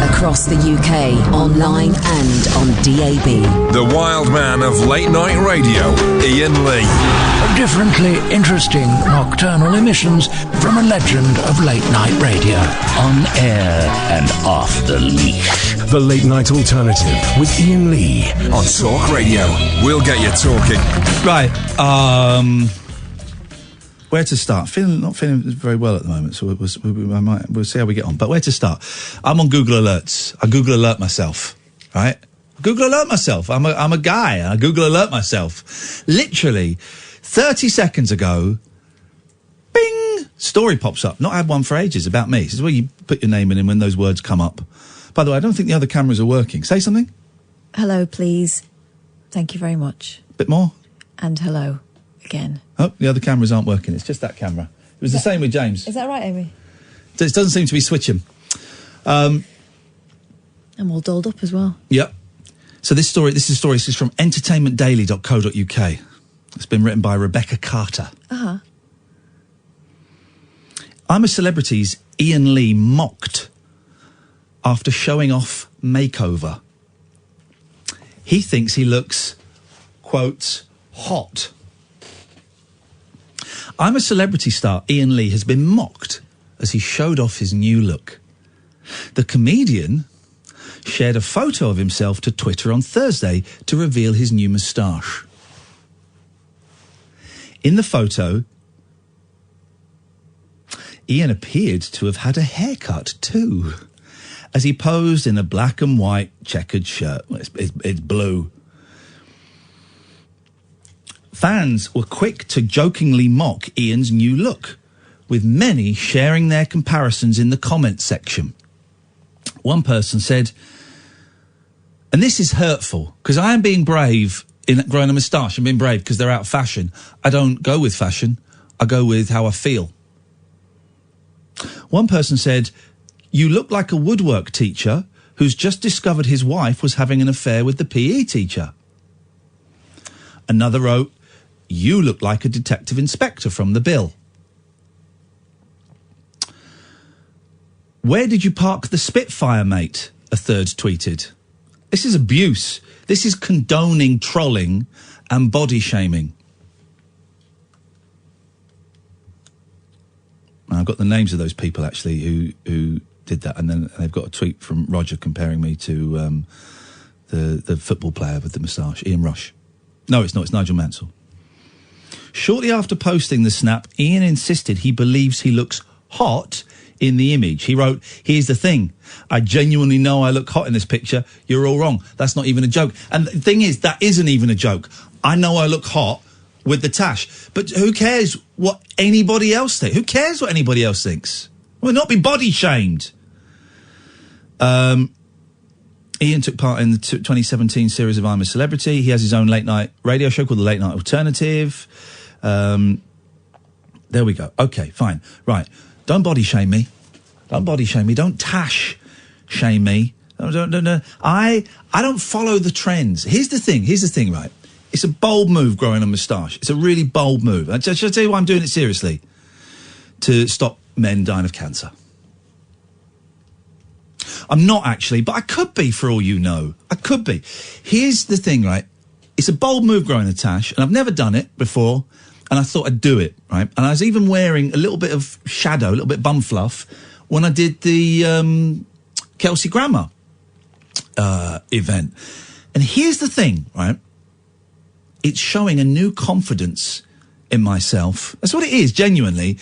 Across the UK, online and on DAB. The wild man of late night radio, Iain Lee. Differently interesting nocturnal emissions from a legend of late night radio. On air and off the leash. The Late Night Alternative with Iain Lee on Talk Radio. We'll get you talking. Right, where to start? Not feeling very well at the moment, so we'll see how we get on. But where to start? I'm on Google Alerts. I Google Alert myself, right? Google Alert myself. I'm a guy, and I Google Alert myself. Literally, 30 seconds ago, bing! Story pops up. Not had one for ages about me. This is where you put your name in and when those words come up. By the way, I don't think the other cameras are working. Say something. Hello, please. Thank you very much. Bit more. And hello again. Oh, the other cameras aren't working. It's just that camera. It was the same with James. Is that right, Amy? It doesn't seem to be switching. I'm all dolled up as well. Yep. So this is from entertainmentdaily.co.uk. It's been written by Rebecca Carter. Uh-huh. I'm a Celebrity's Iain Lee mocked after showing off makeover. He thinks he looks, quote, hot. I'm a Celebrity star Iain Lee has been mocked as he showed off his new look. The comedian shared a photo of himself to Twitter on Thursday to reveal his new moustache. In the photo, Iain appeared to have had a haircut too, as he posed in a black and white checkered shirt. Well, it's blue. Fans were quick to jokingly mock Iain's new look, with many sharing their comparisons in the comments section. One person said, and this is hurtful, because I am being brave in growing a moustache. I'm being brave because they're out of fashion. I don't go with fashion. I go with how I feel. One person said, you look like a woodwork teacher who's just discovered his wife was having an affair with the PE teacher. Another wrote, you look like a detective inspector from The Bill. Where did you park the Spitfire, mate? A third tweeted. This is abuse. This is condoning trolling and body shaming. And I've got the names of those people, actually, who did that. And then they've got a tweet from Roger comparing me to the football player with the moustache, Ian Rush. No, it's not. It's Nigel Mansell. Shortly after posting the snap, Iain insisted he believes he looks hot in the image. He wrote, here's the thing. I genuinely know I look hot in this picture. You're all wrong. That's not even a joke. And the thing is, that isn't even a joke. I know I look hot with the tash. But who cares what anybody else thinks? Who cares what anybody else thinks? We'll not be body shamed. Iain took part in the 2017 series of I'm a Celebrity. He has his own late night radio show called The Late Night Alternative. There we go. Okay, fine. Right. Don't body shame me. Don't body shame me. Don't tash shame me. No. I don't follow the trends. Here's the thing, right? It's a bold move growing a moustache. It's a really bold move. Should I tell you why I'm doing it seriously? To stop men dying of cancer. I'm not actually, but I could be for all you know. I could be. Here's the thing, right? It's a bold move growing a tash, and I've never done it before, and I thought I'd do it, right? And I was even wearing a little bit of shadow, a little bit bum fluff, when I did the Kelsey Grammer event. And here's the thing, right? It's showing a new confidence in myself. That's what it is, genuinely.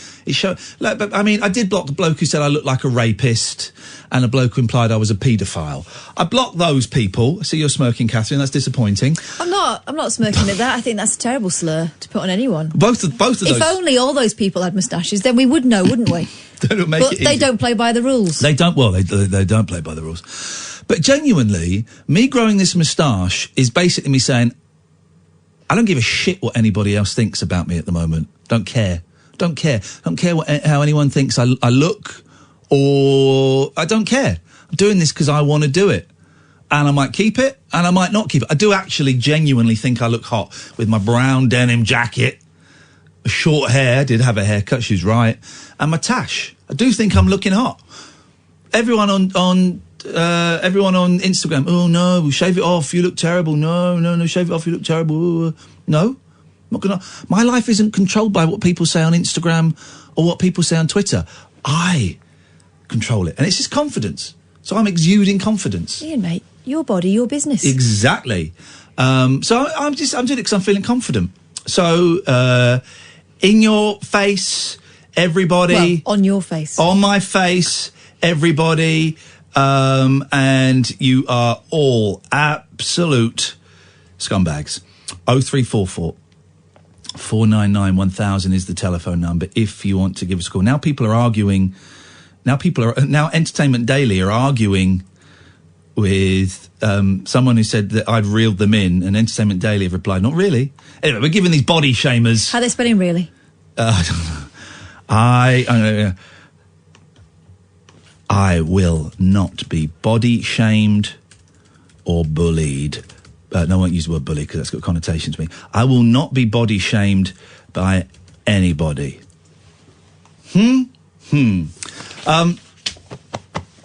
But I mean, I did block the bloke who said I looked like a rapist and a bloke who implied I was a paedophile. I blocked those people. I see you're smirking, Katherine. That's disappointing. I'm not smirking at that. I think that's a terrible slur to put on anyone. Both of those. If only all those people had moustaches, then we would know, wouldn't we? But they don't play by the rules. They don't. Well, they don't play by the rules. But genuinely, me growing this moustache is basically me saying, I don't give a shit what anybody else thinks about me at the moment. Don't care. Don't care how anyone thinks I look, or I don't care. I'm doing this because I want to do it. And I might keep it, and I might not keep it. I do actually genuinely think I look hot with my brown denim jacket, short hair, did have a haircut, she's right, and my tash. I do think I'm looking hot. Everyone on everyone on Instagram, oh no, shave it off, you look terrible. No, shave it off, you look terrible. No, I'm not gonna. My life isn't controlled by what people say on Instagram or what people say on Twitter. I control it, and it's just confidence. So I'm exuding confidence. Iain, mate, your body, your business. Exactly. So I'm doing it because I'm feeling confident. So in your face, everybody. Well, on your face. On my face, everybody. And you are all absolute scumbags. 0344 499 1000 is the telephone number if you want to give us a call. Now people are arguing. Now Entertainment Daily are arguing with someone who said that I'd reeled them in, and Entertainment Daily have replied, not really. Anyway, we're giving these body shamers. How are they spelling really? I don't know. I will not be body shamed or bullied. No, I won't use the word bully because that's got connotations to me. I will not be body shamed by anybody. Hey,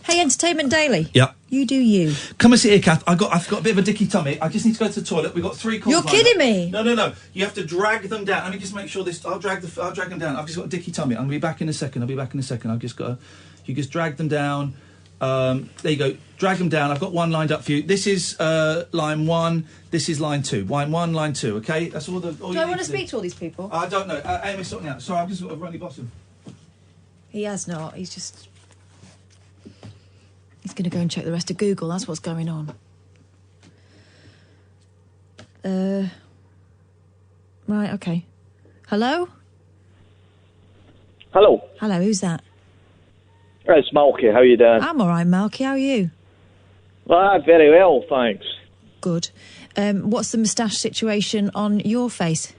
Entertainment Daily. Yeah. You do you. Come and sit here, Kath. I've got a bit of a dicky tummy. I just need to go to the toilet. We've got 3 calls. You're kidding me. No. You have to drag them down. Let me just make sure this. I'll drag them down. I've just got a dicky tummy. I'm gonna be back in a second. I've just got to. You just drag them down. There you go. Drag them down. I've got one lined up for you. This is line 1. This is line 2. Line 1, line 2. Okay, that's all the. All do I want to speak to all these people? I don't know. Amy's sorting out. Sorry, I've just got a runny bottom. He has not. He's just. He's going to go and check the rest of Google. That's what's going on. Right. Okay. Hello. Hello. Hello. Who's that? It's Malky. How you doing? I'm all right, Malky. How are you? Very well, thanks. Good. What's the moustache situation on your face?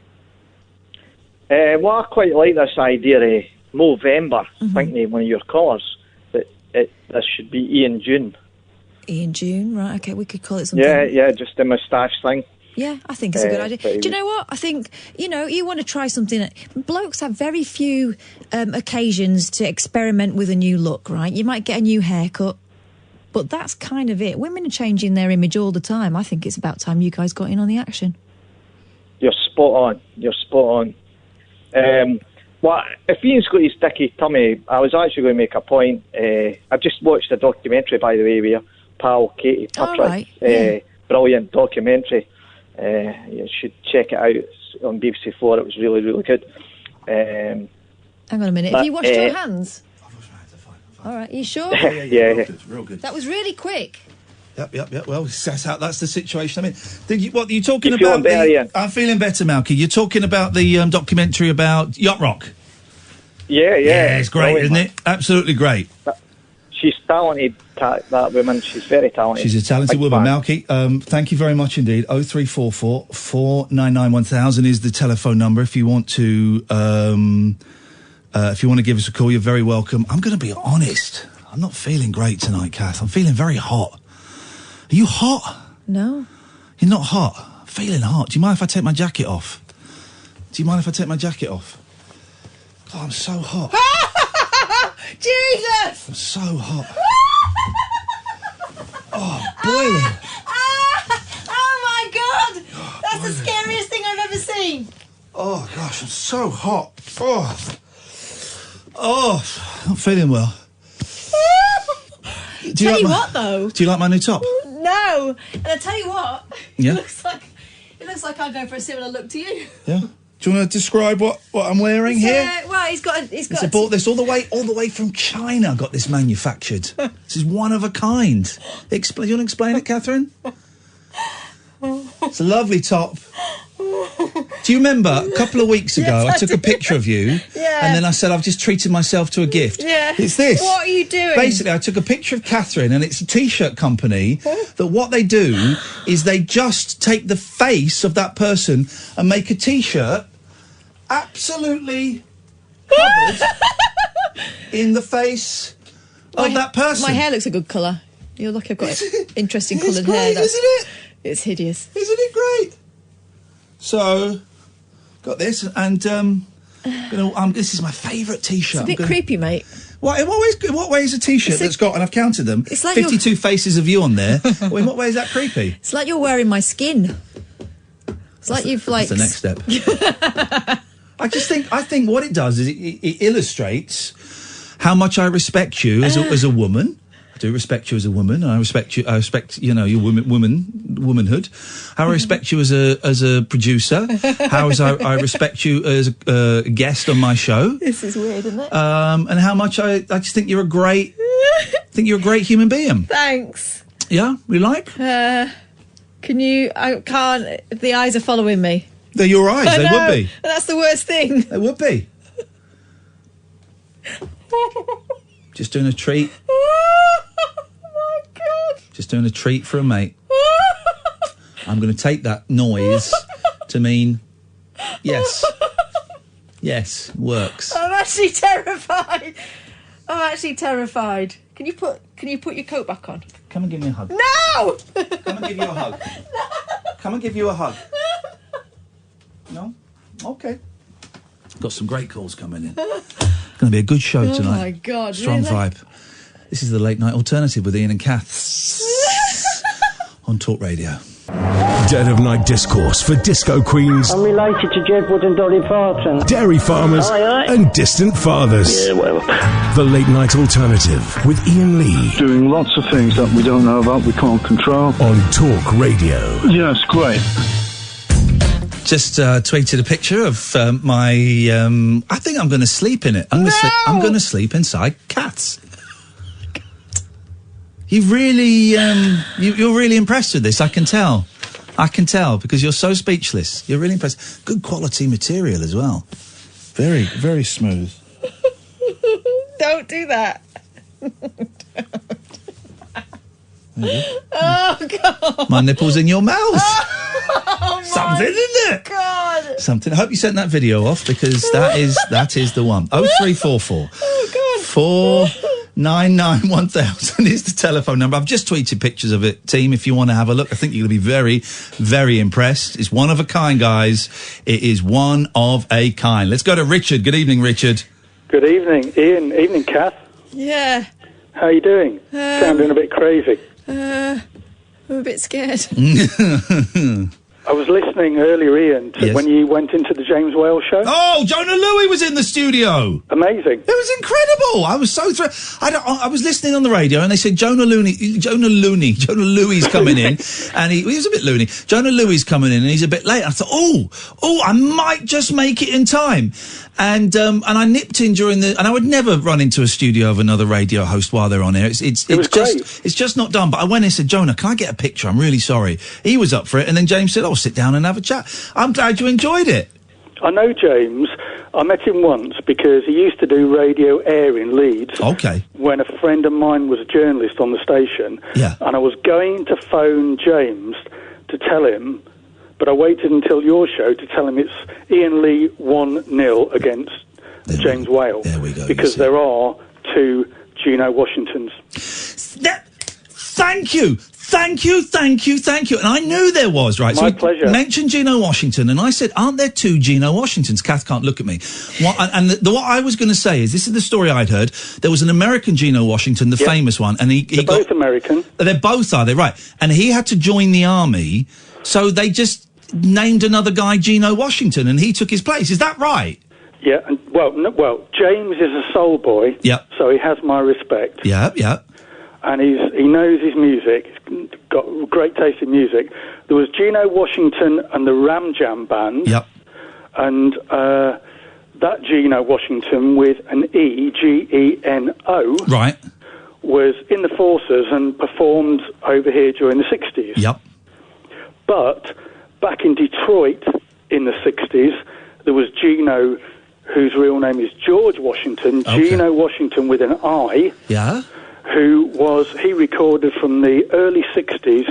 Well, I quite like this idea of Movember, thinking of one of your callers, that this should be Iain June. Iain June, right, okay, we could call it something. Yeah, just a moustache thing. Yeah, I think it's a good idea. Do you know what? I think, you want to try something. Blokes have very few occasions to experiment with a new look, right? You might get a new haircut, but that's kind of it. Women are changing their image all the time. I think it's about time you guys got in on the action. You're spot on. Well, if Iain's got his dicky tummy, I was actually going to make a point. I've just watched a documentary, by the way, with your pal Katie Patrick. Right. Yeah. Brilliant documentary. You should check it out. It's on BBC4. It was really, really good. Hang on a minute. Have you washed your hands? I've washed my hands. They're fine. All right. Are you sure? Yeah. Real good. That was really quick. Yep. Well, that's the situation. I mean, what are you talking You about? feeling better, Iain? I'm feeling better, Malky. You're talking about the documentary about yacht rock. Yeah. It's great, isn't it? Absolutely great. She's talented, that woman. She's very talented. She's a talented woman, Malky. Thank you very much indeed. 0344 499 1000 is the telephone number. If you want to, give us a call, you're very welcome. I'm going to be honest. I'm not feeling great tonight, Kath. I'm feeling very hot. Are you hot? No. You're not hot. I'm feeling hot. Do you mind if I take my jacket off? God, I'm so hot. Jesus! I'm so hot. Oh, boiling. Oh, my God! That's the scariest thing I've ever seen. Oh, gosh, I'm so hot. Oh, I'm not feeling well. Tell you what, though. Do you like my new top? No. And I tell you what. Yeah? It looks like I'm going for a similar look to you. Yeah? Do you want to describe what I'm wearing here? Well, he's got. I bought this all the way from China. Got this manufactured. This is one of a kind. Do you want to explain it, Katherine? It's a lovely top. Do you remember a couple of weeks ago Yes, I took a picture of you and then I said I've just treated myself to a gift? Yeah. It's this. What are you doing? Basically, I took a picture of Katherine and it's a T-shirt company that what they do is they just take the face of that person and make a T-shirt absolutely covered in the face of that person. My hair looks a good colour. You're lucky I've got interesting coloured great, hair. Isn't it? It's hideous. Isn't it great? So, got this, and this is my favourite T-shirt. It's a bit creepy, mate. What, in what way is a T-shirt that's got, and I've counted them, it's like 52 faces of you on there? Well, in what way is that creepy? It's like you're wearing my skin. It's like you've like... That's the next step. I think what it does is it illustrates how much I respect you as a woman. I do respect you as a woman. I respect your womanhood. How I respect you as a producer. How I respect you as a guest on my show. This is weird, isn't it? And how much I just think you're a great human being. Thanks. Yeah, we like. Can you? I can't. The eyes are following me. They're your eyes. They would be. That's the worst thing. They would be. Just doing a treat. Oh my God. Just doing a treat for a mate. I'm going to take that noise to mean yes. Yes, works. I'm actually terrified. Can you put your coat back on? Come and give me a hug. No! Come and give you a hug. Come and give you a hug. No? Okay. Got some great calls coming in. It's going to be a good show tonight. Oh my God. Strong really? vibe. This is the Late Night Alternative with Iain and Kath on Talk Radio. Dead of Night discourse for disco queens, I'm related to Jed Wood and Dolly Parton. dairy farmers, Aye. and distant fathers. Yeah, well. The Late Night Alternative with Iain Lee Doing lots of things that we don't know about, we can't control. on Talk Radio. Yeah, it's great. Just tweeted a picture of my... I think I'm going to sleep in it. I'm going to sleep inside cats. You've really... you're really impressed with this, I can tell. Because you're so speechless. You're really impressed. Good quality material as well. Very, very smooth. Don't do that. Oh God! My nipple's in your mouth. Oh, Something, isn't it? God! Something. I hope you sent that video off because that is the one. 0344 Oh God! 499 1000 is the telephone number. I've just tweeted pictures of it, team. If you want to have a look, I think you're going to be very, very impressed. It's one of a kind, guys. It is one of a kind. Let's go to Richard. Good evening, Richard. Good evening, Ian. Evening, Kath. Yeah. How you doing? Sounding a bit crazy. I'm a bit scared. I was listening earlier, Ian, to Yes. when you went into the James Whale show. Oh, Jonah Louie was in the studio. Amazing. It was incredible. I was so thrilled. I was listening on the radio and they said Jonah Louie's coming in, and he was a bit loony. Jonah Louie's coming in and he's a bit late. I thought, I might just make it in time. And I nipped in during and I would never run into a studio of another radio host while they're on air. It's just not done. But I went in and said, Jonah, can I get a picture? I'm really sorry. He was up for it. And then James said, sit down and have a chat. I'm glad you enjoyed it. I know James. I met him once because he used to do Radio Air in Leeds. Okay. When a friend of mine was a journalist on the station. Yeah. And I was going to phone James to tell him, but I waited until your show to tell him it's Iain Lee 1-0 against James Whale. There we go. Because there are two Gino Washingtons. Thank you. And I knew there was, right? My so pleasure. Mentioned Gino Washington, and I said, aren't there two Gino Washingtons? Kath can't look at me. What I was going to say is, this is the story I'd heard. There was an American Gino Washington, the famous one, and They're both American. They're both, are they? Right. And he had to join the army, so they just named another guy Gino Washington, and he took his place. Is that right? Yeah, and well, James is a soul boy. Yep. So he has my respect. Yeah. And he knows his music. He's got great taste in music. There was Gino Washington and the Ram Jam Band. Yep. And that Gino Washington with an E, Geno, Right. was in the forces and performed over here during the 60s. Yep. But back in Detroit in the 60s, there was Gino, whose real name is George Washington, Okay. Gino Washington with an I. Yeah. He recorded from the early 60s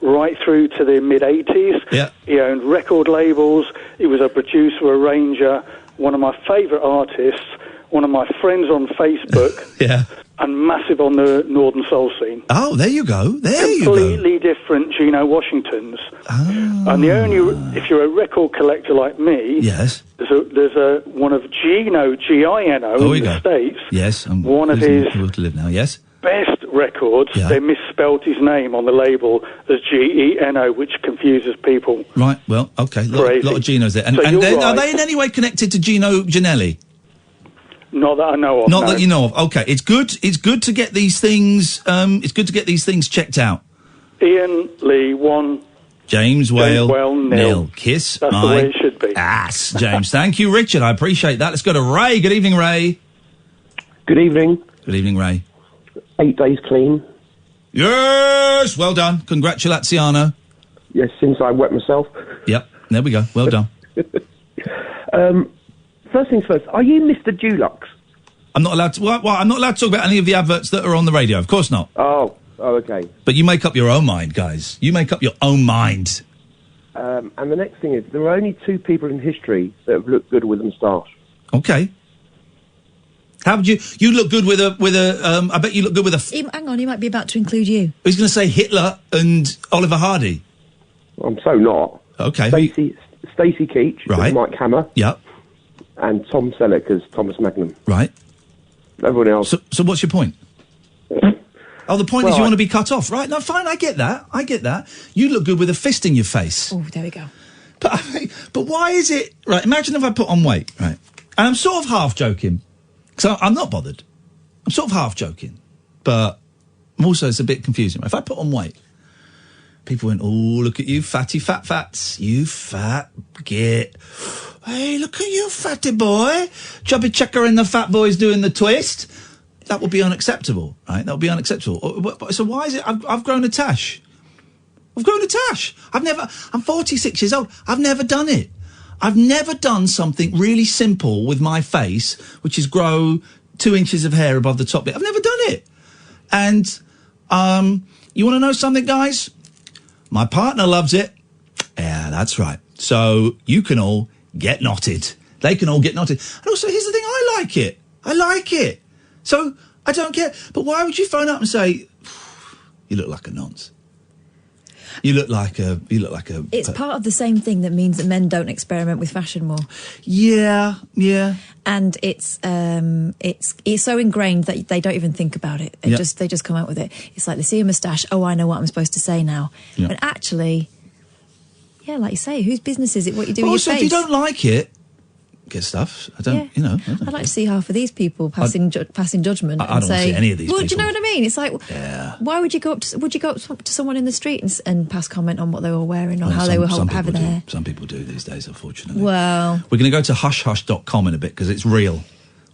right through to the mid-80s. Yeah. He owned record labels. He was a producer, arranger, one of my favourite artists, one of my friends on Facebook. Yeah. And massive on the Northern Soul scene. Oh, there you go. Completely different Gino Washingtons. And the only, if you're a record collector like me, yes, there's a one of Gino, G-I-N-O, in the States. Yes, one of his to live now. Yes, best records. Yeah. They misspelled his name on the label as G-E-N-O, which confuses people. Right. Well, okay. Lot of Ginos there. And, So and you're they, are right. they in any way connected to Gino Ginelli? Not that I know of. Not no. that you know of. Okay, it's good. It's good to get these things. It's good to get these things checked out. Ian Lee 1. James Whale, nil. Kiss That's my the way it should be. ass, James. Thank you, Richard. I appreciate that. Let's go to Ray. Good evening, Ray. Good evening. Good evening, Ray. 8 days clean. Yes, well done. Congratulaziano. Yes, since I wet myself. Yep, there we go. Well done. First things first, are you Mr. Dulux? I'm not allowed to. Well, I'm not allowed to talk about any of the adverts that are on the radio. Of course not. Oh, okay. But you make up your own mind, guys. You make up your own mind. And the next thing is, there are only 2 people in history that have looked good with a moustache. Okay. How would you look good with a? I bet you look good with a. Hang on, he might be about to include you. Who's going to say Hitler and Oliver Hardy? I'm so not. Okay. Stacey Keach, Right. as Mike Hammer. Yep. And Tom Selleck as Thomas Magnum. Right. Everyone else. So what's your point? Oh, the point is Well, you want to be cut off, right? No, fine, I get that. You look good with a fist in your face. Oh, there we go. But why is it... Right, imagine if I put on weight, right? And I'm sort of half joking. So I'm not bothered. I'm sort of half joking. But also it's a bit confusing. If I put on weight, people went, oh, look at you, fatty fats. You fat git. Hey, look at you, fatty boy. Chubby checker and the fat boy's doing the twist. That would be unacceptable, right? That would be unacceptable. So why is it... I've grown a tash. I'm 46 years old. I've never done it. I've never done something really simple with my face, which is grow 2 inches of hair above the top bit. I've never done it. And you want to know something, guys? My partner loves it. Yeah, that's right. So you can all get knotted. They can all get knotted. And also, here's the thing, I like it. So I don't care. But why would you phone up and say, you look like a nonce? You look like a... It's part of the same thing that means that men don't experiment with fashion more. Yeah. And it's so ingrained that they don't even think about it. They just come out with it. It's like they see a moustache. Oh, I know what I'm supposed to say now. Yeah. But actually, yeah, like you say, whose business is it what you do with Also, your face? if you don't like it, get stuff. I don't. I'd like to see half of these people passing judgment. I don't want to see any of these Well, people. do you know what I mean? It's like, why would you go up to someone in the street and pass comment on what they were wearing or how they were having their hair? Some people do these days, unfortunately. Well, we're going to go to hushhush.com in a bit because it's real.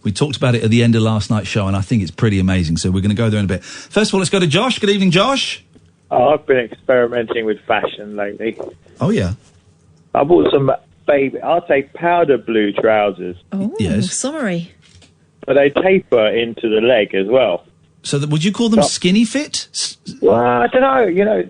We talked about it at the end of last night's show, and I think it's pretty amazing. So we're going to go there in a bit. First of all, let's go to Josh. Good evening, Josh. Oh, I've been experimenting with fashion lately. Oh yeah. I bought some I'll say powder blue trousers. Oh, yes. Summery. But they taper into the leg as well. So would you call them skinny fit? Well, I don't know.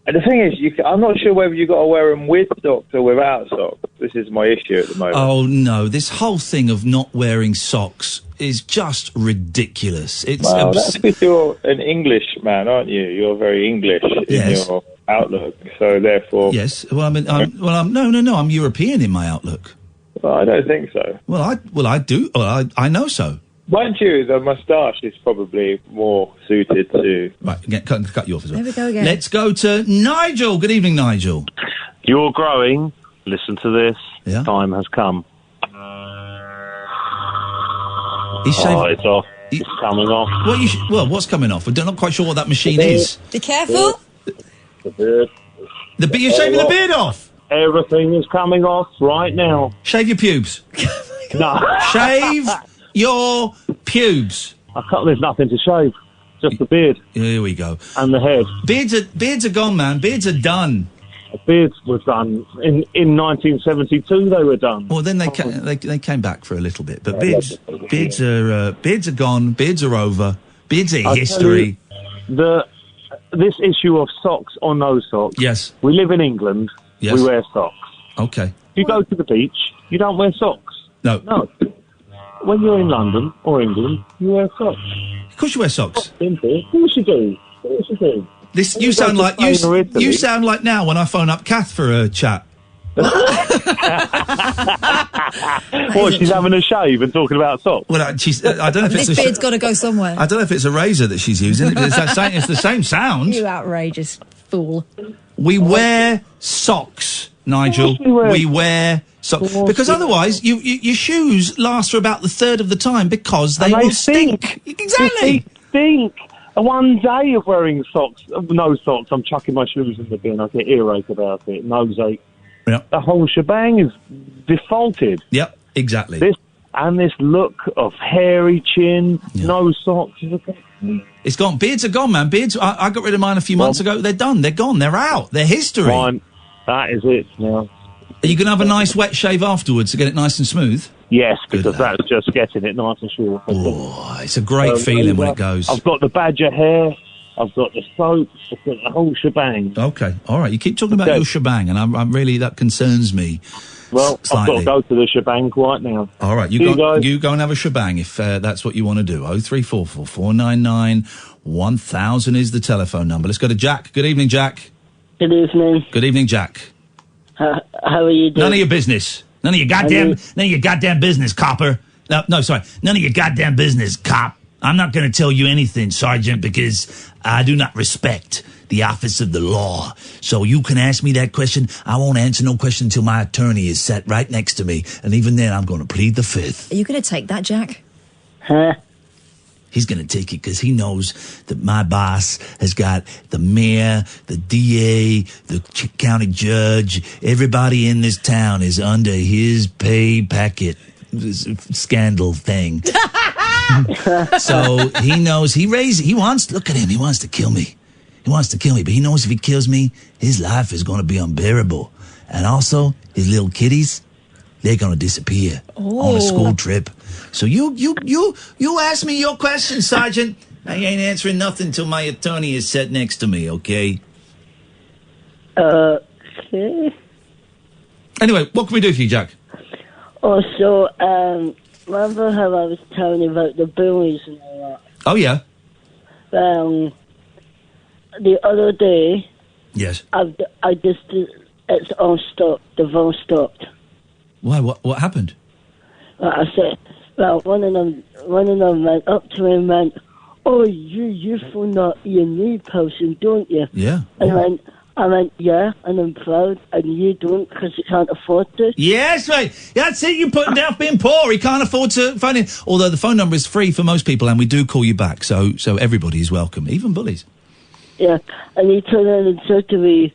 The thing is, I'm not sure whether you've got to wear them with socks or without socks. This is my issue at the moment. Oh, no. This whole thing of not wearing socks is just ridiculous. It's that's because you're an English man, aren't you? You're very English in your outlook. So, therefore... Yes. Well, I'm European in my outlook. Well, I don't think so. I do. Well, I know so. Mind you, the moustache is probably more suited to... Right, cut you off as well. There we go again. Let's go to Nigel. Good evening, Nigel. You're growing. Listen to this. Yeah? Time has come. He's shaving. It's off. It's coming off. What's coming off? I'm not quite sure what that machine is. Be careful. The beard. You're shaving the beard off? Everything is coming off right now. Shave your pubes. No. Shave your pubes. There's nothing to shave. Just the beard. Here we go. And the head. Beards are gone, man. Beards are done. Beards were done in 1972. They were done. Well, then they came back for a little bit, but beards are gone. Beards are over. Beards are history. This issue of socks or no socks. Yes. We live in England. Yes. We wear socks. Okay. If you go to the beach, you don't wear socks. No. When you're in London or England, you wear socks. Of course you wear socks. Simple. Of course you do. This you sound like you sound like now when I phone up Kath for a chat. What, she's having a shave and talking about socks? Well, I don't know if This beard's got to go somewhere. I don't know if it's a razor that she's using. It's the same sound. You outrageous fool. We wear socks, Nigel. We wear socks because otherwise, your shoes last for about the third of the time because they will stink. Exactly. They stink. One day of wearing socks, no socks, I'm chucking my shoes in the bin. I get earache about it, noseache. Yep. The whole shebang is defaulted. Yep, exactly. This look of hairy chin, no socks. It's gone. Beards are gone, man. Beards. I got rid of mine a few months ago. They're done. They're gone. They're out. They're history. Fine. That is it now. Are you going to have a nice wet shave afterwards to get it nice and smooth? Yes, because that's just getting it nice and short. Oh, it's a great feeling when it goes. I've got the badger hair. I've got the soap. I've got the whole shebang. Okay, all right. You keep talking about your shebang, and I'm really that concerns me. Well, slightly. I've got to go to the shebang right now. All right, you go and have a shebang if that's what you want to do. 0344 499 1000 is the telephone number. Let's go to Jack. Good evening, Jack. Good evening. Good evening, Jack. How are you doing? None of your business. None of your goddamn business, copper. No, sorry. None of your goddamn business, cop. I'm not going to tell you anything, Sergeant, because I do not respect the office of the law. So you can ask me that question. I won't answer no question until my attorney is sat right next to me. And even then, I'm going to plead the fifth. Are you going to take that, Jack? Huh? He's going to take it because he knows that my boss has got the mayor, the DA, the county judge. Everybody in this town is under his pay packet scandal thing. So he knows he wants to kill me. He wants to kill me, but he knows if he kills me, his life is going to be unbearable. And also, his little kitties, they're going to disappear on a school trip. So you ask me your question, Sergeant. I ain't answering nothing till my attorney is sat next to me, okay? Okay. Anyway, what can we do for you, Jack? Also, remember how I was telling you about the bullies and all that? Oh, yeah. The other day... Yes. It's all stopped. They've all stopped. Why? What happened? Well, I said... Well, one of them went up to me and went, "Oh, you phone that Iain person, don't you?" Yeah. And I went, "Yeah, and I'm proud, and you don't because you can't afford to." Yes, right. That's it. You put him down for being poor. He can't afford to phone in. Although the phone number is free for most people, and we do call you back, so everybody is welcome, even bullies. Yeah, and he turned around and said to me,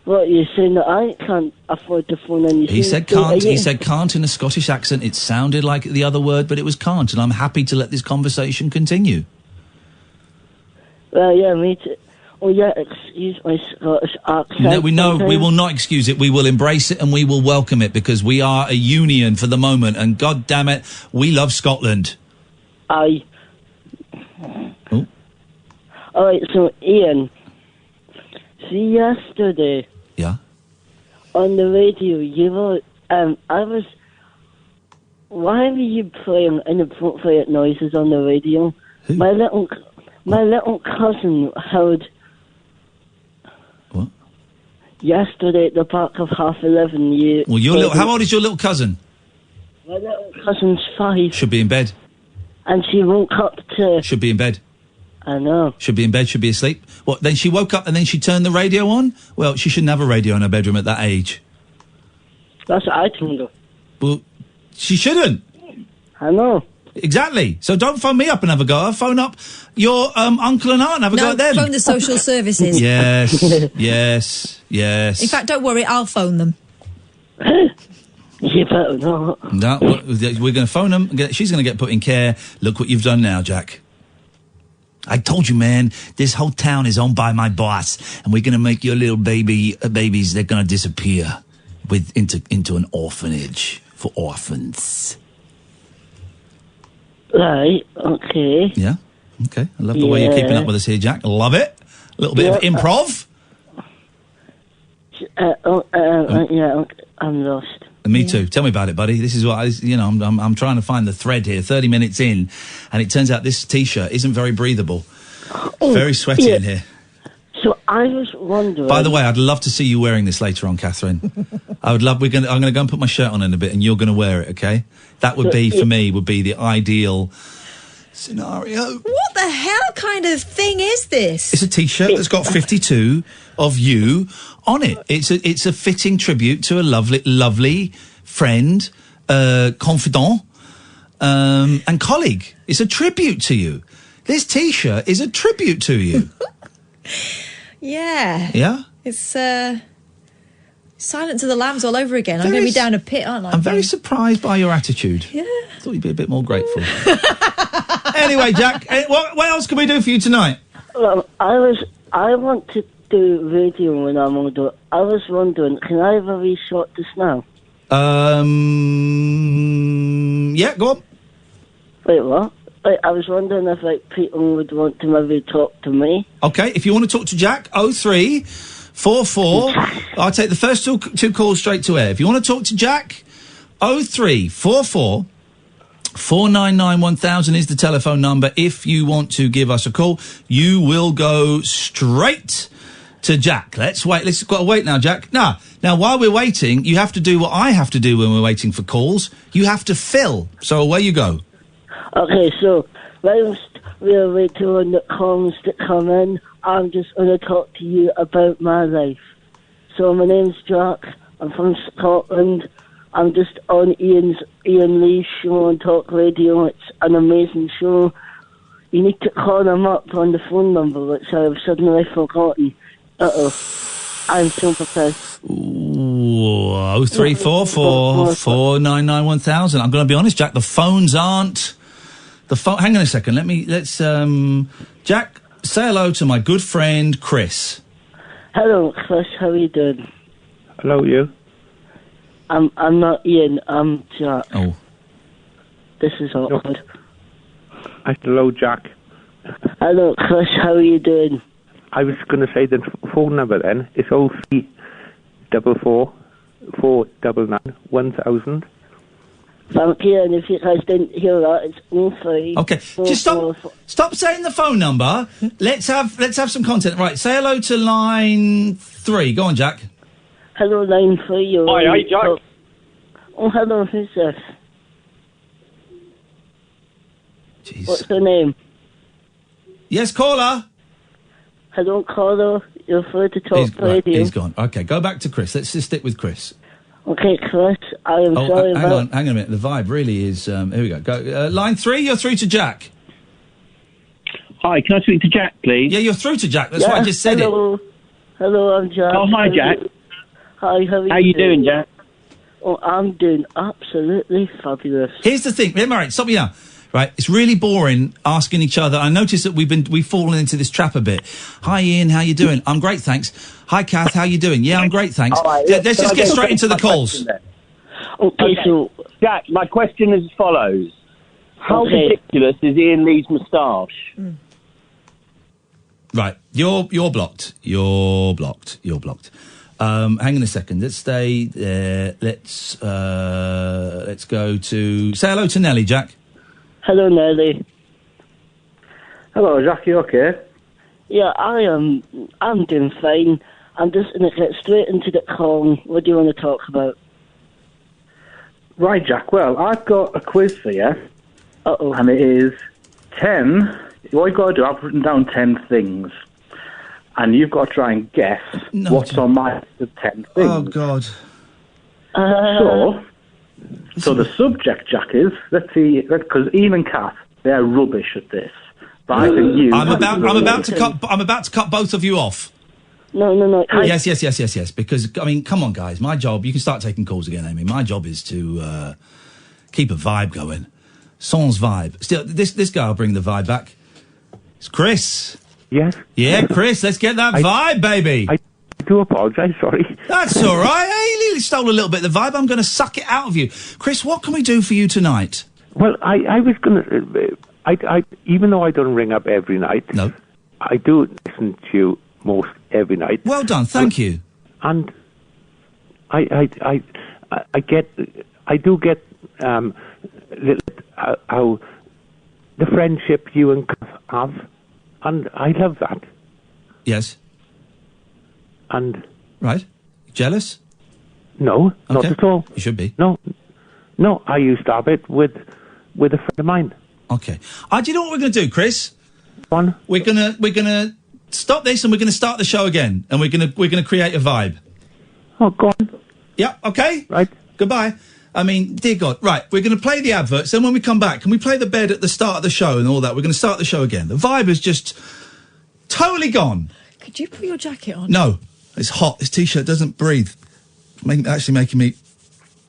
"What, you're saying that I can't afford to phone in?" He said can't. He said can't in a Scottish accent. It sounded like the other word, but it was can't, and I'm happy to let this conversation continue. Well, yeah, me too. Oh, yeah, excuse my Scottish accent. No, we will not excuse it. We will embrace it and we will welcome it because we are a union for the moment, and God damn it, we love Scotland. Aye. Oh. All right, so Iain, see yesterday. Yeah. On the radio, you were, why were you playing inappropriate noises on the radio? Who? My little cousin heard. What? Yesterday at the park of 11:30. Well, how old is your little cousin? My little cousin's 5. Should be in bed. And she woke up to. Should be in bed. I know. Should be in bed, should be asleep. What, then she woke up and then she turned the radio on? Well, she shouldn't have a radio in her bedroom at that age. That's what I told her. Well, she shouldn't. I know. Exactly. So don't phone me up and have a go. I'll phone up your uncle and aunt and have a go at them. Phone the social services. Yes. In fact, don't worry, I'll phone them. You better not. No, we're going to phone them. She's going to get put in care. Look what you've done now, Jack. I told you, man, this whole town is owned by my boss, and we're going to make your little babies, they're going to disappear into an orphanage for orphans. Right, okay. Yeah, okay. I love the way you're keeping up with us here, Jack. I love it. A little bit of improv. Yeah, I'm lost. Me too. Tell me about it, buddy. This is what I'm trying to find the thread here. 30 minutes in, and it turns out this T-shirt isn't very breathable. Very sweaty in here. So I was wondering... By the way, I'd love to see you wearing this later on, Catherine. I'm going to go and put my shirt on in a bit, and you're going to wear it, okay? That would be, for me, would be the ideal scenario. What the hell kind of thing is this? It's a T-shirt that's got 52 of you on it. It's a fitting tribute to a lovely friend, confidant, and colleague. It's a tribute to you. This T-shirt is a tribute to you. Yeah. Yeah? It's Silence of the Lambs all over again. I'm going to be down a pit, aren't I? I'm very surprised by your attitude. Yeah. I thought you'd be a bit more grateful. Anyway, Jack, what else can we do for you tonight? Well, I want to do radio when I'm older. I was wondering, can I have a wee shot just now? Yeah, go on. Wait, what? I was wondering if people would want to maybe talk to me. Okay, if you want to talk to Jack, 0344. I'll take the first two calls straight to air. If you want to talk to Jack, 0344 499 1000 is the telephone number. If you want to give us a call, you will go straight to Jack. Let's wait. Let's got to wait now, Jack. Now, while we're waiting, you have to do what I have to do when we're waiting for calls. You have to fill. So away you go. Okay, so whilst we're waiting on the calls to come in, I'm just going to talk to you about my life. So my name's Jack. I'm from Scotland. I'm just on Ian Lee's show on Talk Radio. It's an amazing show. You need to call him up on the phone number, which I've suddenly forgotten. I'm so prepared. 0344 499 1000. I'm going to be honest, Jack. The phones aren't. Hang on a second. Let's. Jack, say hello to my good friend Chris. Hello, Chris. How are you doing? Hello, you. I'm not Ian. I'm Jack. Oh. This is awkward. Hello, Jack. Hello, Chris. How are you doing? I was going to say the phone number then. It's 0344 499 1000. Thank you, and if you guys didn't hear that, it's 03. Okay, just stop saying the phone number. Let's have some content. Right, say hello to line 3. Go on, Jack. Hello, line 3. Hi, Jack. Oh, hello, who's this? Jeez. What's your name? Yes, caller. Hello, caller. You're free to talk radio. He's gone. Okay, go back to Chris. Let's just stick with Chris. Okay, Chris, I am sorry hang on a minute. The vibe really is... here we go. Line 3, you're through to Jack. Hi, can I speak to Jack, please? Yeah, you're through to Jack. That's why I just said it. Hello, I'm Jack. Oh, hi, Jack. Hi, how you doing, Jack? Oh, I'm doing absolutely fabulous. Here's the thing. All right, stop me now. Right, it's really boring asking each other. I noticed that we've fallen into this trap a bit. Hi, Ian, how you doing? I'm great, thanks. Hi, Kath, how you doing? Yeah, I'm great, thanks. Right, let's just get straight into the calls. Okay, so... Jack, my question is as follows. How ridiculous is Ian Lee's moustache? Right, you're blocked. You're blocked. Hang on a second. Let's stay there. Let's go to... Say hello to Nelly, Jack. Hello, Nelly. Hello, Jack. You okay? Yeah, I am. I'm doing fine. I'm just going to get straight into the call. What do you want to talk about? Right, Jack. Well, I've got a quiz for you. Uh-oh. And it is 10. What you've got to do, I've written down 10 things. And you've got to try and guess what's on my list of 10 things. Oh, God. So the subject, Jack, is, let's see, because Ian and Kath, they're rubbish at this. But I think you... I'm about to cut both of you off. No. Yes, because, I mean, come on, guys. My job, you can start taking calls again, Amy. My job is to keep a vibe going. Sans vibe. Still, this guy will bring the vibe back. It's Chris. Yes? Yeah, Chris, let's get that vibe, baby. I do apologise, sorry. That's all right. Hey, you stole a little bit of the vibe. I'm going to suck it out of you. Chris, what can we do for you tonight? Well, I was going to... even though I don't ring up every night... No. I do listen to you most every night. Well done, thank you. And I do get how the friendship you and Kath have, And I love that. Yes. And... Right. Jealous? No, not Okay. at all. You should be. No, I used to have it with a friend of mine. Okay. Do you know what we're going to do, Chris? One. We're gonna stop this and we're gonna start the show again, and we're gonna create a vibe. Oh, go on. Yeah. Okay. Right. Goodbye. I mean, dear God. Right. We're gonna play the adverts. Then when we come back, can we play the bed at the start of the show and all that? We're gonna start the show again. The vibe is just totally gone. Could you put your jacket on? No, it's hot. This t-shirt doesn't breathe. Actually making me.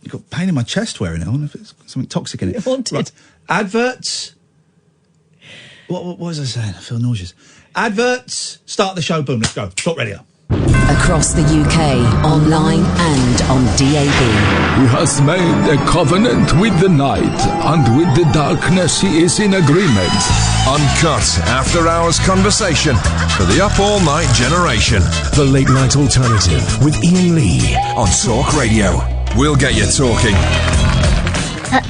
You've got pain in my chest wearing it. I wonder if it's something toxic in it. Haunted. Right. Adverts. What was I saying? I feel nauseous. Adverts. Start the show. Boom. Let's go. Talk radio. Across the UK, online and on DAB. He has made a covenant with the night, and with the darkness he is in agreement. Uncut after-hours conversation for the up-all-night generation. The Late Night Alternative with Iain Lee on Talk Radio. We'll get you talking.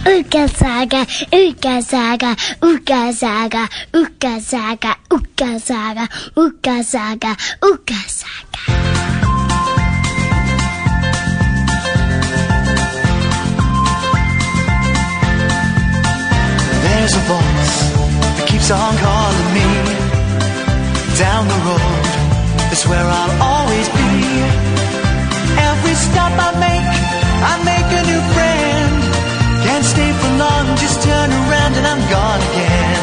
Ooga saga, ooga saga, ooga saga, ooga saga, ooga saga, ooga saga, ooga saga. There's a voice that keeps on calling me. Down the road, that's where I'll always be. Every stop I make a new friend. Can't stay for long, just turn around and I'm gone again.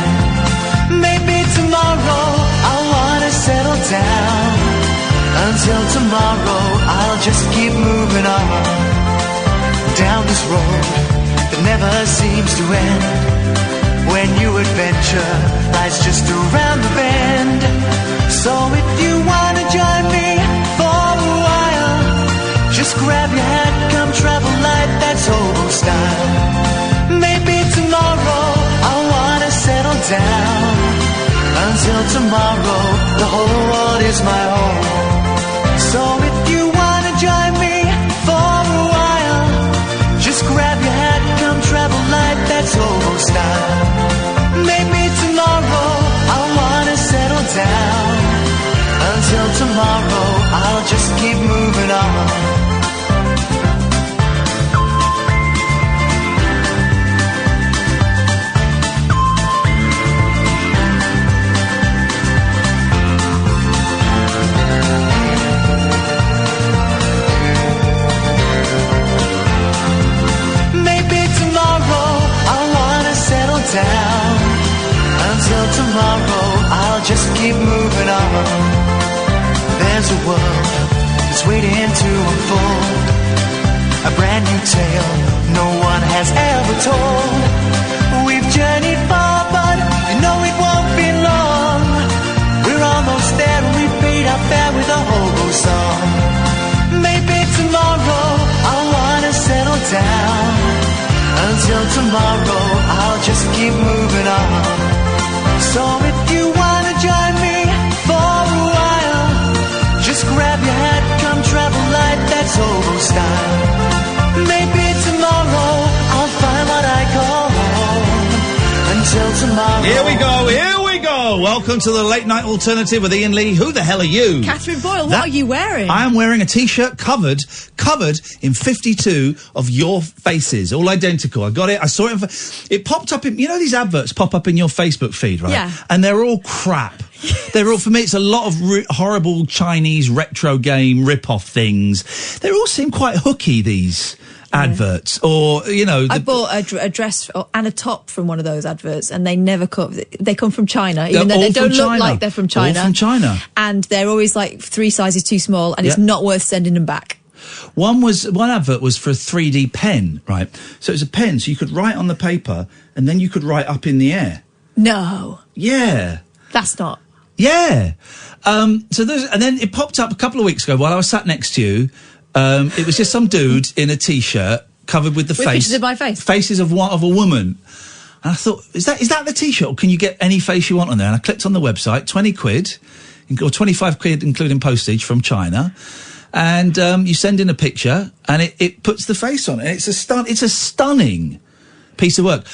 Maybe tomorrow I'll wanna settle down. Until tomorrow I'll just keep moving on. Down this road that never seems to end. When new adventure lies just around the bend. So if you wanna join me for a while, just grab your hat, come travel light, that's hobo style. Maybe tomorrow I'll wanna settle down. Until tomorrow, the whole world is my home. So if you wanna join me for a while, just grab your hat, come travel light, that's hobo style. Maybe tomorrow I'll wanna settle down. Until tomorrow, I'll just keep moving on. Down. Until tomorrow, I'll just keep moving on. There's a world that's waiting to unfold, a brand new tale no one has ever told. We've journeyed far, but you know it won't be long. We're almost there and we paid our fare with a hobo song. Maybe tomorrow I'll wanna settle down. Until tomorrow, I'll just keep moving on. So if you wanna join me for a while, just grab your hat, come travel light, that's hobo style. Maybe tomorrow, I'll find what I call home. Until tomorrow. Here we go. Welcome to the Late Night Alternative with Iain Lee. Who the hell are you? Katherine Boyle, what are you wearing? I am wearing a T-shirt covered in 52 of your faces, all identical. I got it. I saw it. It popped up in, you know, these adverts pop up in your Facebook feed, right? Yeah. And they're all crap. They're all, for me, it's a lot of horrible Chinese retro game rip-off things. They all seem quite hooky, these adverts, or, you know... I bought a dress and a top from one of those adverts, and they never come... They come from China, even though they don't look like they're from China. All from China. And they're always, like, 3 sizes too small, and it's not worth sending them back. One advert was for a 3D pen, right? So it was a pen, so you could write on the paper, and then you could write up in the air. No. Yeah. That's not... Yeah. And then it popped up a couple of weeks ago while I was sat next to you. It was just some dude in a T-shirt covered with pictures of my face. Faces of a woman. And I thought, is that the T-shirt, or can you get any face you want on there? And I clicked on the website, 20 quid, or 25 quid including postage from China. And you send in a picture, and it puts the face on it. It's a stunning piece of work.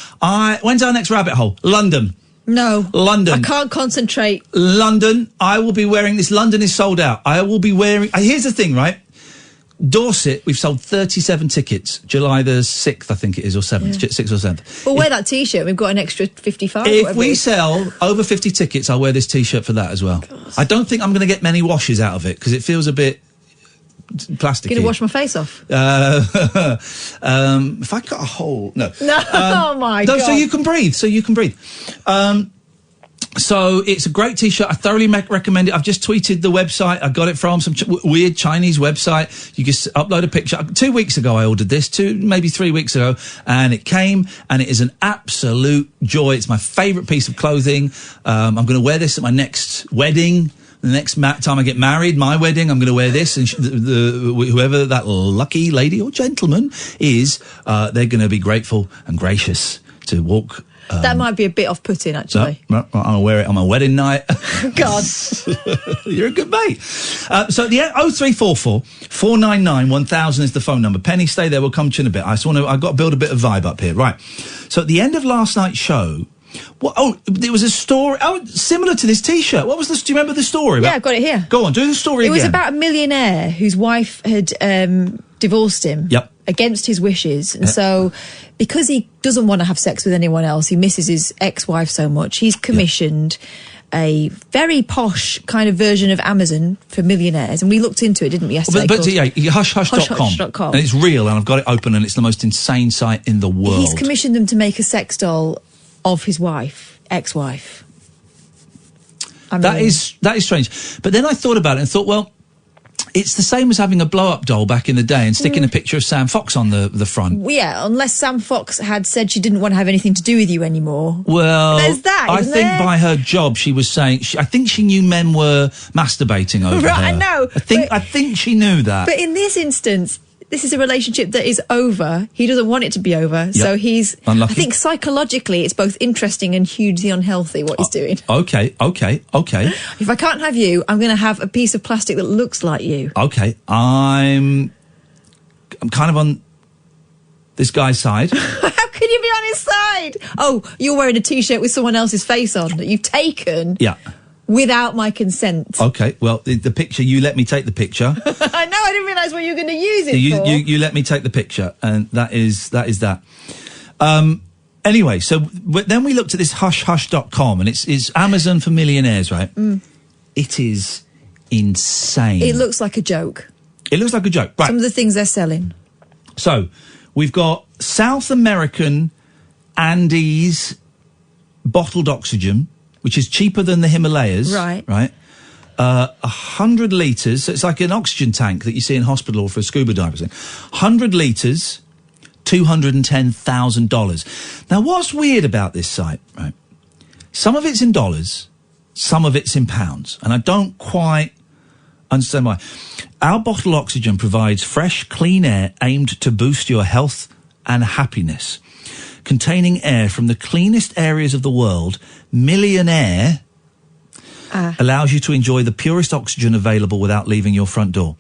When's our next rabbit hole? London. No. London. I can't concentrate. London. I will be wearing this. London is sold out. I will be wearing... Here's the thing, right? Dorset, we've sold 37 tickets. July the 6th, I think it is, or 7th. 6th or 7th. Well, wear that T-shirt. We've got an extra 55. If we sell over 50 tickets, I'll wear this T-shirt for that as well. God. I don't think I'm going to get many washes out of it, because it feels a bit plasticky. Going to wash my face off? If I got a hole... No. No, oh my God. So you can breathe. So it's a great T-shirt. I thoroughly recommend it. I've just tweeted the website. I got it from some weird Chinese website. You just upload a picture. 2 weeks ago I ordered this, maybe 3 weeks ago, and it came, and it is an absolute joy. It's my favourite piece of clothing. I'm going to wear this at my next wedding. The next time I get married, my wedding, I'm going to wear this, and whoever that lucky lady or gentleman is, they're going to be grateful and gracious to walk... that might be a bit off-putting, actually. No, I'll wear it on my wedding night. God. You're a good mate. So the 0344 499 1000 is the phone number. Penny, stay there. We'll come to you in a bit. I've got to build a bit of vibe up here. Right. So at the end of last night's show... there was a story similar to this T-shirt. What was this? Do you remember the story? Yeah, I've got it here. Go on, do the story again. It was about a millionaire whose wife had divorced him against his wishes. And so, because he doesn't want to have sex with anyone else, he misses his ex-wife so much, he's commissioned a very posh kind of version of Amazon for millionaires. And we looked into it, didn't we, yesterday? Hushhush.com. And it's real, and I've got it open, and it's the most insane site in the world. He's commissioned them to make a sex doll of his wife, ex-wife. That is strange. But then I thought about it and thought, well, it's the same as having a blow-up doll back in the day and sticking a picture of Sam Fox on the front. Well, yeah, unless Sam Fox had said she didn't want to have anything to do with you anymore. Well, there's that, I think by her job she was saying... I think she knew men were masturbating over her. I know. I think she knew that. But in this instance... this is a relationship that is over. He doesn't want it to be over. So he's... unlucky. I think psychologically it's both interesting and hugely unhealthy what he's doing. Okay. If I can't have you, I'm going to have a piece of plastic that looks like you. Okay. I'm kind of on this guy's side. How can you be on his side? Oh, you're wearing a T-shirt with someone else's face on that you've taken... without my consent. Okay, well, the picture, you let me take the picture. I know, I didn't realise what you were going to use it for. You let me take the picture, and that is that. Anyway, so then we looked at this hushhush.com, and it's Amazon for millionaires, right? It is insane. It looks like a joke. It looks like a joke, right. Some of the things they're selling. So, we've got South American Andes bottled oxygen, which is cheaper than the Himalayas. Right. 100 litres, so it's like an oxygen tank that you see in hospital for scuba divers. 100 litres, $210,000. Now, what's weird about this site, right? Some of it's in dollars, some of it's in pounds, and I don't quite understand why. Our bottled oxygen provides fresh, clean air aimed to boost your health and happiness. Containing air from the cleanest areas of the world, Millionaire allows you to enjoy the purest oxygen available without leaving your front door.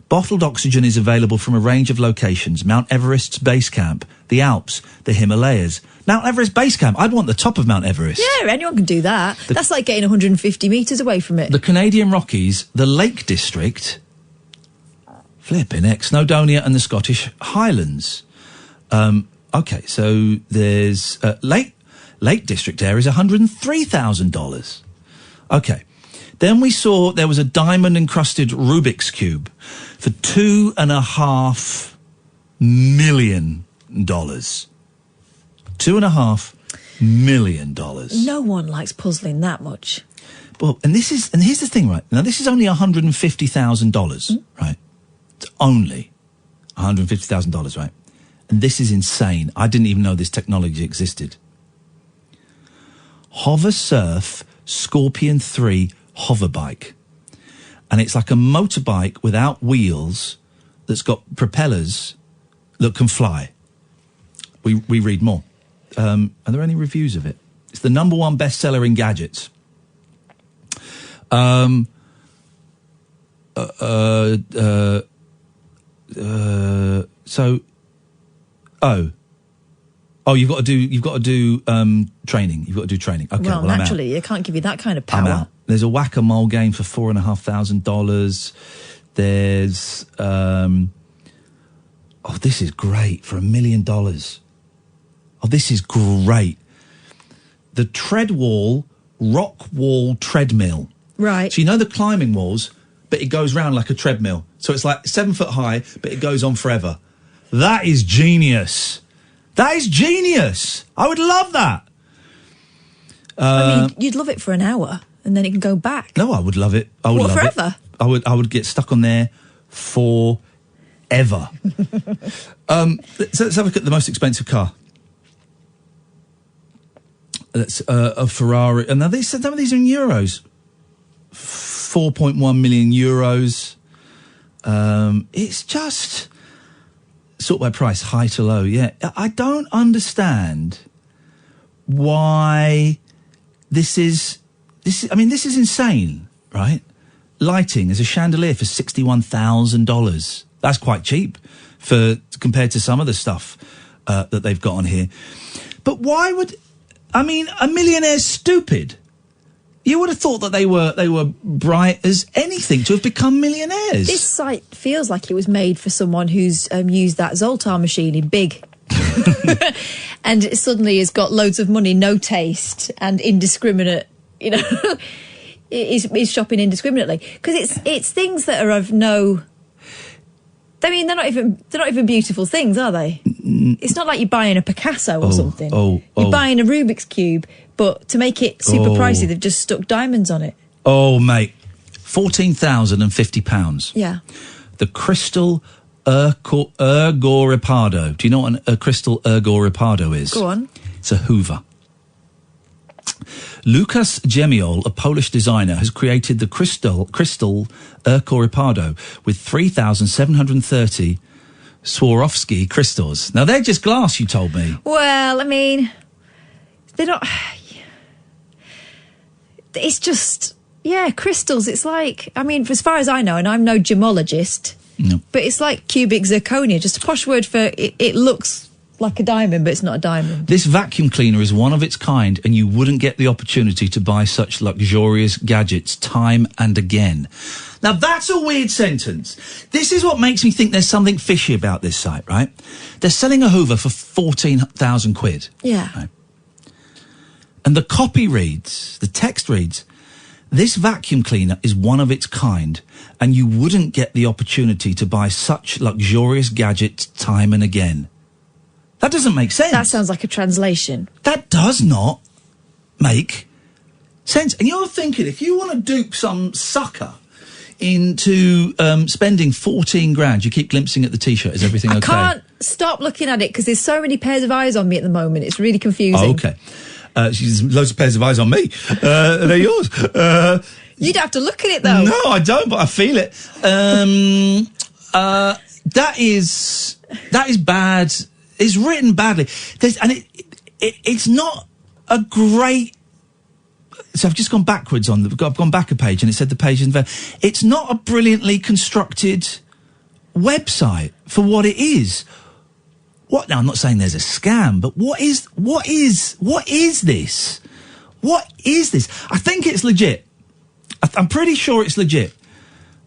Bottled oxygen is available from a range of locations: Mount Everest's base camp, the Alps, the Himalayas. Mount Everest base camp, I'd want the top of Mount Everest. Yeah, anyone can do that. That's like getting 150 metres away from it. The Canadian Rockies, the Lake District, flipping heck, Snowdonia and the Scottish Highlands. Okay, so there's Lake District Air is $103,000. Okay. Then we saw there was a diamond-encrusted Rubik's Cube for $2.5 million. $2.5 million. No one likes puzzling that much. Well, and here's the thing, right? Now, this is only $150,000, right? It's only $150,000, right? And this is insane. I didn't even know this technology existed. Hover Surf Scorpion 3 hover bike. And it's like a motorbike without wheels that's got propellers that can fly. We read more. Are there any reviews of it? It's the #1 bestseller in gadgets. Oh, you've got to do training. You've got to do training. Okay, well, I'm out. naturally, you can't give you that kind of power. I'm out. There's a whack-a-mole game for $4,500. There's this is great for $1 million. Oh, this is great. The Treadwall rock wall treadmill. Right. So you know the climbing walls, but it goes round like a treadmill. So it's like 7 foot high, but it goes on forever. That is genius. That is genius. I would love that. I mean, you'd love it for an hour, and then it can go back. No, I would love it. I would love forever? it. I would get stuck on there forever. Let's have a look at the most expensive car. That's a Ferrari. And now some of these are in euros. 4.1 million euros. It's just sort by price, high to low. Yeah, I don't understand why this is. I mean, this is insane, right? Lighting is a chandelier for $61,000. That's quite cheap compared to some of the stuff that they've got on here. But why would? I mean, a millionaire's stupid. You would have thought that they were bright as anything to have become millionaires. This site feels like it was made for someone who's used that Zoltar machine in big. And it suddenly has got loads of money, no taste, and indiscriminate, is shopping indiscriminately. Because it's things that are of no... I mean, they're not even beautiful things, are they? It's not like you're buying a Picasso or something. You're buying a Rubik's Cube, but to make it super pricey, they've just stuck diamonds on it. Oh, mate. £14,050. Yeah. The crystal ergo ripado. Do you know what a crystal ergo ripado is? Go on. It's a Hoover. Lucas Gemiol, a Polish designer, has created the crystal ergo ripado with 3,730 Swarovski crystals. Now, they're just glass, you told me. Well, I mean, they're not... It's just... Yeah, crystals, it's like... I mean, as far as I know, and I'm no gemologist, but it's like cubic zirconia, just a posh word for it looks like a diamond, but it's not a diamond. This vacuum cleaner is one of its kind, and you wouldn't get the opportunity to buy such luxurious gadgets time and again. Now, that's a weird sentence. This is what makes me think there's something fishy about this site, right? They're selling a Hoover for 14,000 quid. Yeah. Right? And the copy reads, the text reads, this vacuum cleaner is one of its kind, and you wouldn't get the opportunity to buy such luxurious gadgets time and again. That doesn't make sense. That sounds like a translation. That does not make sense. And you're thinking, if you want to dupe some sucker into spending 14 grand, you keep glimpsing at the T-shirt. Is everything okay? I can't stop looking at it because there's so many pairs of eyes on me at the moment. It's really confusing. Oh, okay. She's loads of pairs of eyes on me. They're yours. You'd have to look at it, though. No, I don't, but I feel it. That is bad. It's written badly. It's not a great... So I've just gone backwards I've gone back a page and it said the page is... It's not a brilliantly constructed website for what it is. What? Now, I'm not saying there's a scam, but what is this? What is this? I think it's legit. I'm pretty sure it's legit.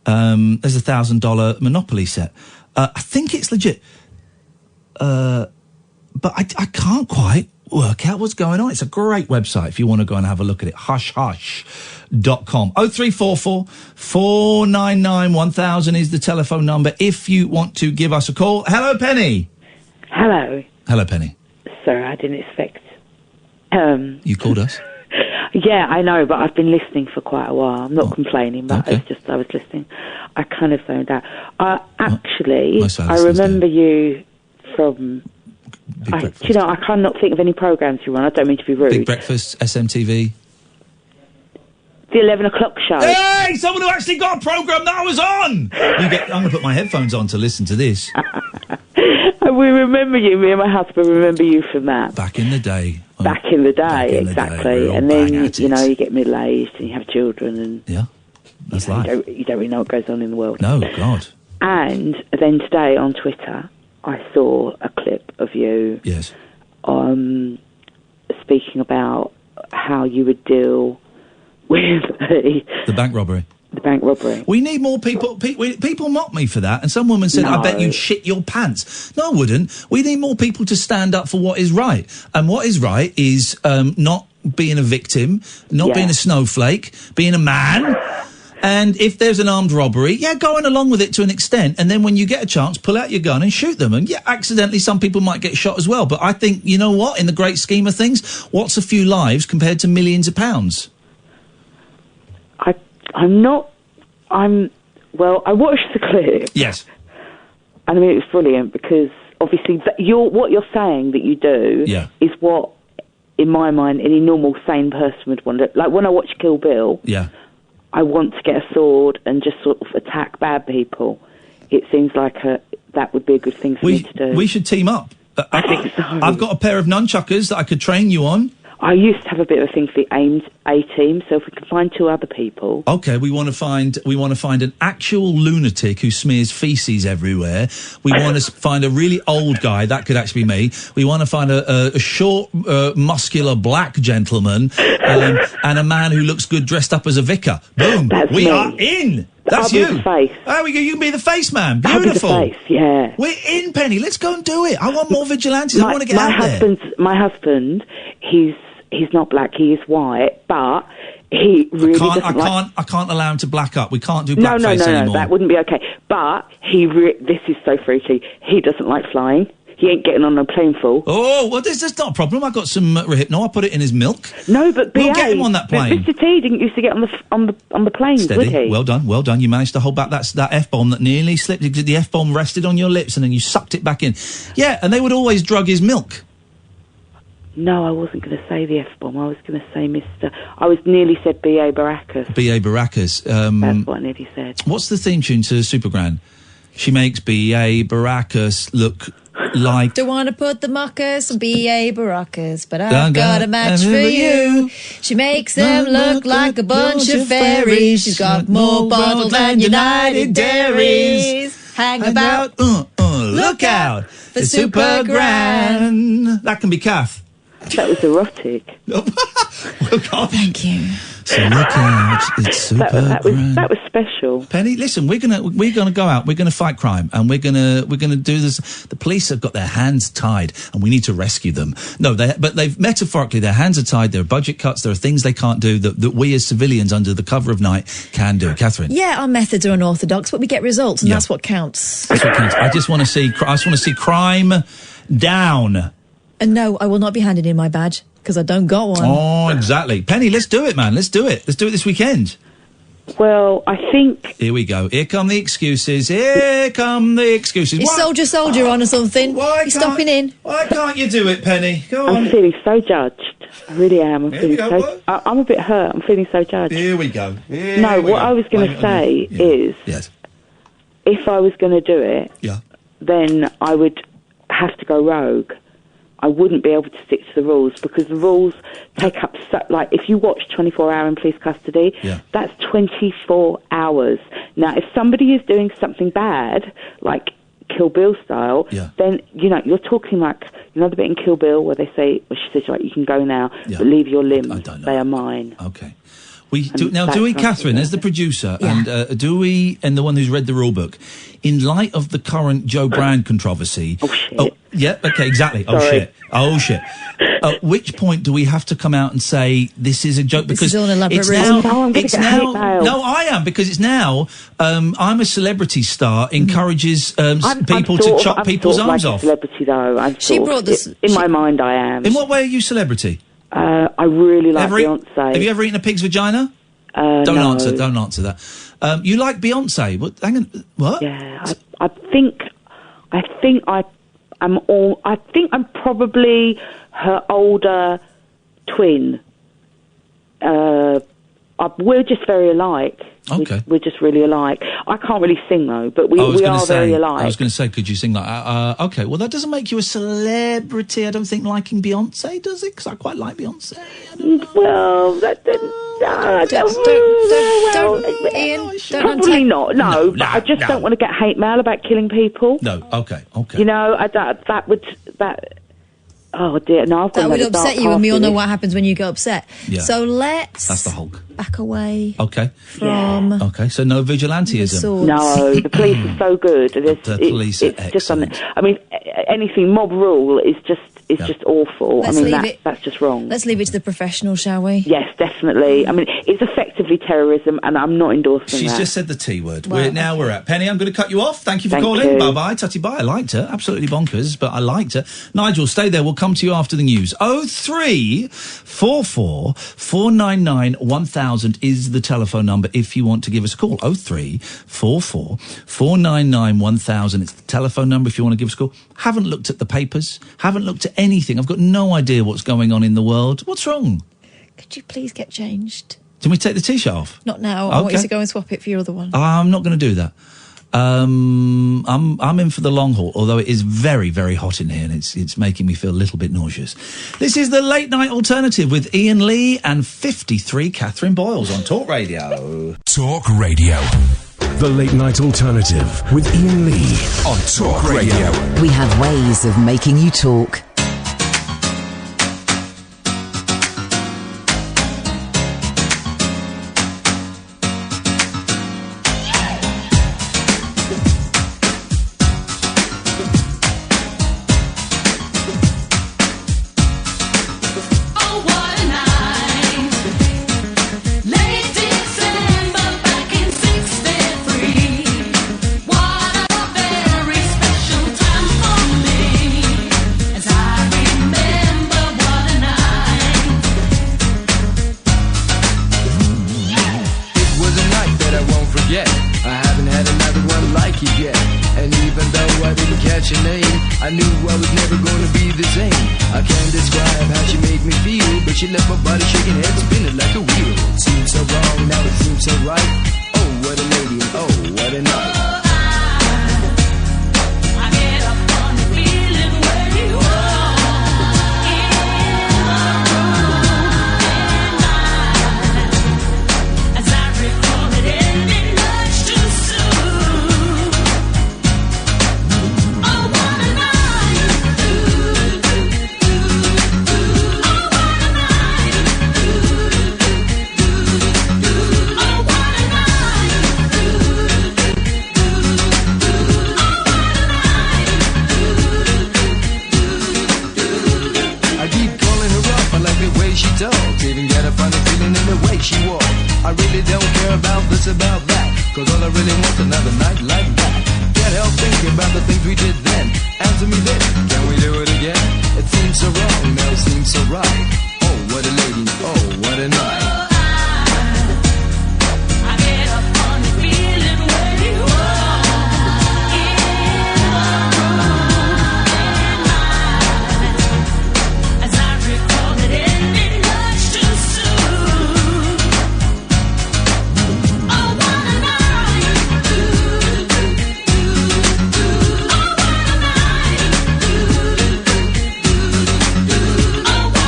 There's $1,000 Monopoly set. I think it's legit. But I can't quite work out what's going on. It's a great website if you want to go and have a look at it. Hushhush.com. 0344 499 1000 is the telephone number if you want to give us a call. Hello, Penny. Hello. Hello, Penny. Sorry, I didn't expect... You called us? Yeah, I know, but I've been listening for quite a while. I'm not complaining, but okay. I was listening. I kind of zoned out. Actually, Most I remember you from... I cannot think of any programmes you run. I don't mean to be rude. Big Breakfast, SMTV. The 11 o'clock show. Hey, someone who actually got a programme that I was on! I'm going to put my headphones on to listen to this. We remember you, me and my husband remember you from that. Back in the day. Exactly. And then, you get middle-aged and you have children and... Yeah, that's life. You don't really know what goes on in the world. No, God. And then today on Twitter, I saw a clip of you speaking about how you would deal with the bank robbery. The bank robbery. We need more people. People mock me for that, and some woman said, "I bet you'd shit your pants." No, I wouldn't. We need more people to stand up for what is right, and what is right is not being a victim, not being a snowflake, being a man. And if there's an armed robbery, going along with it to an extent, and then when you get a chance, pull out your gun and shoot them. And accidentally, some people might get shot as well. But I think, you know what? In the great scheme of things, what's a few lives compared to millions of pounds? I watched the clip. Yes. And I mean, it was brilliant because obviously what you're saying that you do is what, in my mind, any normal, sane person would want to. Like when I watch Kill Bill, I want to get a sword and just sort of attack bad people. It seems like that would be a good thing for me to do. We should team up. I think so. I've got a pair of nunchuckers that I could train you on. I used to have a bit of a thing for the AIM A-team, so if we can find 2 other people. Okay, we want to find an actual lunatic who smears feces everywhere. We want to find a really old guy, that could actually be me. We want to find a short, muscular black gentleman, and a man who looks good dressed up as a vicar. Boom! We are in! That's I'll you. Be the face. There we go. You can be the face man. Beautiful. Beautiful. I'll be the face, yeah. We're in, Penny. Let's go and do it. I want more vigilantes. I want to get out there. My husband, he's not black. He is white, but he really doesn't like... I can't allow him to black up. We can't do blackface anymore. No, that wouldn't be okay. But this is so freaky. He doesn't like flying. He ain't getting on a plane full. Oh, well, that's not a problem. I got some Rohypnol. I put it in his milk. No, but we'll get him on that plane. Mr. T didn't used to get on the planes, Steady. would he? Well done. You managed to hold back that F-bomb that nearly slipped. The F-bomb rested on your lips and then you sucked it back in. Yeah, and they would always drug his milk. No, I wasn't going to say the F-bomb. I was going to say Mr... I was nearly said B.A. Baracus. B.A. Baracus. That's what I nearly said. What's the theme tune to Supergran? She makes B.A. Baracus look like... Don't want to put the muckers on B.A. Baracus, but I've got a match for you. She makes them look like a bunch of fairies. She's got more bottles than United Dairies. Hang about. Look out for Supergran. That can be Kath. That was erotic. Thank you. So look out, it's super that was special. Penny, listen, we're gonna go out, we're gonna fight crime, and we're gonna do this. The police have got their hands tied, and we need to rescue them. No, they've metaphorically, their hands are tied. There are budget cuts. There are things they can't do that we as civilians under the cover of night can do. Catherine, yeah, our methods are unorthodox, but we get results, and that's what counts. That's what counts. I just want to see crime down. And no, I will not be handing in my badge, because I don't got one. Oh, exactly. Penny, let's do it, man. Let's do it. Let's do it this weekend. Well, I think... Here we go. Here come the excuses. Here come the excuses. Is soldier on or something? You're stopping in. Why can't you do it, Penny? Go on. I'm feeling so judged. I really am. I'm a bit hurt. I'm feeling so judged. Here we go. What I was going to say is... Yes. If I was going to do it, then I would have to go rogue. I wouldn't be able to stick to the rules because the rules take up if you watch 24 Hour in Police Custody, that's 24 hours. Now, if somebody is doing something bad, like Kill Bill style, then, you're talking like, the bit in Kill Bill where they say, she says, you can go now, but leave your limbs, they are mine. Okay. Do we, Catherine, as the producer, and do we, and the one who's read the rule book, in light of the current Joe Brand controversy... Oh, shit. Okay, exactly. Sorry. Oh, shit. At which point do we have to come out and say, this is a joke? Because this is all an elaborate it's now... No, I am, because it's now, I'm a celebrity star, encourages people to chop people's arms off. I'm celebrity, though. She brought this... In my mind, I am. In what way are you celebrity? I really like Beyonce. Have you ever eaten a pig's vagina? Don't answer that. You like Beyonce? What? Hang on. What? Yeah, I think I'm probably her older twin. We're just very alike. Okay. We're just really alike. I can't really sing, though, but we are very alike. I was going to say, could you sing like... okay, well, that doesn't make you a celebrity, I don't think, liking Beyonce, does it? Because I quite like Beyonce. Well, Ian, probably not. No, but I just don't want to get hate mail about killing people. No, okay. Oh dear, no, I've got That would another upset dark you, and we all past know in what it. happens when you get upset. Yeah. So let's That's the Hulk. back away Okay. from Okay, so no vigilanteism. No, the police are so good. The police are it's just I mean, anything mob rule is just awful. Let's I mean, leave that's just wrong. Let's leave it to the professional, shall we? Yes, definitely. I mean, it's effectively terrorism, and I'm not endorsing She's that. just said the T word. Well, We're at Penny. I'm going to cut you off. Thank you for Thank calling. you. Bye bye. Tutty bye. I liked her. Absolutely bonkers, but I liked her. Nigel, stay there. We'll come to you after the news. 0344 499 1000 is the telephone number if you want to give us a call. 0344 499 1000. It's the telephone number if you want to give us a call. Haven't looked at the papers. Haven't looked at anything. I've got no idea what's going on in the world. What's wrong? Could you please get changed? Can we take the T-shirt off? Not now. I want you Okay. to go and swap it for your other one. I'm not going to do that. I'm in for the long haul, although it is very, very hot in here and it's making me feel a little bit nauseous. This is the Late Night Alternative with Iain Lee and 53 Katherine Boyles on Talk Radio. Talk Radio. The Late Night Alternative with Iain Lee on Talk Radio. We have ways of making you talk. I knew I was never gonna be the same. I can't describe how she made me feel, but she left my body shaking, head spinning like a wheel. Seems so wrong, now it seems so right. Oh, what a lady, and oh, what a night. I get a funny feeling when you are in my room at night. As I recall it ending much too soon. Oh, what a night. She talks, even get a funny feeling in the way she walks. I really don't care about this, about that, cause all I really want's another night like that. Can't help thinking about the things we did then. Answer me this, can we do it again? It seems so wrong, now it seems so right. Oh, what a lady, oh, what a night. I get a funny feeling when you are in my room at night. As I recall it ending much too soon. Oh, what a night. Oh, what a night. Oh, what a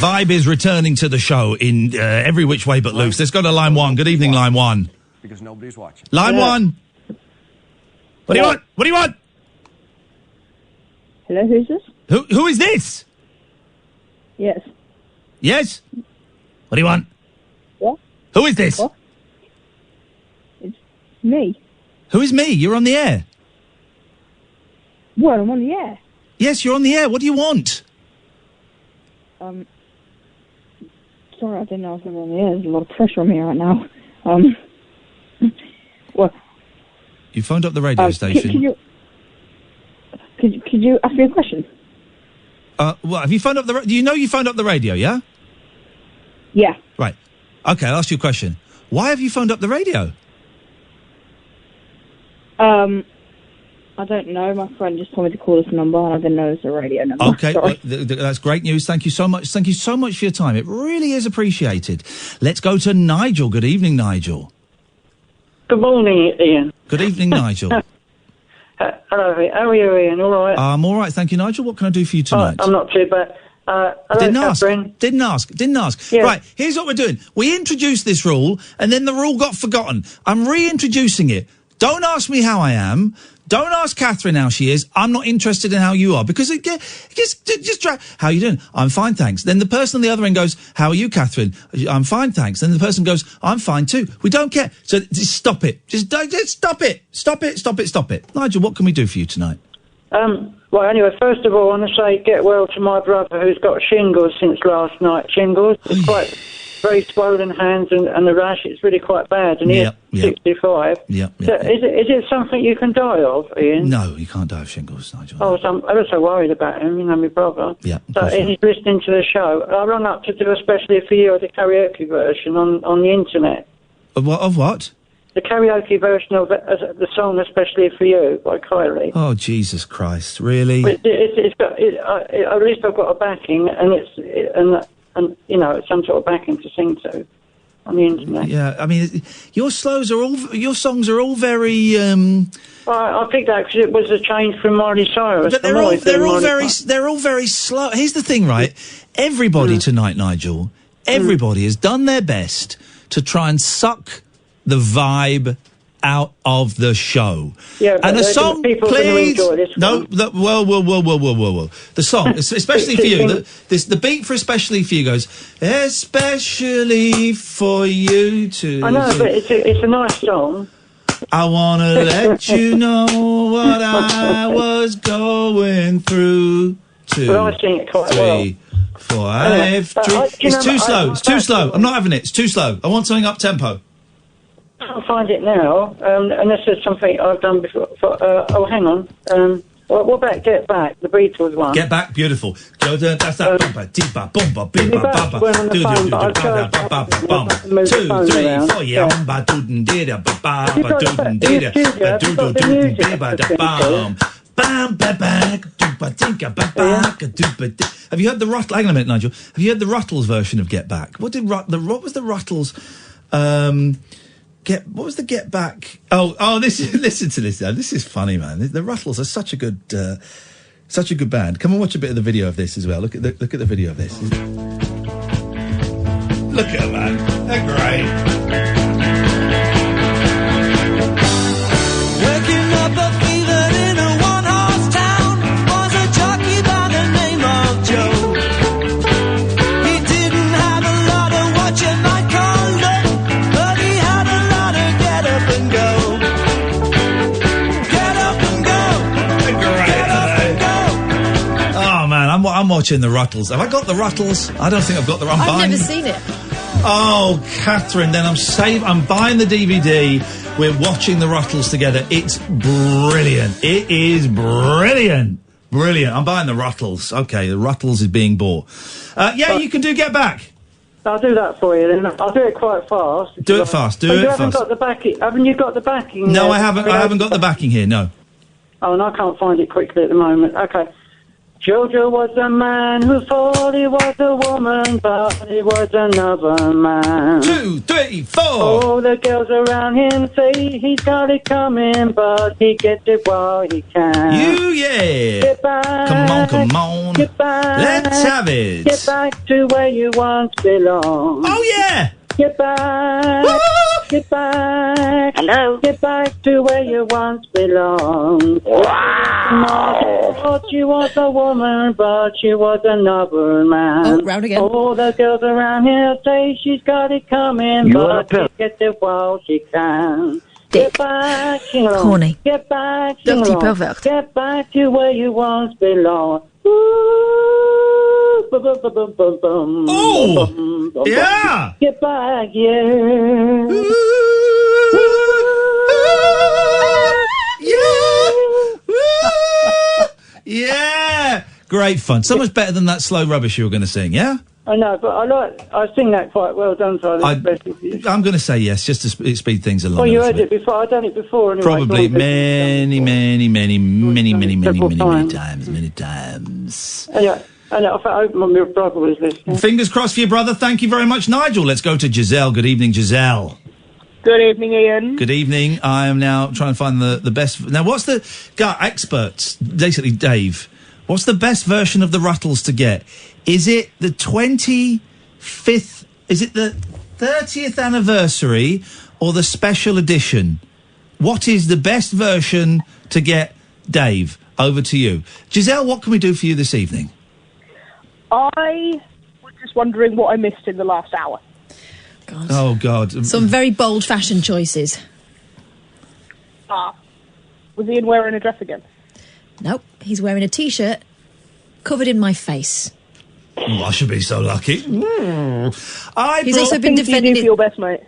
Vibe is returning to the show in every which way but loose. Let's go to line one. Good evening, line one. Because nobody's watching. Line one. What do you want? What do you want? Hello, who's this? Who is this? Yes. Yes? What do you want? What? Who is this? What? It's me. Who is me? You're on the air. Well, I'm on the air. Yes, you're on the air. What do you want? Sorry, I didn't know I was on the air. There's a lot of pressure on me right now. Well, You phoned up the radio station. Could you ask me a question? Well, have you phoned up the... Do you know you phoned up the radio, yeah? Yeah. Right. Okay, I'll ask you a question. Why have you phoned up the radio? I don't know. My friend just told me to call this number, and I didn't know it was a radio number. Okay, Sorry. that's great news. Thank you so much. Thank you so much for your time. It really is appreciated. Let's go to Nigel. Good evening, Nigel. Good morning, Ian. Good evening, Nigel. Hello, how are you, Ian? All right? I'm all right, thank you, Nigel. What can I do for you tonight? I'm not too bad. Hello, Katherine. Didn't ask. Yeah. Right, here's what we're doing. We introduced this rule, and then the rule got forgotten. I'm reintroducing it. Don't ask me how I am. Don't ask Katherine how she is. I'm not interested in how you are, because how are you doing? I'm fine, thanks. Then the person on the other end goes, how are you, Katherine? I'm fine, thanks. Then the person goes, I'm fine too. We don't care. So just stop it. Just stop it. Stop it. Nigel, what can we do for you tonight? Well, anyway, first of all, I want to say get well to my brother who's got shingles since last night. Shingles. It's quite very swollen hands and the rash. It's really quite bad. And he's 65. So is it something you can die of, Ian? No, you can't die of shingles, Nigel. Oh, so I'm ever so worried about him, my brother. Yeah. So he's listening to the show. I rang up to do especially for you the karaoke version on the internet. Of what? The karaoke version of the song "Especially for You" by Kylie. Oh, Jesus Christ! Really? It's got. At least I've got a backing, and it's some sort of backing to sing to on the internet. Yeah, I mean, your songs are all very. I picked that because it was a change from Miley Cyrus. But they're all very slow. Here's the thing, right? Everybody tonight, Nigel. Everybody has done their best to try and suck the vibe out of the show. Yeah, and a song, please. No, whoa. The song, especially for you. The beat for "Especially for You" goes, especially for you too. I know, but it's a nice song. I wanna let you know what I was going through. 2, but I sing it quite 3, 4, 5, 3. It's too slow. It's too slow. I'm not having it. It's too slow. I want something up tempo. I can't find it now, unless there's something I've done before. Hang on. What about Get Back, the Beatles one? Get Back, beautiful. That's that bumper, deepa, bumper, bimba, bumper. 2, 3, 4, yeah, bumba, doodin, dida, ba, doodin, dida, doodin, dida, bum. Bam, ba, ba, doopa, dinka, ba, ba, doopa. Have you heard the Ruttles? Hang on a minute, Nigel. Have you heard the Ruttles version of Get Back? What was the Ruttles? What was the Get Back? Listen to this now. This is funny, man. The Ruttles are such a good band. Come and watch a bit of the video of this as well. Look at the video of this. Look at them, man. They're great. Waking up a feeling in a one-horse town was a jockey by the name of Joe. He didn't have a lot of what you might call luck, but he had a lot of get up and go. Get up and go. Get up and go. Oh man, I'm watching the Ruttles. Have I got the Ruttles? I don't think I've got the. I've never seen it. Oh, Katherine, then I'm buying the DVD. We're watching the Ruttles together. It's brilliant. It is brilliant. Brilliant. I'm buying the Ruttles. Okay, the Ruttles is being bought. You can do Get Back. I'll do that for you then. I'll do it quite fast. Do it fast. You haven't got the backing. Haven't you got the backing? No, I haven't. I haven't got the backing here. No. Oh, and I can't find it quickly at the moment. Okay. Jojo was a man who thought he was a woman, but he was another man. 2, 3, 4. All the girls around him say he's got it coming, but he gets it while he can. Get back. Come on. Get back. Let's have it. Get back to where you once belonged. Oh, yeah. Get back. Get back. Hello. Get back to where you once belonged. Wow. Thought she was a woman, but she was another man. Oh, round again. All the girls around here say she's got it coming, but she gets it while she can. Dick. Get back, sing along. Corny. Get back, sing Dirty along. pervert. Get back to where you once belong. Ooh, bum, bum, bum, bum, bum, bum, Oh, bum, bum, yeah. Get back, yeah. Yeah. Great fun. So much better than that slow rubbish you were going to sing, yeah? I know, but I sing that quite well done, so I'm going to say yes, just to speed things along. Well, a you little heard it before. I've done it before. Anyway. Probably It's all many times. Anyway, I hope my brother was listening. Fingers crossed for your brother. Thank you very much, Nigel. Let's go to Giselle. Good evening, Giselle. Good evening, Ian. Good evening. I am now trying to find the best. Now, what's the experts? Basically, Dave. What's the best version of the Ruttles to get? Is it the 25th? Is it the 30th anniversary or the special edition? What is the best version to get, Dave? Over to you. Giselle, what can we do for you this evening? I was just wondering what I missed in the last hour. God. Oh, God. Some very bold fashion choices. Was Ian wearing a dress again? Nope. He's wearing a T-shirt covered in my face. Oh, I should be so lucky. He's also been defending your best, mate.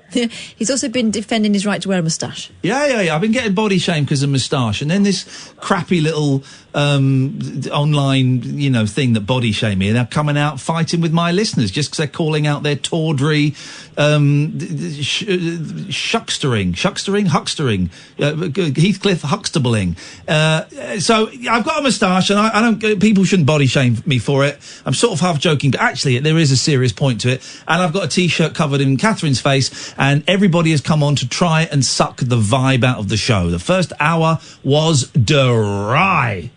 He's also been defending his right to wear a moustache. Yeah. I've been getting body shamed because of moustache, and then this crappy little online, thing that body shame me, and they're coming out fighting with my listeners just because they're calling out their tawdry huckstering, Heathcliff huxtabling. So I've got a moustache, and I don't. People shouldn't body shame me for it. I'm sort of half joking, but actually there is a serious point to it. And I've got a T-shirt covered in Katherine's face, and everybody has come on to try and suck the vibe out of the show. The first hour was dry.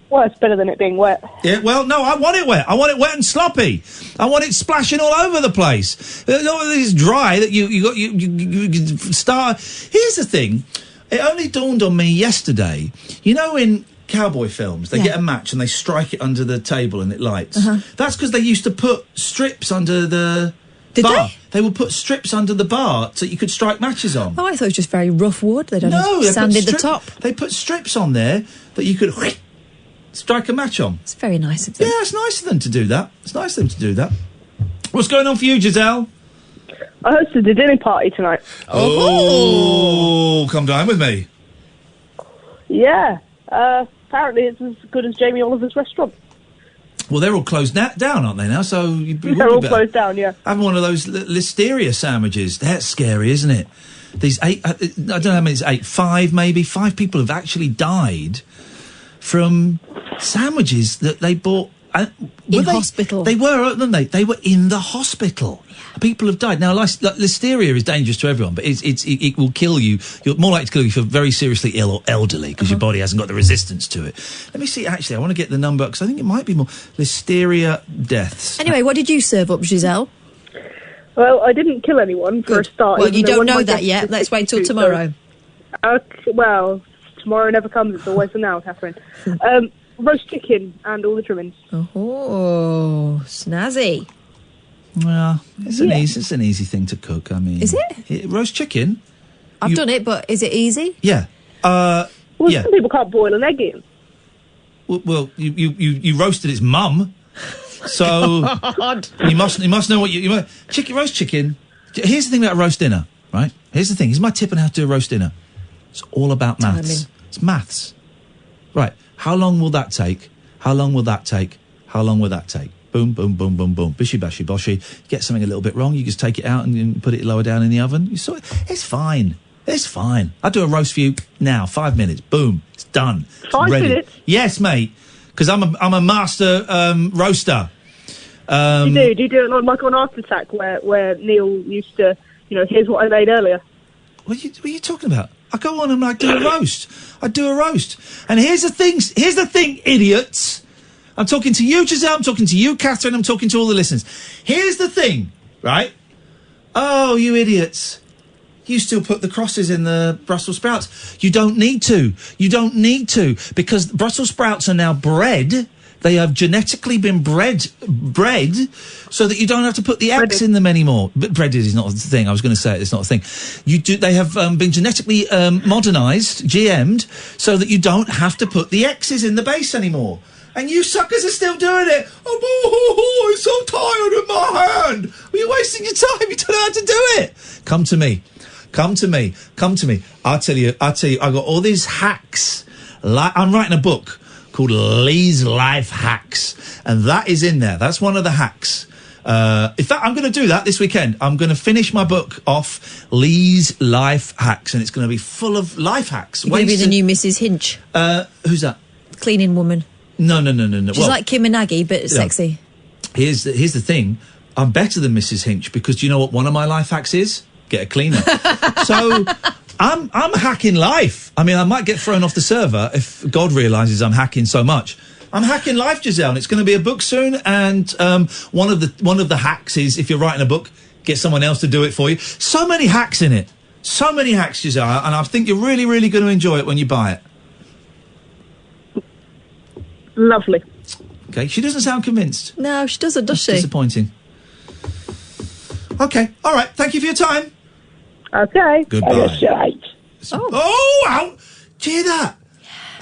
Well, it's better than it being wet. Yeah, well, no, I want it wet. I want it wet and sloppy. I want it splashing all over the place. It's dry that you start. Here's the thing. It only dawned on me yesterday. In cowboy films, they get a match and they strike it under the table and it lights. That's because they used to put strips under the bar. They would put strips under the bar so you could strike matches on. Oh, I thought it was just very rough wood. They sanded the top. They put strips on there that you could strike a match on. It's very nice of them. Yeah, it's nice of them to do that. What's going on for you, Giselle? I hosted a dinner party tonight. Oh, come down with me. Yeah. Apparently it's as good as Jamie Oliver's restaurant. Well, they're all closed down, aren't they now? So they're all closed down, yeah. Having one of those listeria sandwiches. That's scary, isn't it? These I don't know how many it's 5 people have actually died from sandwiches that they bought in hospital. They were, weren't they? They were in the hospital. Yeah. People have died. Now, listeria is dangerous to everyone, but it will kill you. You're more likely to kill you if you're very seriously ill or elderly because your body hasn't got the resistance to it. Let me see. Actually, I want to get the number because I think it might be more listeria deaths. Anyway, what did you serve up, Giselle? Well, I didn't kill anyone for a start. Well, you don't know that yet. Let's wait till tomorrow. Well, tomorrow never comes. It's always a now, Katherine. Roast chicken and all the trimmings. Oh, snazzy. Well, it's an easy thing to cook. I mean, is it? Roast chicken? I've done it, but is it easy? Yeah. Well, some people can't boil an egg in. Well, you roasted its mum, so you must know what roast chicken. Here's the thing about a roast dinner, right? Here's the thing. Here's my tip on how to do a roast dinner. It's all about maths. It's maths. Right. How long will that take? How long will that take? How long will that take? Boom, boom, boom, boom, boom. Bishy, bashy, boshy. You get something a little bit wrong, you just take it out and put it lower down in the oven. It's fine. It's fine. I'll do a roast for you now. 5 minutes. Boom. It's done. It's 5 ready. minutes? Yes, mate. Because I'm a master roaster. Do you do it like on Art Attack where Neil used to, here's what I made earlier? What are you talking about? I go on and I do a roast. And here's the thing, idiots. I'm talking to you, Giselle. I'm talking to you, Katherine. I'm talking to all the listeners. Here's the thing, right? Oh, you idiots. You still put the crosses in the Brussels sprouts. You don't need to. Because Brussels sprouts are now bread They have genetically been bred so that you don't have to put the X in them anymore. But breaded is not a thing. I was going to say it's not a thing. They have been genetically modernised, GM'd, so that you don't have to put the X's in the base anymore. And you suckers are still doing it. Oh, I'm so tired of my hand. Well, you're wasting your time. You don't know how to do it. Come to me. Come to me. Come to me. I'll tell you. I've got all these hacks. I'm writing a book called Lee's Life Hacks. And that is in there. That's one of the hacks. In fact, I'm going to do that this weekend. I'm going to finish my book off, Lee's Life Hacks. And it's going to be full of life hacks. You're going to be the new Mrs. Hinch. Who's that? Cleaning woman. No. She's like Kim and Aggie, but sexy. Here's the thing. I'm better than Mrs. Hinch because do you know what one of my life hacks is? Get a cleaner. So I'm hacking life. I mean, I might get thrown off the server if God realises I'm hacking so much. I'm hacking life, Giselle, and it's going to be a book soon. And one of the hacks is if you're writing a book, get someone else to do it for you. So many hacks in it. So many hacks, Giselle, and I think you're really, really going to enjoy it when you buy it. Lovely. Okay, she doesn't sound convinced. No, she doesn't, does she? Disappointing. Okay, all right. Thank you for your time. Okay. Goodbye. Out! Do you hear that?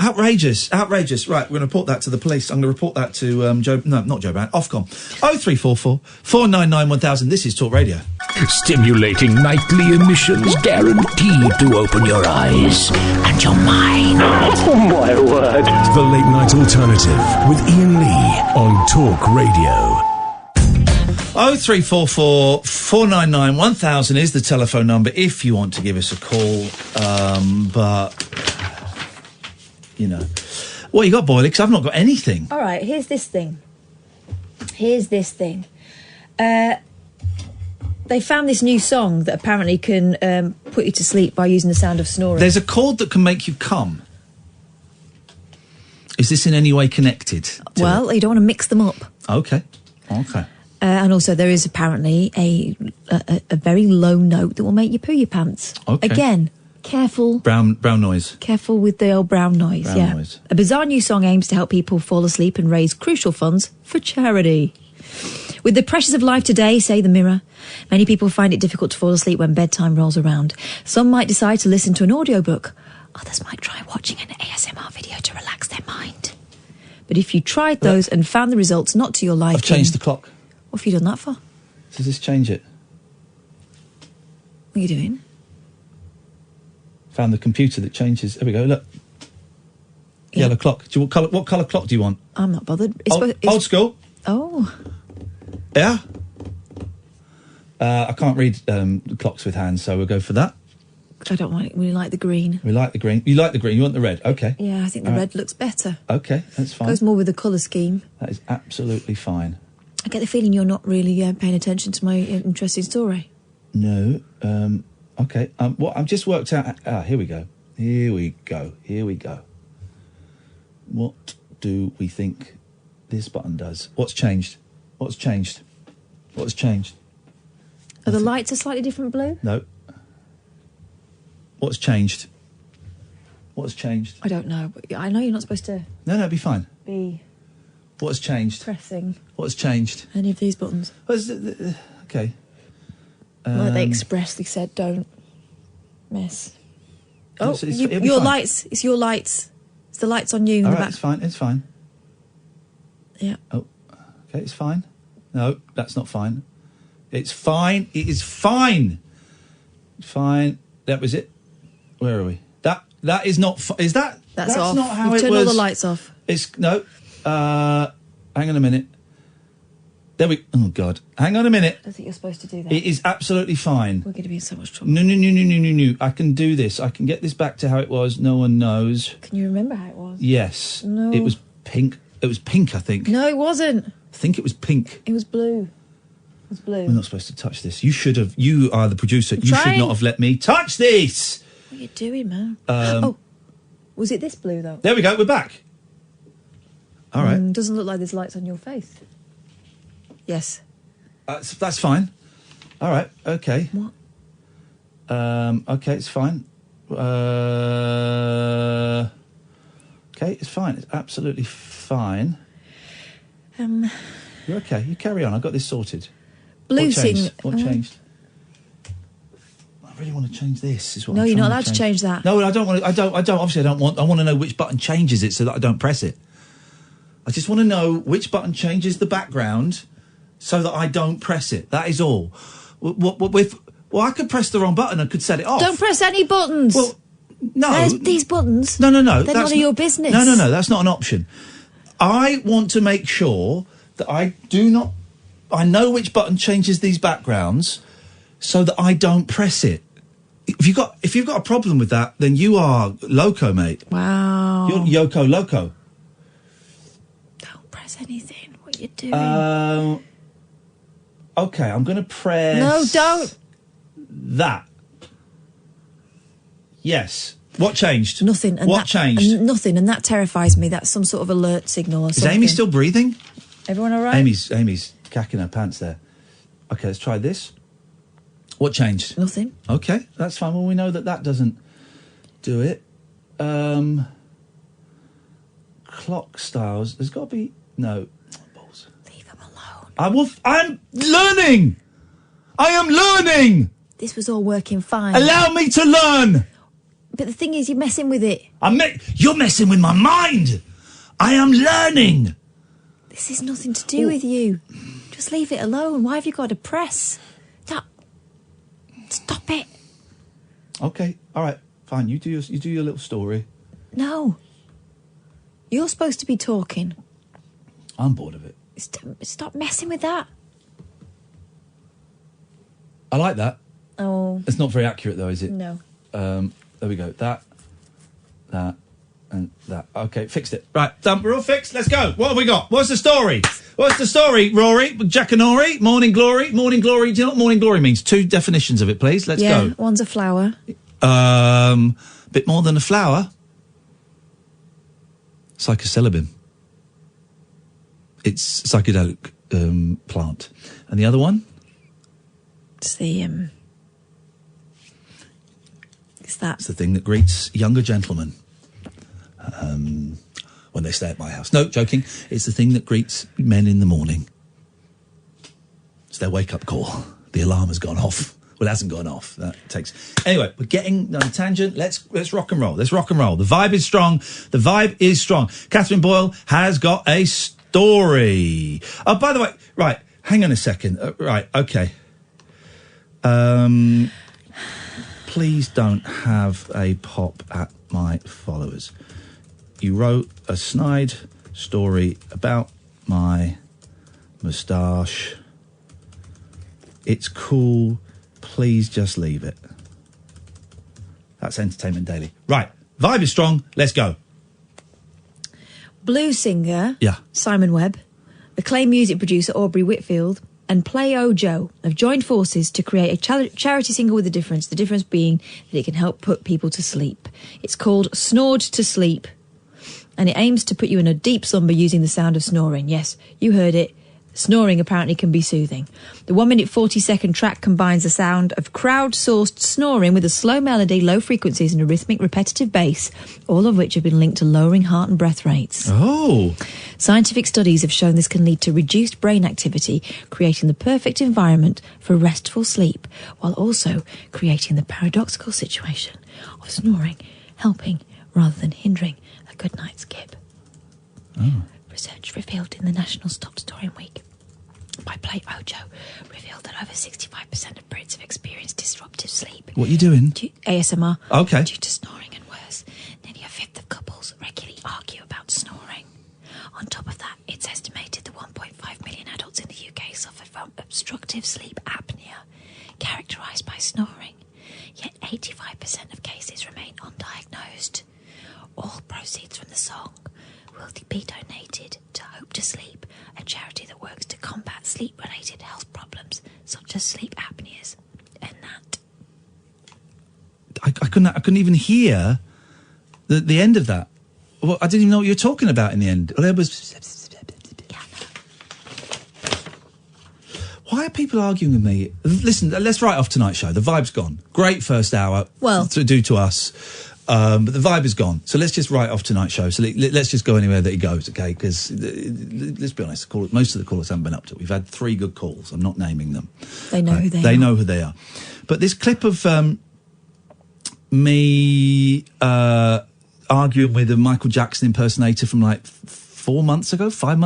Outrageous. Outrageous. Right, we're going to report that to the police. I'm going to report that to Joe... No, not Joe Brown. Ofcom. 0344 499 1000. This is Talk Radio. Stimulating nightly emissions guaranteed to open your eyes and your mind. Oh, my word. The Late Night Alternative with Iain Lee on Talk Radio. 0344 499 1000 is the telephone number if you want to give us a call. But, you know. What you got, Boyle? Because I've not got anything. All right, here's this thing. They found this new song that apparently can put you to sleep by using the sound of snoring. There's a chord that can make you come. Is this in any way connected? Well, you don't want to mix them up. Okay. And also there is apparently a very low note that will make you poo your pants. Okay. Again, careful. Brown noise. Careful with the old brown noise, Brown noise. A bizarre new song aims to help people fall asleep and raise crucial funds for charity. With the pressures of life today, say the Mirror, many people find it difficult to fall asleep when bedtime rolls around. Some might decide to listen to an audiobook. Others might try watching an ASMR video to relax their mind. But if you tried those and found the results not to your liking... I've changed the clock. What have you done that for? Does this change it? What are you doing? Found the computer that changes. There we go, look. Yeah. Yellow clock. What colour clock do you want? I'm not bothered. Old school. Oh. Yeah? I can't read clocks with hands, so we'll go for that. I don't want it. We like the green. We like the green. You like the green. You want the red. Okay. Yeah, I think the red looks better. Okay, that's fine. Goes more with the colour scheme. That is absolutely fine. I get the feeling you're not really paying attention to my interesting story. No. Okay. I've just worked out... here we go. Here we go. What do we think this button does? What's changed? Are the lights a slightly different blue? No. What's changed? I don't know, but I know you're not supposed to... No, it'll be fine. ...be... What's changed? ...pressing... What's changed? ...any of these buttons. Okay. Like they expressly said, don't mess. Oh, It'll your be fine. lights. It's your lights. It's the lights on you in All the right, back. it's fine. Yeah. Oh, okay, it's fine. No, that's not fine. It's fine. It is fine. Fine. That was it. Where are we? That is not... Is that... That's off. Not how You've it turned was. all the lights off. It's... No. Hang on a minute. There we... Oh, God. Hang on a minute. I don't think you're supposed to do that. It is absolutely fine. We're going to be in so much trouble. No. I can do this. I can get this back to how it was. No one knows. Can you remember how it was? Yes. No. It was pink. It was pink, I think. No, it wasn't. I think it was pink. It was blue. It was blue. We're not supposed to touch this. You should have... You are the producer. You should trying. not have let me touch this! What are you doing, man? Oh, was it this blue, though? there we go. We're back. All right. Doesn't look like there's lights on your face. Yes. That's fine. All right. Okay. What? Okay, it's fine. Okay, it's fine. It's absolutely fine. You're okay. You carry on. I got this sorted. Blue What changed? sing- What changed? I really want to change this. Is what No, I'm you're not trying allowed to change that. No, I don't want to. I don't. Obviously, I don't want. I want to know which button changes it so that I don't press it. I just want to know which button changes the background so that I don't press it. That is all. Well, I could press the wrong button and could set it off. Don't press any buttons. Well, no. There's these buttons. No. They're that's none of your business. No. That's not an option. I want to make sure that I know which button changes these backgrounds so that I don't press it. If you've got a problem with that, then you are loco, mate. Wow. You're Yoko Loco. Don't press anything. What are you doing? Okay, I'm going to press... No, don't. That. Yes. What changed? Nothing. And what changed? Nothing, and that terrifies me. That's some sort of alert signal or something. Is Amy still breathing? Everyone all right? Amy's cacking her pants there. Okay, let's try this. What changed? Nothing. Okay, that's fine. Well, we know that doesn't do it. Clock styles. There's got to be... No. Balls. Leave them alone. I'm learning! I am learning! This was all working fine. Allow me to learn! But the thing is, you're messing with it. You're messing with my mind! I am learning! This is nothing to do with you. Just leave it alone. Why have you got to press? Stop it. Okay, all right, fine. You do your little story. No. You're supposed to be talking. I'm bored of it. Stop messing with that. I like that. Oh. It's not very accurate, though, is it? No. There we go. That, and that. Okay, fixed it. Right, done. We're all fixed. Let's go. What have we got? What's the story? What's the story, Rory? Jack and Ori? Morning Glory? Morning Glory. Do you know what Morning Glory means? 2 definitions of it, please. Let's go. Yeah, one's a flower. Bit more than a flower. Psychosilibin. It's psychedelic plant. And the other one? It's the It's that. It's the thing that greets younger gentlemen when they stay at my house. No, joking. It's the thing that greets men in the morning. It's their wake-up call. The alarm has gone off. Well, it hasn't gone off. That takes... Anyway, we're getting on a tangent. Let's rock and roll. Let's rock and roll. The vibe is strong. The vibe is strong. Katherine Boyle has got a story. Oh, by the way, right, hang on a second. Right, okay. Please don't have a pop at my followers. You wrote a snide story about my moustache. It's cool. Please just leave it. That's Entertainment Daily. Right. Vibe is strong. Let's go. Blues singer Yeah. Simon Webb, acclaimed music producer Aubrey Whitfield, and Play Ojo have joined forces to create a charity single with a difference. The difference being that it can help put people to sleep. It's called Snored to Sleep, and it aims to put you in a deep slumber using the sound of snoring. Yes, you heard it. Snoring apparently can be soothing. The 1-minute 40-second track combines the sound of crowd-sourced snoring with a slow melody, low frequencies and a rhythmic repetitive bass, all of which have been linked to lowering heart and breath rates. Oh. Scientific studies have shown this can lead to reduced brain activity, creating the perfect environment for restful sleep, while also creating the paradoxical situation of snoring helping rather than hindering a good night's skip. Oh. Research revealed in the National's Top Snoring Week by Play Ojo revealed that over 65% of Brits have experienced disruptive sleep. What are you doing? ASMR. Okay. Due to snoring, and worse, nearly a fifth of couples regularly argue about snoring. On top of that, it's estimated that 1.5 million adults in the UK suffer from obstructive sleep apnea, characterised by snoring. Yet 85% of cases remain undiagnosed. All proceeds from the song will be donated to Hope to Sleep, a charity that works to combat sleep-related health problems such as sleep apneas. And that. I couldn't even hear the end of that. Well, I didn't even know what you were talking about in the end. There was... Why are people arguing with me? Listen, let's write off tonight's show. The vibe's gone. Great first hour. Well, to do to us. But the vibe is gone. So let's just write off tonight's show. So let's just go anywhere that he goes, okay? Because let's be honest, most of the callers haven't been up to it. We've had 3 good calls. I'm not naming them. They know who they are. They know who they are. But this clip of me arguing with a Michael Jackson impersonator from like 5 months ago. For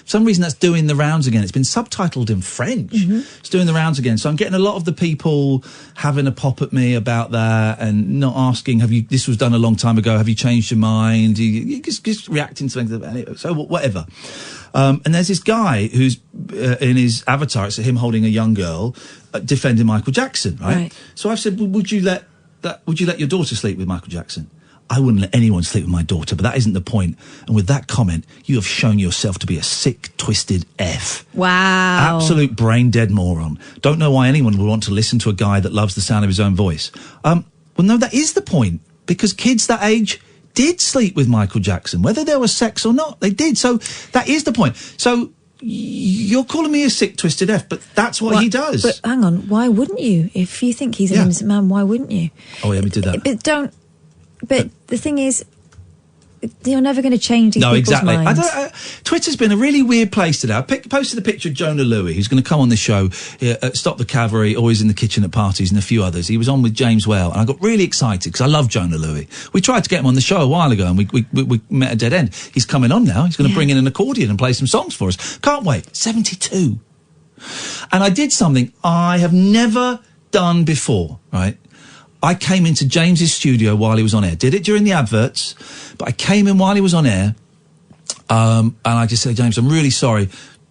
some reason that's doing the rounds again. It's been subtitled in French. It's doing the rounds again. So I'm getting a lot of the people having a pop at me about that and not asking, this was done a long time ago, have you changed your mind? You just reacting to things. Anyway, so whatever. And there's this guy who's in his avatar, it's him holding a young girl, defending Michael Jackson, right? So I've said, well, would you let your daughter sleep with Michael Jackson? I wouldn't let anyone sleep with my daughter, but that isn't the point. And with that comment, you have shown yourself to be a sick, twisted F. Wow. Absolute brain-dead moron. Don't know why anyone would want to listen to a guy that loves the sound of his own voice. Well, no, that is the point, because kids that age did sleep with Michael Jackson, whether there was sex or not. They did. So that is the point. So you're calling me a sick, twisted F, but that's what he does. But hang on, why wouldn't you? If you think he's an innocent man, why wouldn't you? Oh, yeah, we did that. But don't... But the thing is, you're never going to change these people's minds. Twitter's been a really weird place today. I posted a picture of Jonah Louis, who's going to come on this show, Stop the Cavalry, Always in the Kitchen at Parties, and a few others. He was on with James Whale, and I got really excited because I love Jonah Louis. We tried to get him on the show a while ago, and we met a dead end. He's coming on now. He's going to bring in an accordion and play some songs for us. Can't wait. 72. And I did something I have never done before, right? I came into James's studio while he was on air. Did it during the adverts, but I came in while he was on air, and I just said, James, I'm really sorry.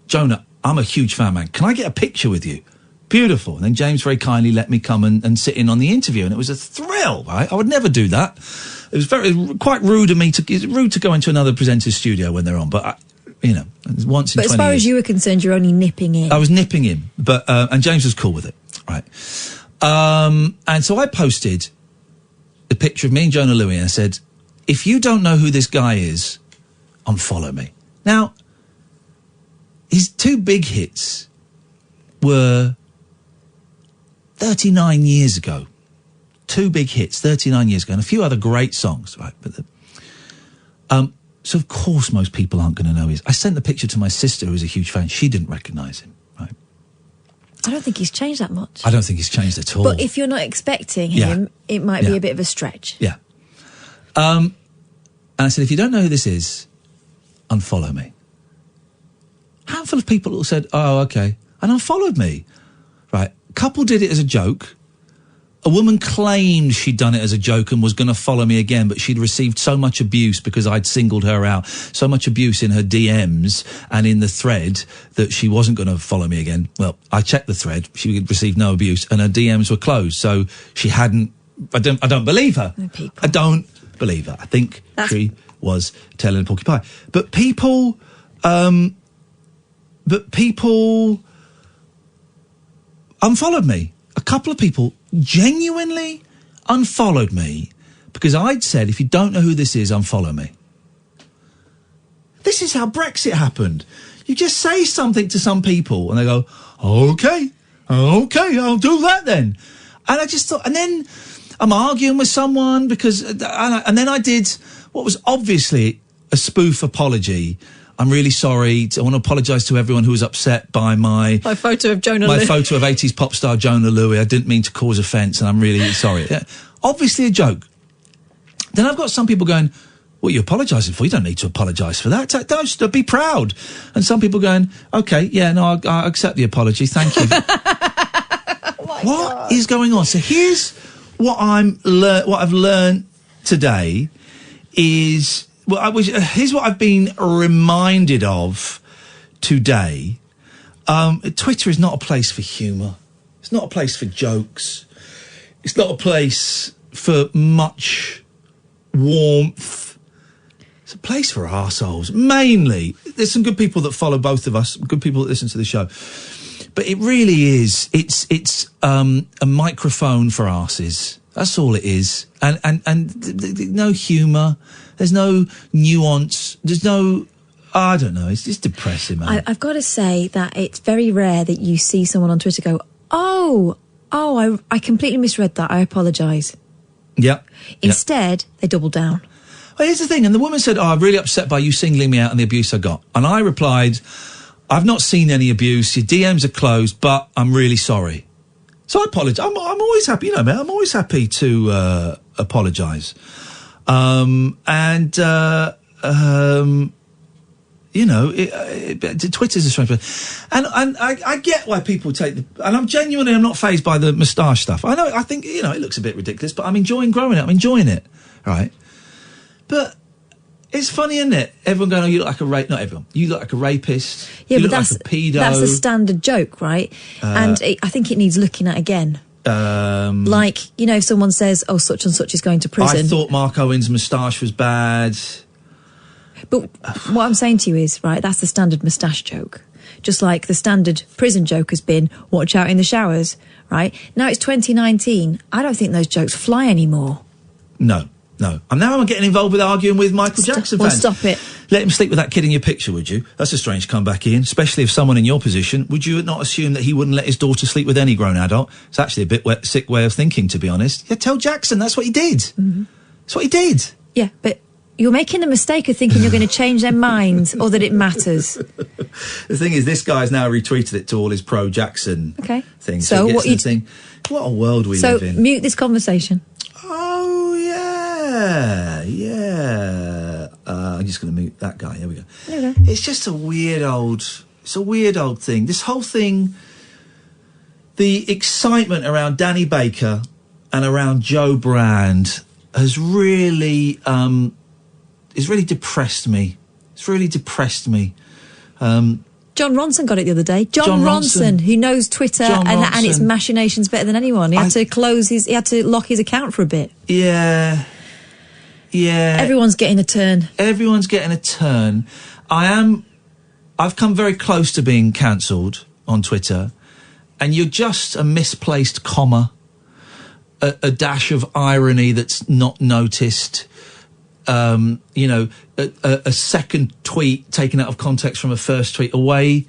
Jonah, I'm a huge fan, man. Can I get a picture with you? Beautiful. And then James very kindly let me come and sit in on the interview, and it was a thrill, right? I would never do that. It was quite rude of me it's rude to go into another presenter's studio when they're on, but once in 20 years. But as far as you were concerned, you're only nipping in. I was nipping in, but and James was cool with it, right? And so I posted a picture of me and Jonah Louis, and I said, if you don't know who this guy is, unfollow me. Now, his 2 big hits were 39 years ago. 2 big hits, 39 years ago, and a few other great songs, right? But so of course most people aren't going to know his. I sent the picture to my sister, who was a huge fan. She didn't recognise him, right? I don't think he's changed that much. I don't think he's changed at all. But if you're not expecting him, it might be a bit of a stretch. Yeah. And I said, if you don't know who this is, unfollow me. A handful of people said, oh, okay, and unfollowed me. Right. A couple did it as a joke. A woman claimed she'd done it as a joke and was going to follow me again, but she'd received so much abuse because I'd singled her out, so much abuse in her DMs and in the thread that she wasn't going to follow me again. Well, I checked the thread. She had received no abuse and her DMs were closed. So she hadn't... I don't believe her. I don't believe her. I think she was telling a porcupine. But people unfollowed me. A couple of people genuinely unfollowed me because I'd said, if you don't know who this is, unfollow me. This is how Brexit happened. You just say something to some people and they go, okay, I'll do that then. And I just thought, and then I'm arguing with someone because, and then I did what was obviously a spoof apology. I'm really sorry. I want to apologise to everyone who was upset by my photo of Jonah Louis. My photo of 80s pop star Jonah Louis. I didn't mean to cause offence and I'm really sorry. Yeah, obviously a joke. Then I've got some people going, what are you apologising for? You don't need to apologise for that. Don't be proud. And some people going, okay, yeah, no, I accept the apology. Thank you. What is going on? So here's what I've learned today is... here's what I've been reminded of today. Twitter is not a place for humour. It's not a place for jokes. It's not a place for much warmth. It's a place for arseholes. Mainly. There's some good people that follow both of us, good people that listen to the show. But it really is. It's a microphone for arses. That's all it is. And no humour. There's no nuance. There's no... I don't know. It's just depressing, man. I've got to say that it's very rare that you see someone on Twitter go, I completely misread that. I apologise. Yeah. Instead, they double down. Well, here's the thing, and the woman said, I'm really upset by you singling me out and the abuse I got. And I replied, I've not seen any abuse, your DMs are closed, but I'm really sorry. So I apologise. I'm always happy, you know, man, I'm always happy to apologise. You know, Twitter's a strange place. And I get why people take and I'm not fazed by the moustache stuff. I think, you know, it looks a bit ridiculous, but I'm enjoying growing it. I'm enjoying it, right? But it's funny, isn't it? Everyone going, oh, you look like not everyone. You look like a rapist. Yeah, you but look like a pedo. that's a standard joke, right? I think it needs looking at again. Like, you know, if someone says, oh, such and such is going to prison. I thought Mark Owen's moustache was bad. But what I'm saying to you is, right, that's the standard moustache joke. Just like the standard prison joke has been, watch out in the showers, right? Now it's 2019. I don't think those jokes fly anymore. No. And now I'm getting involved with arguing with Michael Jackson fans. Well, stop it. Let him sleep with that kid in your picture, would you? That's a strange comeback, Ian, especially if someone in your position. Would you not assume that he wouldn't let his daughter sleep with any grown adult? It's actually a bit sick way of thinking, to be honest. Yeah, tell Jackson that's what he did. Mm-hmm. That's what he did. Yeah, but you're making the mistake of thinking you're going to change their minds or that it matters. The thing is, this guy's now retweeted it to all his pro-Jackson things. So what you think? What a world we live in. So mute this conversation. Oh, yeah. I'm just going to mute that guy. There we go. Okay. It's just a weird old thing. This whole thing, the excitement around Danny Baker and around Joe Brand has really depressed me. It's really depressed me. John Ronson got it the other day. John Ronson, who knows Twitter and its machinations better than anyone. He had to lock his account for a bit. Yeah. Everyone's getting a turn. I've come very close to being cancelled on Twitter, and you're just a misplaced comma, a dash of irony that's not noticed. You know, a second tweet taken out of context from a first tweet, away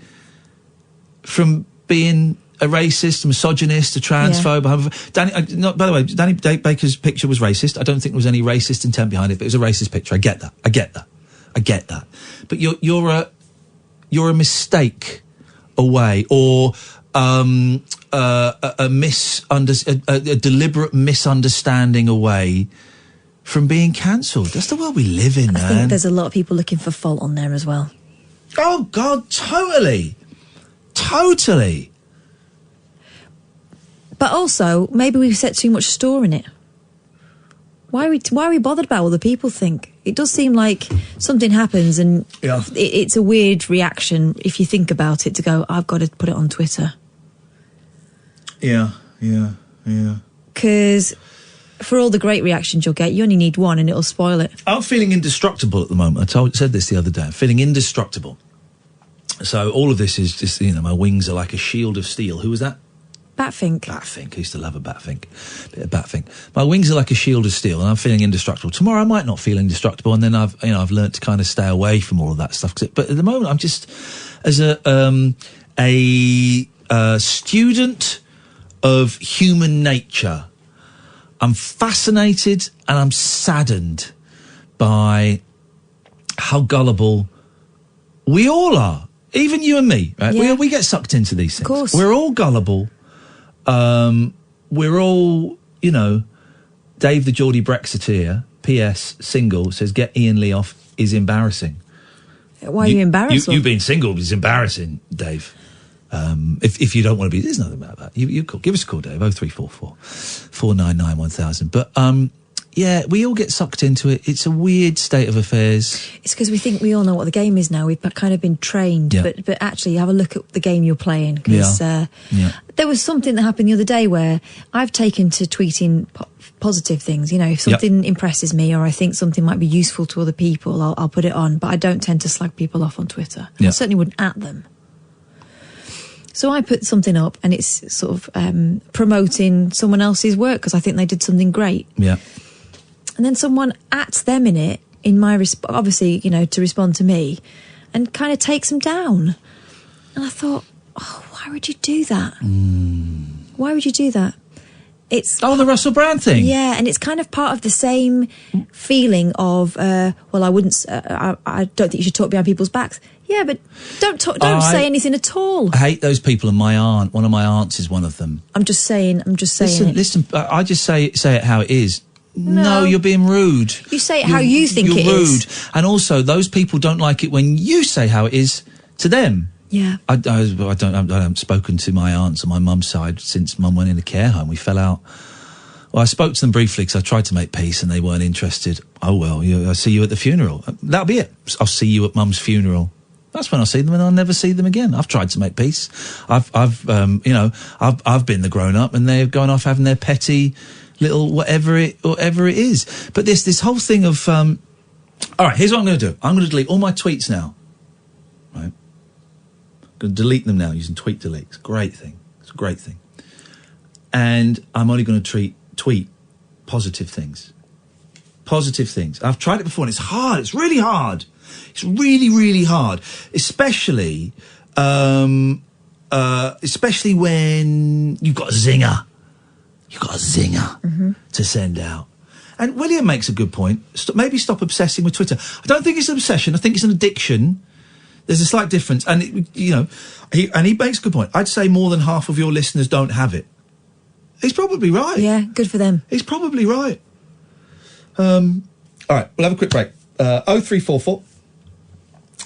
from being a racist, a misogynist, a transphobe. Yeah. By the way, Danny Baker's picture was racist. I don't think there was any racist intent behind it, but it was a racist picture. I get that. But you're a mistake away, or a deliberate misunderstanding away from being cancelled. That's the world we live in, man. I think there's a lot of people looking for fault on there as well. Oh, God, totally. But also, maybe we've set too much store in it. Why are we bothered about what the people think? It does seem like something happens and it's a weird reaction, if you think about it, to go, I've got to put it on Twitter. Yeah. Because for all the great reactions you'll get, you only need one and it'll spoil it. I'm feeling indestructible at the moment. I said this the other day. I'm feeling indestructible. So all of this is just, you know, my wings are like a shield of steel. Who was that? Batfink. I used to love a Batfink. Bit of Batfink. My wings are like a shield of steel and I'm feeling indestructible. Tomorrow I might not feel indestructible, and then I've learnt to kind of stay away from all of that stuff. But at the moment I'm just, as a student of human nature, I'm fascinated and I'm saddened by how gullible we all are. Even you and me, right? Yeah. We get sucked into these things. Of course. We're all gullible. We're all, you know, Dave the Geordie Brexiteer, PS, single, says get Iain Lee off is embarrassing. Why are you embarrassed? You being single is embarrassing, Dave. If you don't want to be, there's nothing about that. You call, give us a call, Dave, 0344 499 1000. But, yeah, we all get sucked into it. It's a weird state of affairs. It's because we think we all know what the game is now. We've kind of been trained. Yeah. But actually, have a look at the game you're playing. Because there was something that happened the other day where I've taken to tweeting positive things. You know, if something impresses me or I think something might be useful to other people, I'll put it on. But I don't tend to slag people off on Twitter. I certainly wouldn't at them. So I put something up and it's sort of promoting someone else's work because I think they did something great. Yeah. And then someone ats them in it, in my obviously, you know, to respond to me, and kind of takes them down. And I thought, oh, why would you do that? Why would you do that? It's the Russell Brand thing. Yeah, and it's kind of part of the same feeling of I don't think you should talk behind people's backs. Yeah, but don't say anything at all. I hate those people, and one of my aunts is one of them. I'm just saying. Listen. I just say it how it is. No, you're being rude. You say it how you think it is. You're rude, and also those people don't like it when you say how it is to them. Yeah. I haven't spoken to my aunts on my mum's side since Mum went in a care home. We fell out. Well, I spoke to them briefly because I tried to make peace and they weren't interested. Oh well, I'll see you at the funeral. That'll be it. I'll see you at Mum's funeral. That's when I'll see them, and I'll never see them again. I've tried to make peace. I've been the grown up, and they're going off having their petty little whatever it is. But this whole thing of all right. Here's what I'm going to do. I'm going to delete all my tweets now. Right. I'm going to delete them now using tweet delete. It's a great thing. And I'm only going to tweet positive things. Positive things. I've tried it before, and it's hard. It's really hard. It's really, really hard, especially when you've got a zinger. To send out. And William makes a good point. Maybe stop obsessing with Twitter. I don't think it's an obsession. I think it's an addiction. There's a slight difference. And, he makes a good point. I'd say more than half of your listeners don't have it. He's probably right. Yeah, good for them. He's probably right. All right, we'll have a quick break. 0344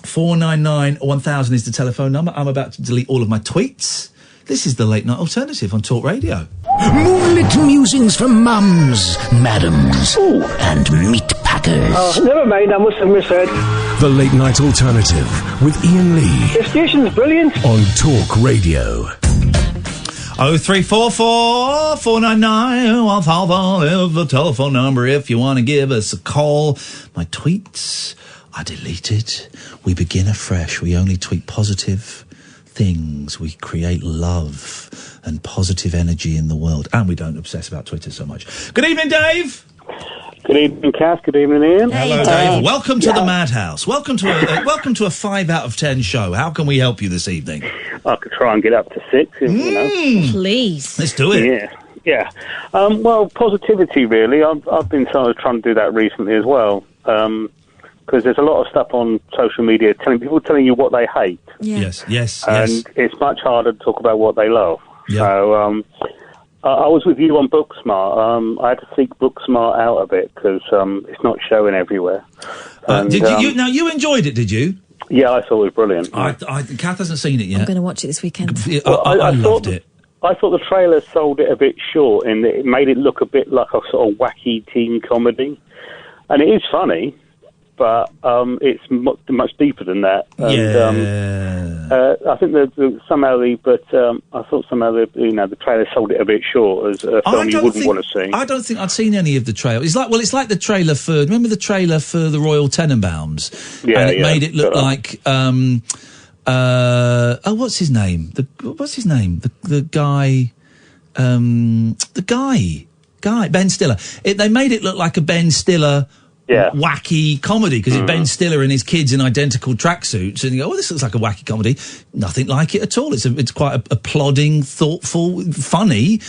499 1000 is the telephone number. I'm about to delete all of my tweets. This is the Late Night Alternative on Talk Radio. Moonlit musings from mums, madams, and meat packers. Oh, never mind, I must have misheard. The Late Night Alternative with Iain Lee. The station's brilliant. On Talk Radio. 0344 499 1000 is the telephone number if you want to give us a call. My tweets are deleted. We begin afresh. We only tweet positive things. We create love and positive energy in the world. And we don't obsess about Twitter so much. Good evening, Dave. Good evening, Kath. Good evening, Ian. Hello, Dave. Welcome to the Madhouse. Welcome to a 5 out of 10 show. How can we help you this evening? I could try and get up to 6. Please. Let's do it. Yeah. Well, positivity, really. I've been sort of trying to do that recently as well. Because there's a lot of stuff on social media telling you what they hate. Yeah. Yes. And it's much harder to talk about what they love. Yeah. So I was with you on Booksmart. I had to seek Booksmart out a bit because it's not showing everywhere. And, Now, you enjoyed it, did you? Yeah, I thought it was brilliant. Kath hasn't seen it yet. I'm going to watch it this weekend. I loved it. I thought the trailer sold it a bit short in that it made it look a bit like a sort of wacky teen comedy. And it is funny, but it's much deeper than that. And, I think I thought somehow the trailer sold it a bit short as a film you wouldn't want to see. I don't think I'd seen any of the trailer. It's like the trailer for. Remember the trailer for the Royal Tenenbaums? Yeah, and it made it look like. What's his name? The guy. Ben Stiller. They made it look like a Ben Stiller. Yeah. Wacky comedy because it's Ben Stiller and his kids in identical tracksuits, and you go, "Oh, this looks like a wacky comedy." Nothing like it at all. It's quite a plodding, thoughtful, funny,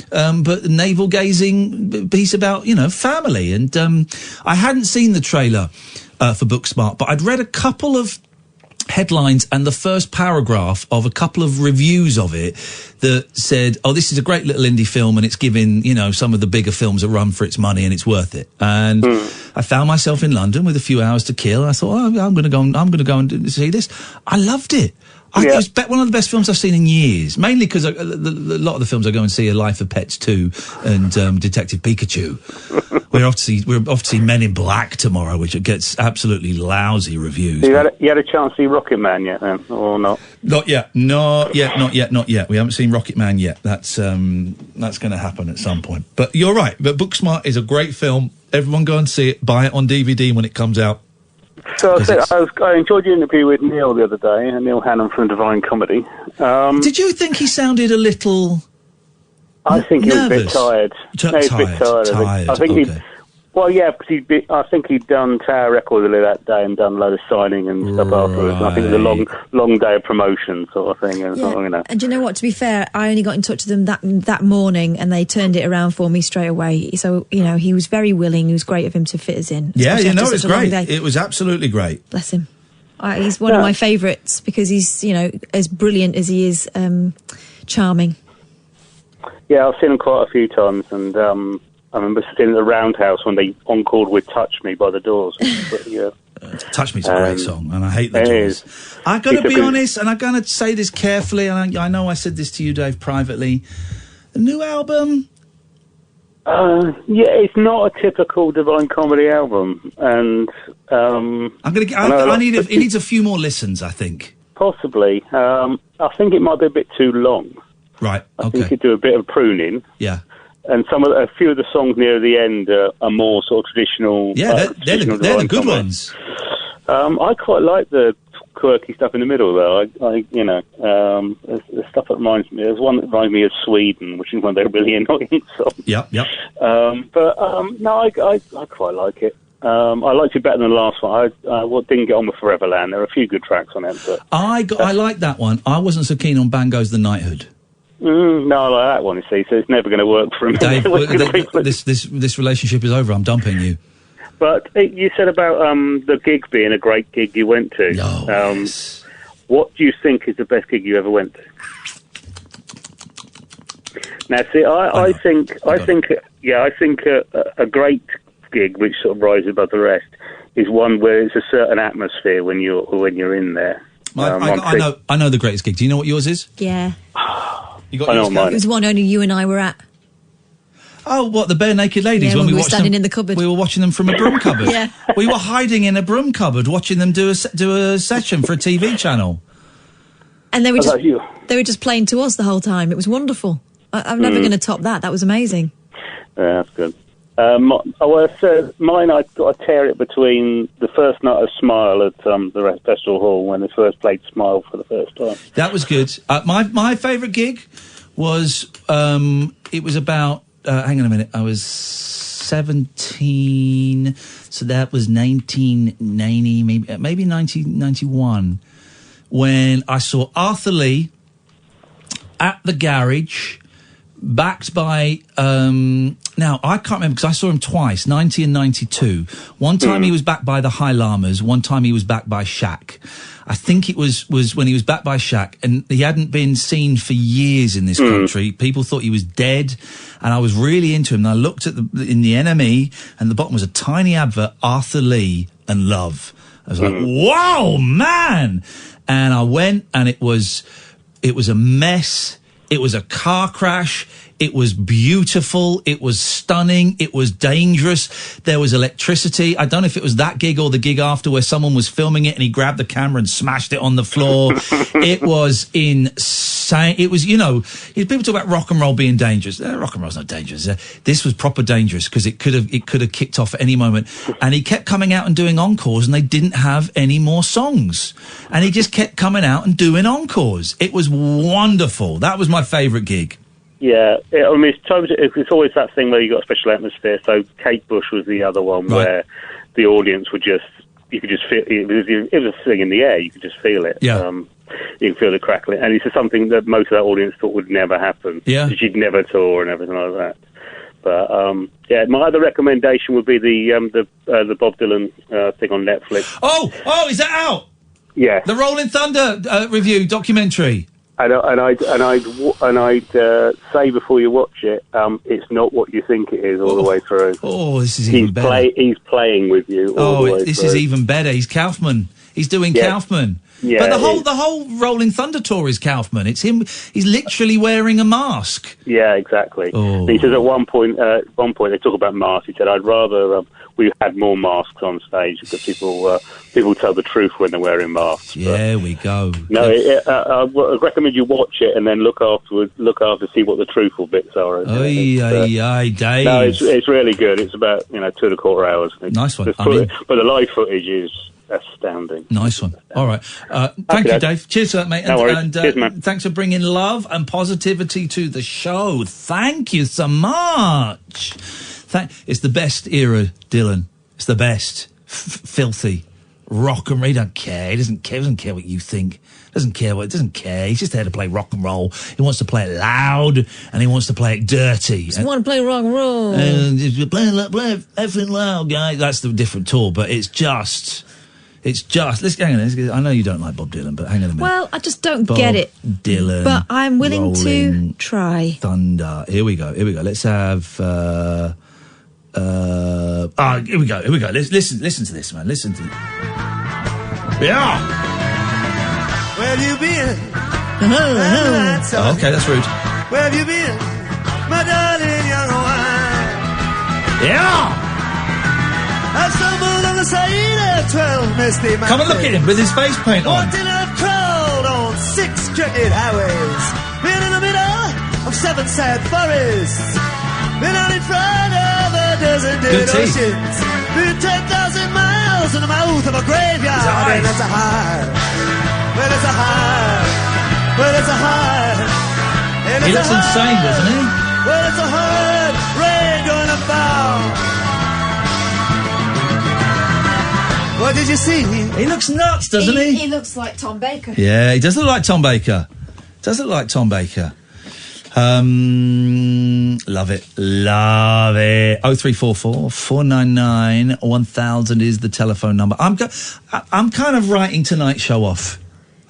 but navel gazing piece about family. And I hadn't seen the trailer for Booksmart, but I'd read a couple of headlines and the first paragraph of a couple of reviews of it that said, "Oh, this is a great little indie film, and it's giving some of the bigger films a run for its money, and it's worth it." And I found myself in London with a few hours to kill. And I thought, "Oh, I'm going to go and see this." I loved it. It was one of the best films I've seen in years, mainly because a lot of the films I go and see are Life of Pets 2 and Detective Pikachu. We're off to see Men in Black tomorrow, which gets absolutely lousy reviews. So you had a chance to see Rocket Man yet, then, or not? Not yet. We haven't seen Rocket Man yet. That's going to happen at some point. But you're right. But Booksmart is a great film. Everyone go and see it. Buy it on DVD when it comes out. So I enjoyed your interview with Neil the other day, Neil Hannon from Divine Comedy. Did you think he sounded a little? I think he was a bit tired. Tired. I think Well, yeah, because I think he'd done Tower Records earlier that day and done a load of signing and stuff afterwards. And I think it was a long day of promotion sort of thing. And Yeah. you know. And do you know what? To be fair, I only got in touch with them that morning, and they turned it around for me straight away. So he was very willing. It was great of him to fit us in. Yeah, especially after it's such a long great. day. It was absolutely great. Bless him. He's one of my favourites because he's as brilliant as he is charming. Yeah, I've seen him quite a few times, and I remember sitting at the Roundhouse when they encored with "Touch Me" by the Doors. But, yeah. "Touch Me's" a great song, and I hate the Doors. I've got to be honest, and I'm going to say this carefully, and I know I said this to you, Dave, privately. The new album... yeah, it's not a typical Divine Comedy album, and it needs a few more listens, I think. Possibly. I think it might be a bit too long. Right. I think you could do a bit of pruning. Yeah. And a few of the songs near the end are more sort of traditional. Yeah, they're the good ones. I quite like the quirky stuff in the middle, though. There's stuff that reminds me. There's one that reminds me of Sweden, which is one of their really annoying songs. Yep. No, I quite like it. I liked it better than the last one. I didn't get on with Foreverland. There are a few good tracks on it, but I like that one. I wasn't so keen on Bango's The Knighthood. No, I like that one, you see, so it's never going to work for me. Dave, this relationship is over. I'm dumping you. But you said about the gig being a great gig you went to. Yes. What do you think is the best gig you ever went to? Now, see, I think a great gig, which sort of rises above the rest, is one where it's a certain atmosphere when you're in there. I know the greatest gig. Do you know what yours is? Yeah. You got yours? It was one only you and I were at. Oh, what, the Bare Naked Ladies? Yeah, when we were watched standing them, in the cupboard. We were watching them from a broom cupboard. Yeah. We were hiding in a broom cupboard watching them do a session for a TV channel. And they were just playing to us the whole time. It was wonderful. I'm never going to top that. That was amazing. Yeah, that's good. Mine, I got to tear it between the first night of Smile at the Festival Hall when they first played Smile for the first time. That was good. My favourite gig was it was about hang on a minute, I was 17, so that was 1990, maybe 1991, when I saw Arthur Lee at the Garage, backed by now I can't remember because I saw him twice, 90 and 92. One time he was backed by the High Llamas, one time he was backed by Shaq. I think it was when he was backed by Shaq, and he hadn't been seen for years in this country. People thought he was dead, and I was really into him. And I looked at in the NME, and the bottom was a tiny advert, Arthur Lee and Love. I was like, wow, man! And I went, and it was a mess. It was a car crash. It was beautiful. It was stunning. It was dangerous. There was electricity. I don't know if it was that gig or the gig after where someone was filming it and he grabbed the camera and smashed it on the floor. It was insane. It was, people talk about rock and roll being dangerous. Rock and roll's not dangerous. This was proper dangerous because it could have kicked off at any moment. And he kept coming out and doing encores, and they didn't have any more songs. And he just kept coming out and doing encores. It was wonderful. That was my favourite gig. Yeah, it's always that thing where you got a special atmosphere. So Kate Bush was the other one where the audience would you could just feel it was a thing in the air. You could just feel it. Yeah. You can feel the crackling, and it's something that most of that audience thought would never happen. Yeah, because you'd never tour and everything like that. But my other recommendation would be the Bob Dylan thing on Netflix. Oh, is that out? Yeah, the Rolling Thunder review documentary. And I'd say before you watch it, it's not what you think it is all the way through. Oh, this is even better. He's playing with you all the way this through. is even better. He's Kaufman. He's doing Kaufman. Yeah, but the whole Rolling Thunder tour is Kaufman. It's him. He's literally wearing a mask. Yeah, exactly. Oh. He says at one point they talk about masks. He said, "I'd rather we had more masks on stage because people tell the truth when they're wearing masks." There we go. No, I recommend you watch it and then look after to see what the truthful bits are. Dave. No, it's really good. It's about 2.25 hours. Nice one. But the live footage is astounding. Nice one. All right. Thank you, Dave. Cheers for that, mate. No worries. Cheers, man. Thanks for bringing love and positivity to the show. Thank you so much. It's the best era, Dylan. It's the best. Filthy. Rock and roll. He doesn't care. He doesn't care what you think. Doesn't care. He's just there to play rock and roll. He wants to play it loud and he wants to play it dirty. Just want to play rock and roll. And play effing loud, guys. That's the different tour, but it's just. Let's hang on. I know you don't like Bob Dylan, but hang on a minute. Well, I just don't Bob get it. Dylan, but I'm willing to Rolling try. Thunder. Here we go. Let's have. Here we go. Listen to this, man. Listen to. Yeah. Where have you been? Oh, okay, that's rude. Where have you been, my darling young wine? Yeah. I stumbled on the side of 12 misty mountains. Come and look at him with his face paint on. Walked in and crawled on 6 crooked highways. Been in the middle of 7 sad forests. Been out in front of a dozen dead oceans. Been 10,000 miles in the mouth of a graveyard. And it's a high. Well, it's a high. Well, it's a high. And He looks insane, doesn't he? Well, it's a hard rain gonna fall. What did you see? He looks nuts, doesn't he? He looks like Tom Baker. Yeah, he does look like Tom Baker. Love it. 0344 499 1000 is the telephone number. I'm kind of writing tonight's show off.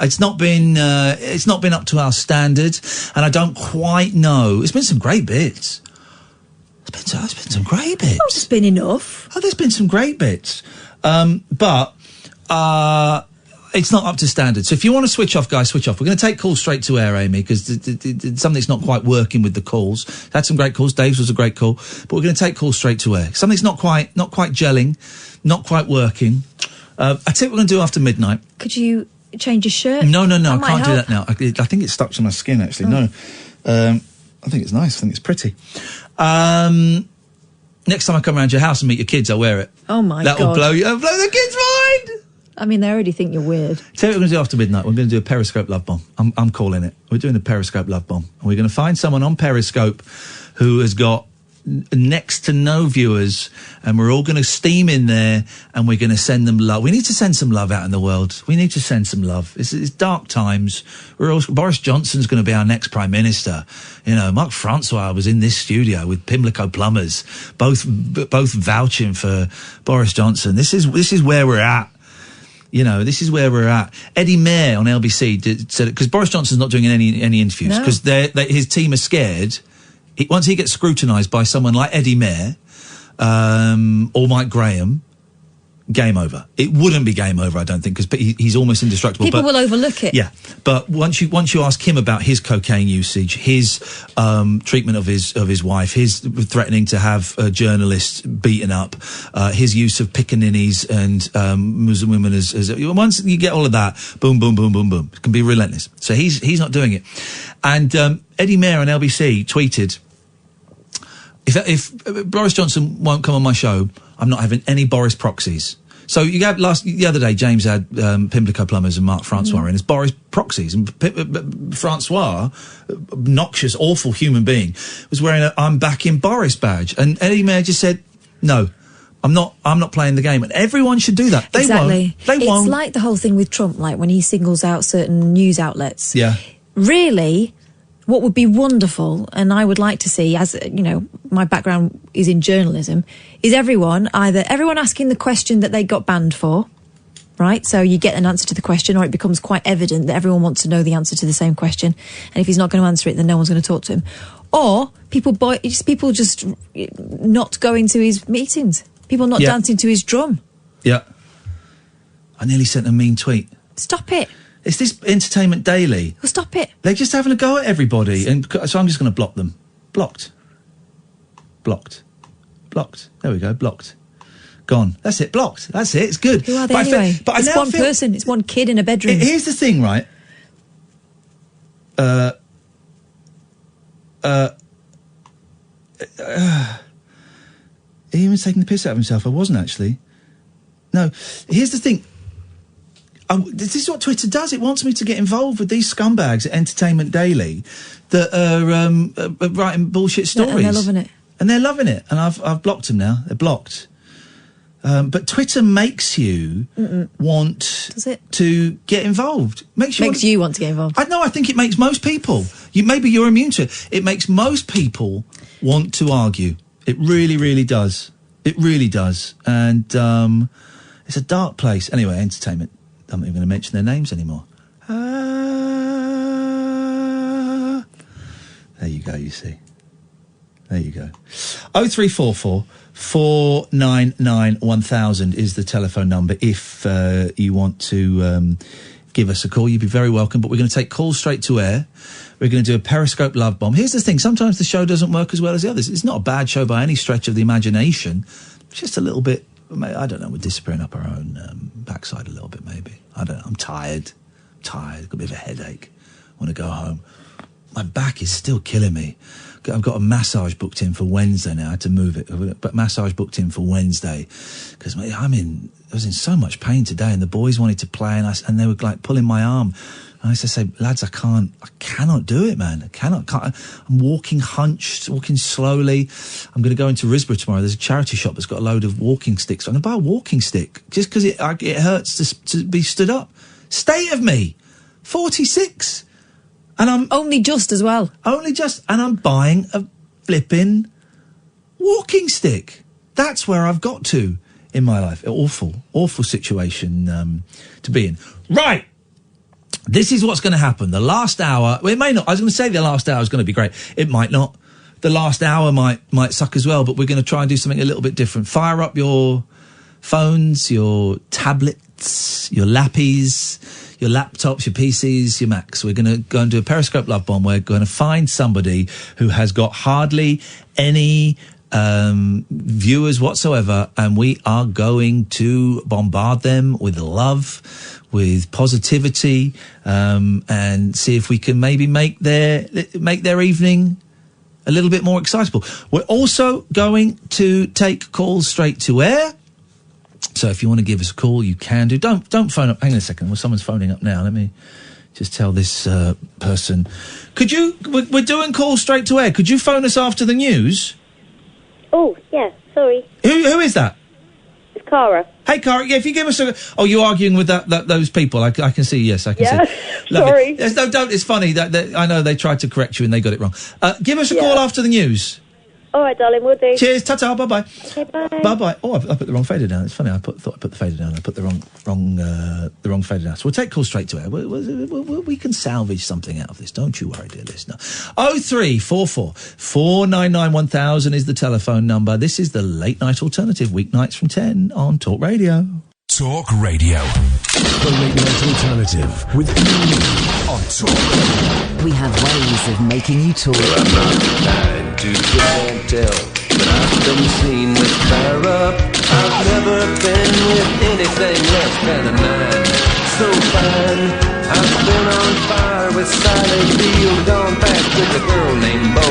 It's not been up to our standard, and I don't quite know. It's been some great bits. It's been some great bits. Oh, it's been enough. Oh, there's been some great bits. But it's not up to standard. So if you want to switch off, guys, switch off. We're going to take calls straight to air, Amy, because something's not quite working with the calls. Had some great calls. Dave's was a great call, but we're going to take calls straight to air. Something's not quite gelling, not quite working. I tell you what we're going to do after midnight. Could you change your shirt? No, I can't do that now. I think it's stuck to my skin, actually. No. I think it's nice. I think it's pretty. Next time I come around your house and meet your kids, I'll wear it. Oh, my God. That'll blow the kids' mind! I mean, they already think you're weird. Tell you what we're going to do after midnight. We're going to do a Periscope love bomb. I'm calling it. We're doing a Periscope love bomb. And we're going to find someone on Periscope who has got next to no viewers, and we're all going to steam in there, and we're going to send them love. We need to send some love out in the world. We need to send some love. It's dark times. Boris Johnson's going to be our next Prime Minister. You know, Mark Francois was in this studio with Pimlico plumbers, both vouching for Boris Johnson. This is where we're at. You know, this is where we're at. Eddie Mair on LBC said it, because Boris Johnson's not doing any interviews, because his team are scared. Once he gets scrutinised by someone like Eddie Mair or Mike Graham, game over. It wouldn't be game over, I don't think, because he's almost indestructible. People will overlook it. Yeah, but once you ask him about his cocaine usage, his treatment of his wife, his threatening to have journalists beaten up, his use of pickaninnies and Muslim women as once you get all of that, boom, boom, boom, boom, boom, it can be relentless. So he's not doing it. And Eddie Mair on LBC tweeted, if Boris Johnson won't come on my show, I'm not having any Boris proxies. So you had the other day, James had Pimlico plumbers and Mark Francois in as Boris proxies, and Francois, obnoxious, awful human being, was wearing a "I'm back in Boris" badge, and Eddie Mair just said, "No, I'm not playing the game," and everyone should do that. They exactly. won't. They won't. It's like the whole thing with Trump, like when he singles out certain news outlets. Yeah. Really, what would be wonderful, and I would like to see, as you know, my background is in journalism, is everyone asking the question that they got banned for, right? So you get an answer to the question, or it becomes quite evident that everyone wants to know the answer to the same question, and if he's not going to answer it, then no one's going to talk to him. Or people just not going to his meetings, people not dancing to his drum. Yeah. I nearly sent a mean tweet. Stop it. It's this Entertainment Daily. Well, stop it. They're just having a go at everybody, and so I'm just going to block them. Blocked. There we go. Blocked. Gone. That's it. Blocked. That's it. It's good. Who are they anyway? It's one person. It's one kid in a bedroom. Here's the thing, right? He was taking the piss out of himself. I wasn't actually. No. Here's the thing. This is what Twitter does. It wants me to get involved with these scumbags at Entertainment Daily that are writing bullshit stories. And they're loving it. And they're loving it. And I've blocked them now. They're blocked. But Twitter makes you want to get involved. Makes you want to get involved. I think it makes most people. Maybe you're immune to it. It makes most people want to argue. It really, really does. It really does. And it's a dark place. Anyway, entertainment. I'm not even going to mention their names anymore. There you go, you see. There you go. 0344 499 1000 is the telephone number if you want to give us a call. You'd be very welcome, but we're going to take calls straight to air. We're going to do a Periscope love bomb. Here's the thing, sometimes the show doesn't work as well as the others. It's not a bad show by any stretch of the imagination. It's just a little bit, I don't know, we're disappearing up our own backside a little bit maybe. I don't know, I'm tired, got a bit of a headache, want to go home. My back is still killing me. I've got a massage booked in for Wednesday now. I had to move it, but massage booked in for Wednesday because I was in so much pain today, and the boys wanted to play, and they were like pulling my arm. And I used to say, lads, I cannot do it, man. I can't. I'm walking hunched, walking slowly. I'm going to go into Risborough tomorrow. There's a charity shop that's got a load of walking sticks. So I'm going to buy a walking stick just because it hurts to be stood up. State of me, 46. And I'm only just as well. And I'm buying a flipping walking stick. That's where I've got to in my life. Awful situation to be in. Right. This is what's going to happen. The last hour, well, it may not. I was going to say the last hour is going to be great. It might not. The last hour might suck as well, but we're going to try and do something a little bit different. Fire up your phones, your tablets, your lappies, your laptops, your PCs, your Macs. We're going to go and do a Periscope love bomb. We're going to find somebody who has got hardly any viewers whatsoever, and we are going to bombard them with love, with positivity, and see if we can maybe make their evening a little bit more excitable. We're also going to take calls straight to air. So if you want to give us a call, you can do. Don't phone up. Hang on a second. Well, someone's phoning up now. Let me just tell this person. We're doing calls straight to air. Could you phone us after the news? Oh, yeah, sorry. Who is that? It's Cara. Hey, Cara, yeah, if you give us a... Oh, you're arguing with those people. I can see, yes, I can see. Sorry. Don't, it's funny that I know they tried to correct you and they got it wrong. Give us a call after the news. All right, darling, we'll do. Cheers, ta-ta, bye-bye. Okay, bye. Bye-bye. Oh, I put the wrong fader down. It's funny, thought I put the fader down. I put the wrong fader down. So we'll take calls straight to air. We can salvage something out of this. Don't you worry, dear listener. 0344 499 1000 is the telephone number. This is the Late Night Alternative, weeknights from 10 on Talk Radio. Talk Radio. The Late Night Alternative with Iain on Talk. We have ways of making you talk. Well, I'm not trying to kiss and tell, but I've been seen with Clara. I've never been with anything less than a 9. So fine, I've been on fire with Sally Field, gone back with a girl named Bo,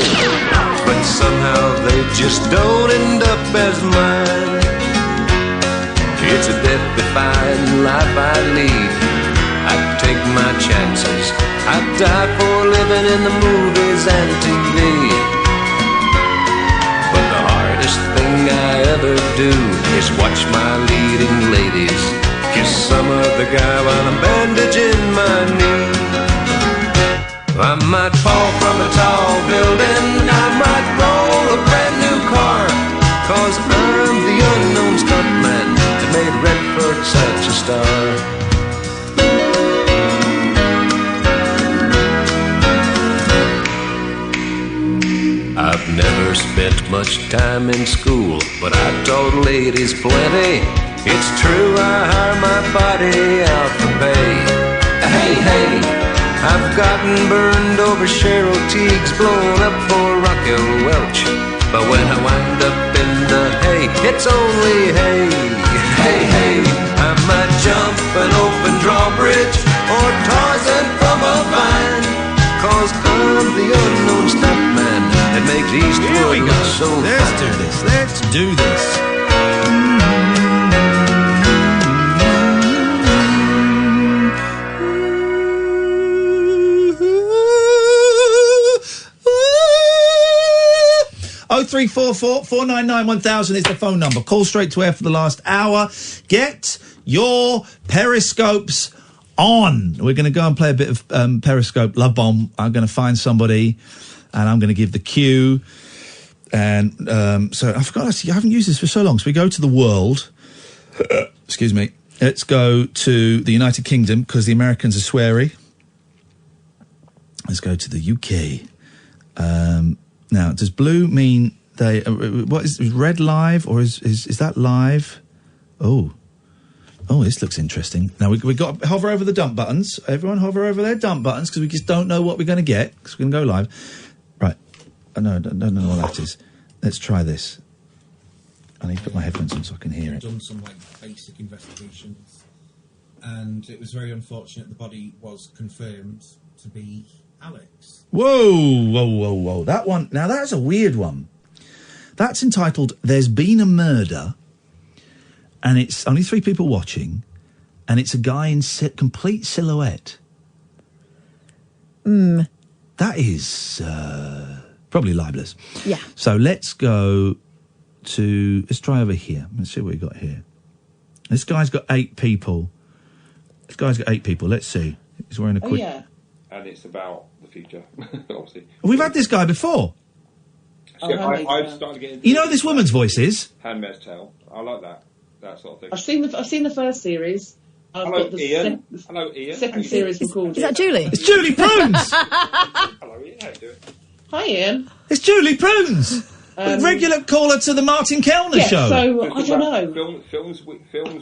but somehow they just don't end up as mine. It's a death-defying life I lead. I take my chances. I die for living in the movies and TV. But the hardest thing I ever do is watch my leading ladies kiss some other guy while I'm bandaging my knee. I might fall from a tall building, I might roll a brand new car, 'cause I'm the unknown stuntman that made Redford such a star. I've never spent much time in school, but I taught ladies plenty. It's true, I hire my body out for pay. Hey, hey, I've gotten burned over Cheryl Teague's, blown up for Raquel Welch. But when I wind up in the hay, it's only hay. Hey, hey, I might jump an open drawbridge or Tarzan from a vine, 'cause I'm the unknown stuntman that makes Eastwood look so fine. Let's do this. 0344 499 1000 is the phone number. Call straight to air for the last hour. Get your Periscopes on. We're going to go and play a bit of Periscope Love Bomb. I'm going to find somebody and I'm going to give the cue. And so I forgot, I haven't used this for so long. So we go to the world. Excuse me. Let's go to the United Kingdom because the Americans are sweary. Let's go to the UK. Now, does blue mean they... what is red live or is that live? Oh, this looks interesting. Now, we got to hover over the dump buttons. Everyone hover over their dump buttons because we just don't know what we're going to get because we're going to go live. Right. No, I don't know what that is. Let's try this. I need to put my headphones on so I can hear it. Done some basic investigations, and it was very unfortunate. The body was confirmed to be Alex. Whoa! That one. Now that's a weird one. That's entitled "There's Been a Murder," and it's only 3 people watching, and it's a guy in complete silhouette. That is probably libelous. Yeah. So let's go to... Let's try over here. Let's see what we got here. This guy's got 8 people. Let's see. He's wearing a quick... Oh, yeah. And it's about the future, obviously. We've had this guy before. I've started getting... You know what this woman's voice is? Handmaid's Tale. I like that sort of thing. I've seen the first series. I've Hello, got the Ian. Hello, Ian. Second series recorded. Is that Julie? It's Julie Prunes! Hello, Ian. How you doing? Hi, Ian. It's Julie Prunes! Regular caller to the Martin Kellner show. So, I don't know. Films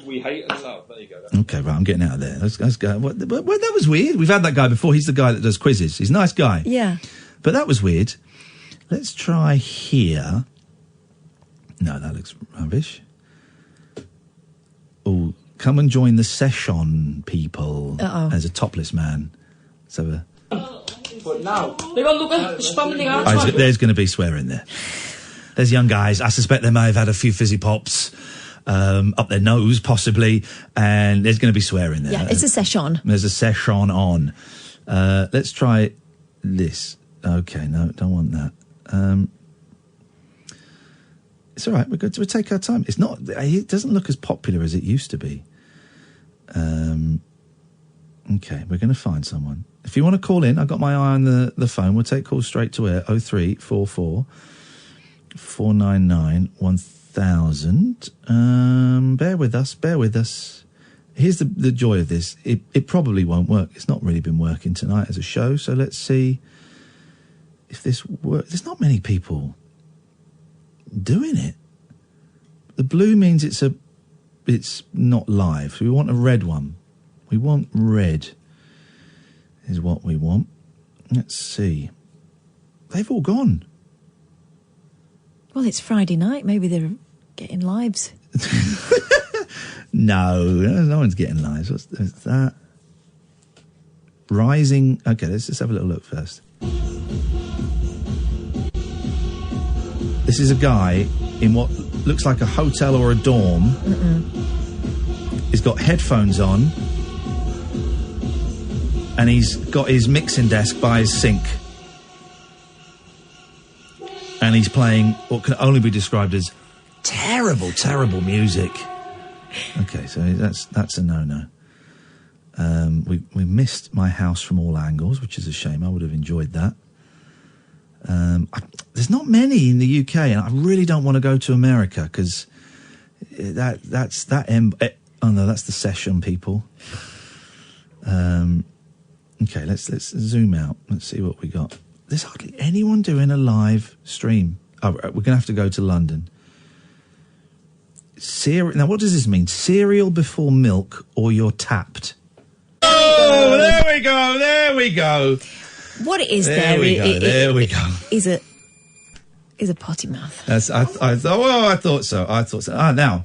we hate and love. There you go. Okay, right, I'm getting out of there. Let's go. That was weird. We've had that guy before. He's the guy that does quizzes. He's a nice guy. Yeah. But that was weird. Let's try here. No, that looks rubbish. Oh, come and join the session, people. Uh-oh. As a topless man. So, But now, look at the spambling there's going to be swearing there. There's young guys. I suspect they may have had a few fizzy pops up their nose, possibly, and there's going to be swearing there. Yeah, it's a session. There's a session on. Let's try this. Okay, no, don't want that. It's all right. We'll take our time. It's not. It doesn't look as popular as it used to be. Okay, we're going to find someone. If you want to call in, I've got my eye on the phone. We'll take calls straight to air. 0344 499 1000. Bear with us. Here's the joy of this. It probably won't work. It's not really been working tonight as a show, so let's see if this works. There's not many people doing it. The blue means it's not live. We want a red one. We want red is what we want. Let's see. They've all gone. Well, it's Friday night. Maybe they're getting lives. No one's getting lives. What's that? Rising. Okay, let's just have a little look first. This is a guy in what looks like a hotel or a dorm. He's got headphones on. And he's got his mixing desk by his sink. And he's playing what can only be described as terrible, terrible music. Okay, so that's a no-no. We missed My House from All Angles, which is a shame. I would have enjoyed that. There's not many in the UK, and I really don't want to go to America because that's the session, people. Okay, let's zoom out. Let's see what we got. There's hardly anyone doing a live stream. Oh, we're going to have to go to London. Now, what does this mean? Cereal before milk or you're tapped? Oh, there we go. What it is there we go. Is a potty mouth. I thought so. Now,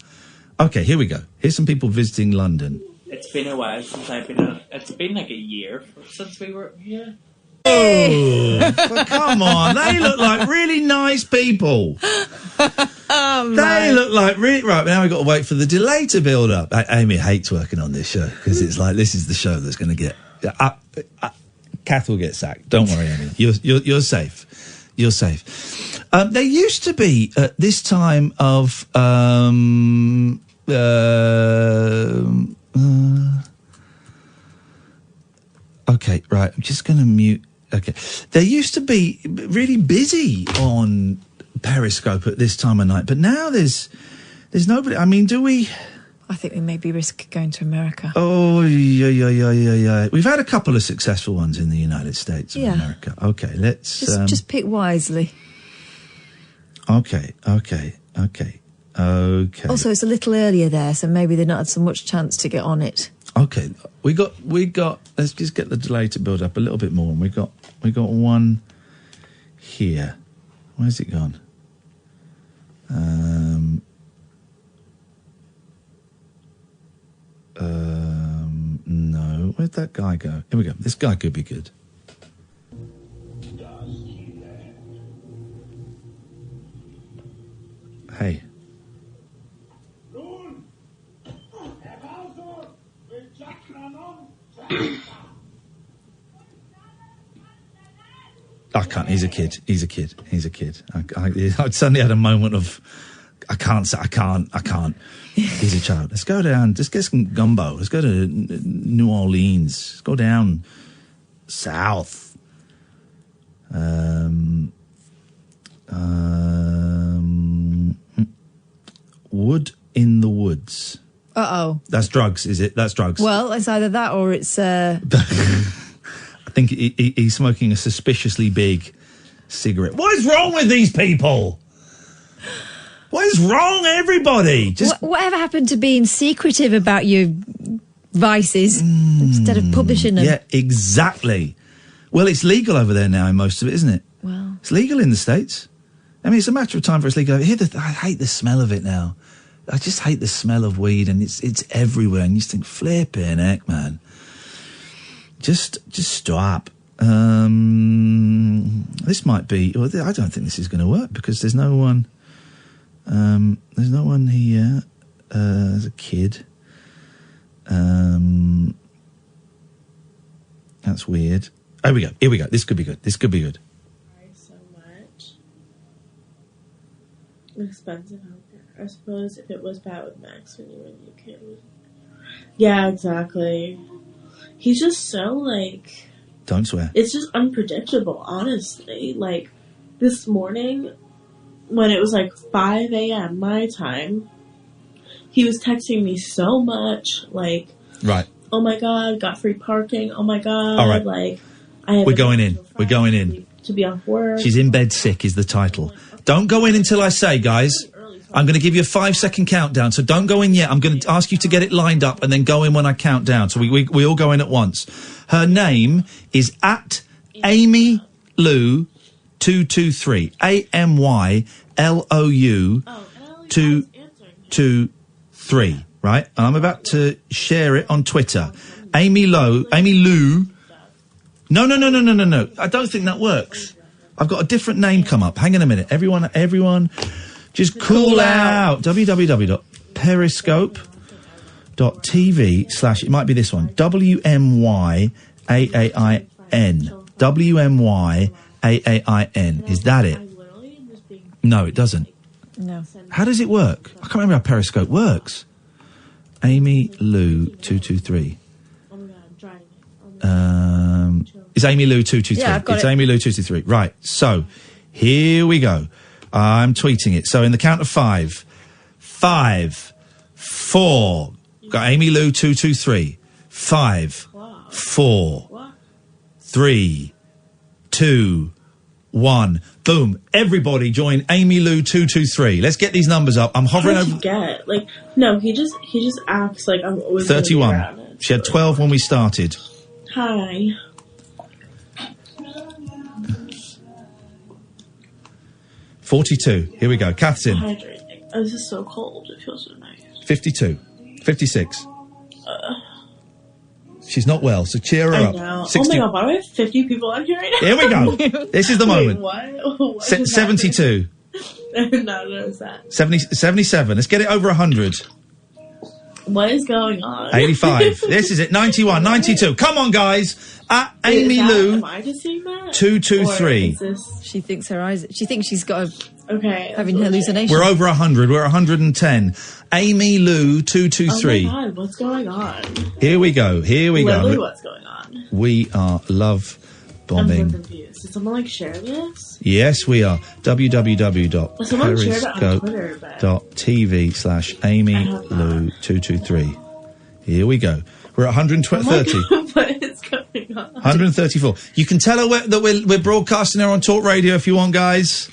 okay, here we go. Here's some people visiting London. It's been a while since I've been on. It's been like a year since we were here. Oh, but come on. They look like really nice people. They look like really... Right, now we've got to wait for the delay to build up. Amy hates working on this show because it's like, this is the show that's going to get... Kath will get sacked. Don't worry, Amy. You're safe. You're safe. There used to be at this time of okay, right. I'm just going to mute. Okay, there used to be really busy on Periscope at this time of night, but now there's nobody. I mean, do we? I think we maybe risk going to America. Oh, yeah. We've had a couple of successful ones in the United States of Yeah. America. Okay, let's... Just pick wisely. Okay. Also, it's a little earlier there, so maybe they've not had so much chance to get on it. Okay, we got. Let's just get the delay to build up a little bit more. And we got one here. Where's it gone? No. Where'd that guy go? Here we go. This guy could be good. Hey. I can't. He's a kid. I suddenly had a moment of, I can't. He's a child. Let's go down. Let's get some gumbo. Let's go to New Orleans. Let's go down south. Wood in the woods. Uh-oh. That's drugs, is it? That's drugs. Well, it's either that or it's... I think he's smoking a suspiciously big cigarette. What is wrong with these people? What is wrong, everybody? Whatever happened to being secretive about your vices instead of publishing them? Yeah, exactly. Well, it's legal over there now in most of it, isn't it? Well, it's legal in the States. I mean, it's a matter of time for it's legal over here. I hate the smell of it now. I just hate the smell of weed, and it's everywhere. And you just think, flipping heck, man. Just stop. This might be. Well, I don't think this is going to work because there's no one. There's no one here. There's a kid. That's weird. Here we go. This could be good. So much. Expensive healthcare. I suppose if it was bad with Max when you were in the UK. Yeah, exactly. He's just so, like... Don't swear. It's just unpredictable, honestly. Like, this morning, when it was like 5 a.m. my time, he was texting me so much, like... Right. Oh my God, got free parking. Oh my God. All right. Like, I have We're going in. to be off work. She's in bed sick is the title. Don't go in until I say, guys. I'm going to give you a 5-second countdown, so don't go in yet. I'm going to ask you to get it lined up and then go in when I count down. So we all go in at once. Her name is at Amy Lou 223. AMYLOU 223. Right? And I'm about to share it on Twitter. Amy Lou. No. I don't think that works. I've got a different name come up. Hang on a minute. Everyone, just cool out. www.periscope.tv/ it might be this one. WMYAAIN. WMYAAIN. Is that it? No, it doesn't. No. How does it work? I can't remember how Periscope works. Amy Lou 223. It's Amy Lou 223. Yeah, I've got it's it. Amy Lou 223. Right. So here we go. I'm tweeting it. So in the count of 5, 5, 4. Got Amy Lou 223. 5, 4, 3, 2, 1. Boom. Everybody join Amy Lou 223. Let's get these numbers up. I'm hovering How did over. you get? Like, no, he just acts like I'm always gonna be around 31. it. She had 12 when we started. Hi. 42. Here we go. Katherine. Hydrating. Oh, this is so cold. It feels so nice. 52. 56. She's not well, so cheer her I up. know. 60. Oh my God, why do I have 50 people on here right now? Here we go. This is the moment. Wait, what? 72. No, it's that. 77. Let's get it over 100. What is going on? 85. This is it. 91, 92. Come on, guys. At Amy Lou. Am I just seeing that? 223. She thinks her eyes. She thinks she's got having Okay. hallucinations. We're over 100. We're 110. Amy Lou 223. Oh my God, what's going on? Here we go. Literally, what's going on? We are love I'm bombing. so confused. Did someone share this? Yes, we are. Someone shared it on Twitter, but www.periscope.tv/AmyLou223. Here we go. We're at 130. what is going on? 134. You can tell her that we're broadcasting her on Talk Radio if you want, guys.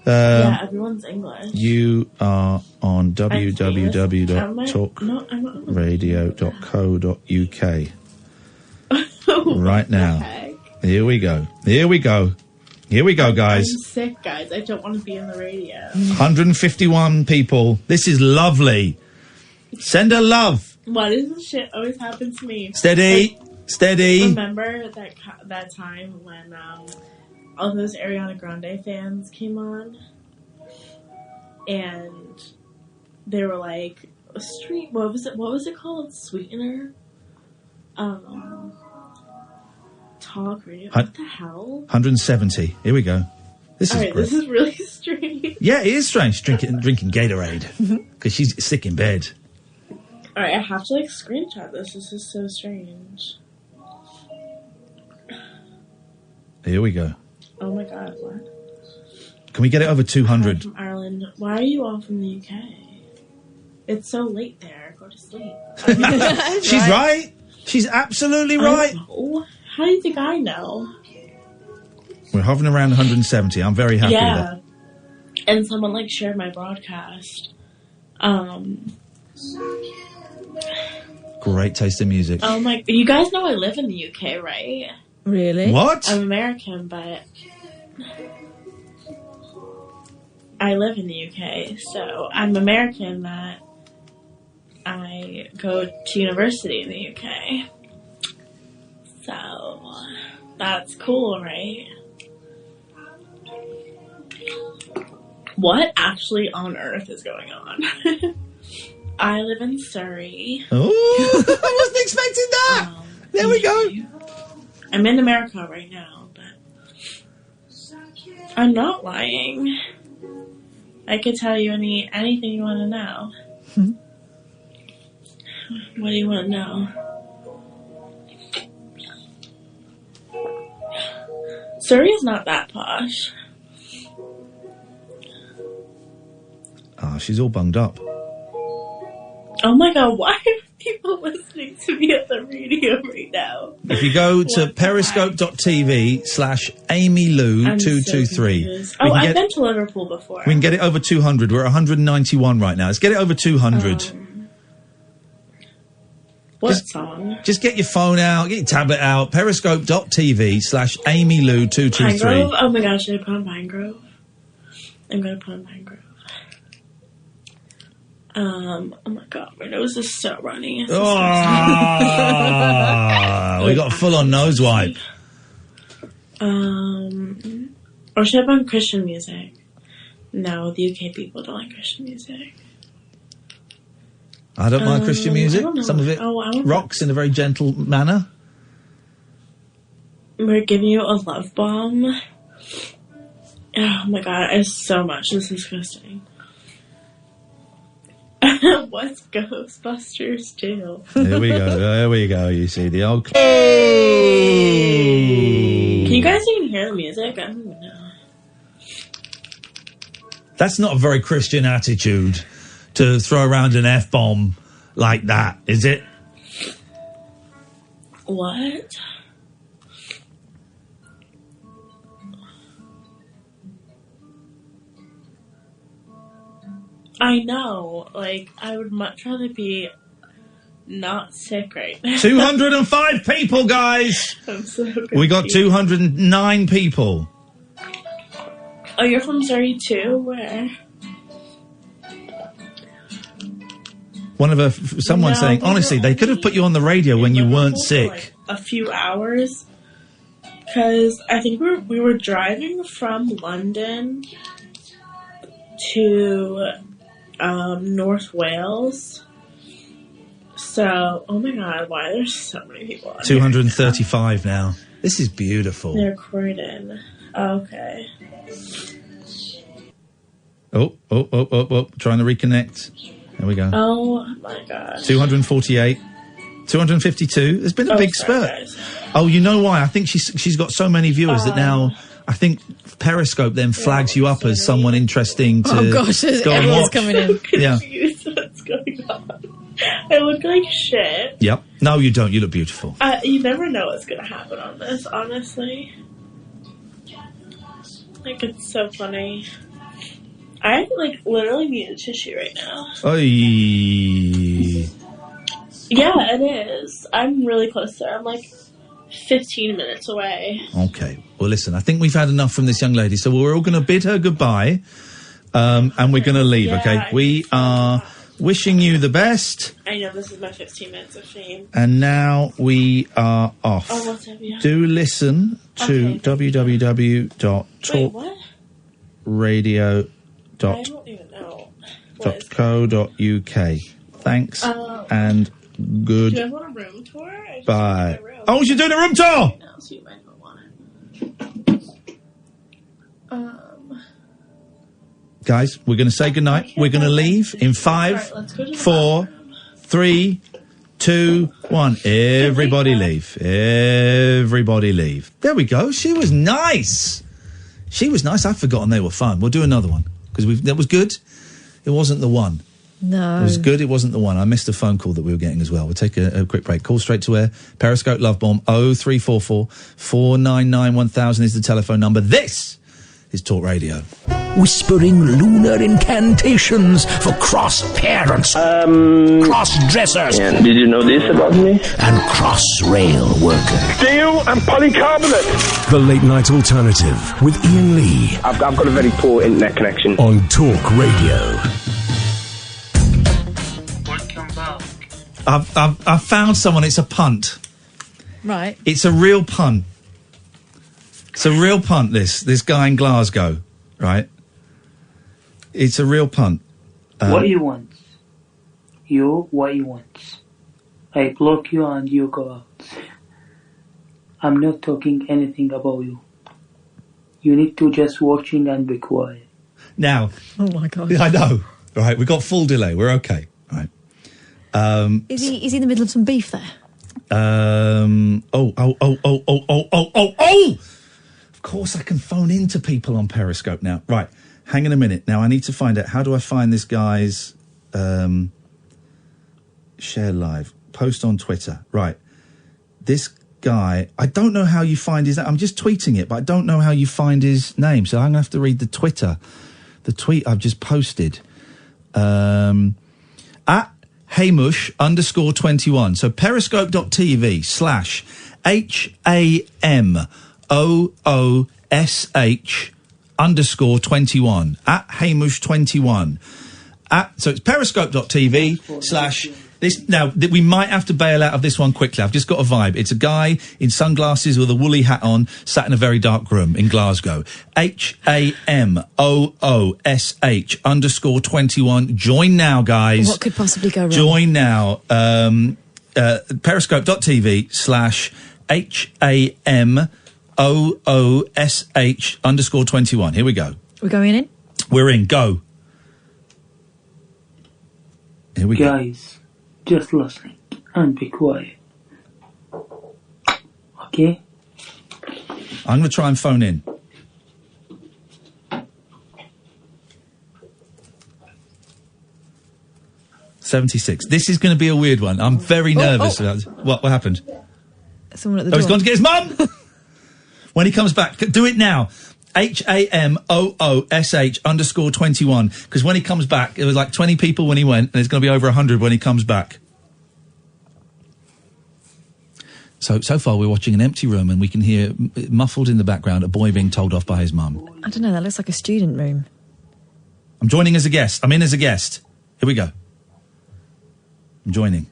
Yeah, everyone's English. You are on www.talkradio.co.uk right now. Here we go, guys. I'm sick, guys. I don't want to be in the radio. 151 people. This is lovely. Send her love. Why does this shit always happen to me? Steady. Remember that time when all those Ariana Grande fans came on, and they were like, what was it called? Sweetener? Talk radio. What the hell? 170. Here we go. This is great. This is really strange. Yeah, it is strange. Drinking Gatorade because she's sick in bed. All right, I have to screenshot this. This is so strange. Here we go. Oh my God! What? Can we get it over 200? From Ireland. Why are you all from the UK? It's so late there. Go to sleep. She's right. She's absolutely right. How do you think I know? We're hovering around 170. I'm very happy with that. And someone shared my broadcast. Great taste in music. Oh my! You guys know I live in the UK, right? Really? What? I'm American, but I live in the UK, so I'm American that I go to university in the UK. So that's cool, right? What actually on earth is going on? I live in Surrey. Oh, I wasn't expecting that. There we go. I'm in America right now, but I'm not lying. I could tell you anything you want to know. What do you want to know? Surrey is not that posh. Oh, she's all bunged up. Oh my God, why are people listening to me on the radio right now? If you go to periscope.tv/AmyLou223. Oh, I've been to Liverpool before. We can get it over 200. We're at 191 right now. Let's get it over 200. What song? Just get your phone out, get your tablet out. Periscope.tv/AmyLou223. Pinegrove? Oh my gosh, should I put on Pinegrove? I'm going to put on Pinegrove. Oh my God, my nose is so runny. We got a full-on nose wipe. Or should I put on Christian music? No, the UK people don't like Christian music. I don't mind Christian music. I don't know. Some of it rocks in a very gentle manner. We're giving you a love bomb. Oh my God, it's so much. This is disgusting. What's Ghostbusters 2? There we go. There we go. You see the old. Can you guys even hear the music? I don't even know. That's not a very Christian attitude to throw around an F-bomb like that, is it? What? I know. I would much rather be not sick right now. 205 people, guys! I'm so confused. We got 209 people. Oh, you're from Surrey too? Where? Someone saying, honestly, they could have put you on the radio when you weren't sick. A few hours. Because I think we were driving from London to North Wales. So, oh my god, why are there so many people on 235 now. This is beautiful. They're Croydon. Okay. Oh. Trying to reconnect. There we go. Oh my god. 248. 252. There's been a big spurt. Guys. Oh, you know why? I think she's got so many viewers that now I think Periscope then flags you up as someone interesting to Oh gosh, go and everyone's watch. coming in. Yeah. What's going on? I look like shit. Yep. No, you don't. You look beautiful. You never know what's going to happen on this, honestly. Like, it's so funny. I, like, literally need a tissue right now. Oy. Yeah, it is. I'm really close there. I'm, like, 15 minutes away. Okay. Well, listen, I think we've had enough from this young lady, so we're all going to bid her goodbye, and we're going to leave, okay? We are wishing you the best. I know, this is my 15 minutes of shame. And now we are off. Oh, what's up, yeah? Do listen to www.talkradio.co.uk. Thanks and good. Do I want a room tour? Bye. Oh, you're doing a room tour? No, so you might not want it. Guys, we're going to say goodnight. We're going to leave in 5, 4, 3, 2, 1. Everybody leave. Everybody leave. There we go. She was nice. She was nice. I've forgotten they were fun. We'll do another one because that was good. It wasn't the one. No. It was good. It wasn't the one. I missed a phone call that we were getting as well. We'll take a quick break. Call straight to air. Periscope Love Bomb 0344 499 1000 is the telephone number. This is Talk Radio. Whispering lunar incantations for cross-parents, cross-dressers. Yeah, did you know this about me? And cross-rail workers. Steel and polycarbonate. The Late Night Alternative with Iain Lee. I've got a very poor internet connection. On Talk Radio. Welcome back. I've found someone. It's a punt. Right. It's a real punt. It's a real punt, this guy in Glasgow, right? It's a real punt. What you want? What you want? I block you and you go out. I'm not talking anything about you. You need to just watching and be quiet. Now. Oh my God. I know. Right, we've got full delay. We're okay. Right. Is he in the middle of some beef there? Oh! Of course I can phone into people on Periscope now. Right. Hang on a minute. Now I need to find out, how do I find this guy's share live? Post on Twitter. Right. This guy, I don't know how you find his name. I'm just tweeting it, but I don't know how you find his name. So I'm going to have to read the tweet I've just posted. At Hamish _21. So periscope.tv/HAMOOSH _21 at Hamish 21 so it's periscope.tv/ this. Now we might have to bail out of this one quickly. I've just got a vibe. It's a guy in sunglasses with a woolly hat on, sat in a very dark room in Glasgow. HAMOOSH _21. Join now, guys. What could possibly go wrong? Join now. Periscope.tv/HAMOOSH _21. Here we go. We're going in? We're in. Go. Here we go. Guys, just listen and be quiet. Okay? I'm going to try and phone in. $76. This is going to be a weird one. I'm very nervous about this. What happened? Someone at the door. He's gone to get his mum! When he comes back, do it now. HAMOOSH _21. Because when he comes back, there was like 20 people when he went, and there's going to be over 100 when he comes back. So far we're watching an empty room, and we can hear, muffled in the background, a boy being told off by his mum. I don't know, that looks like a student room. I'm joining as a guest. I'm in as a guest. Here we go. I'm joining.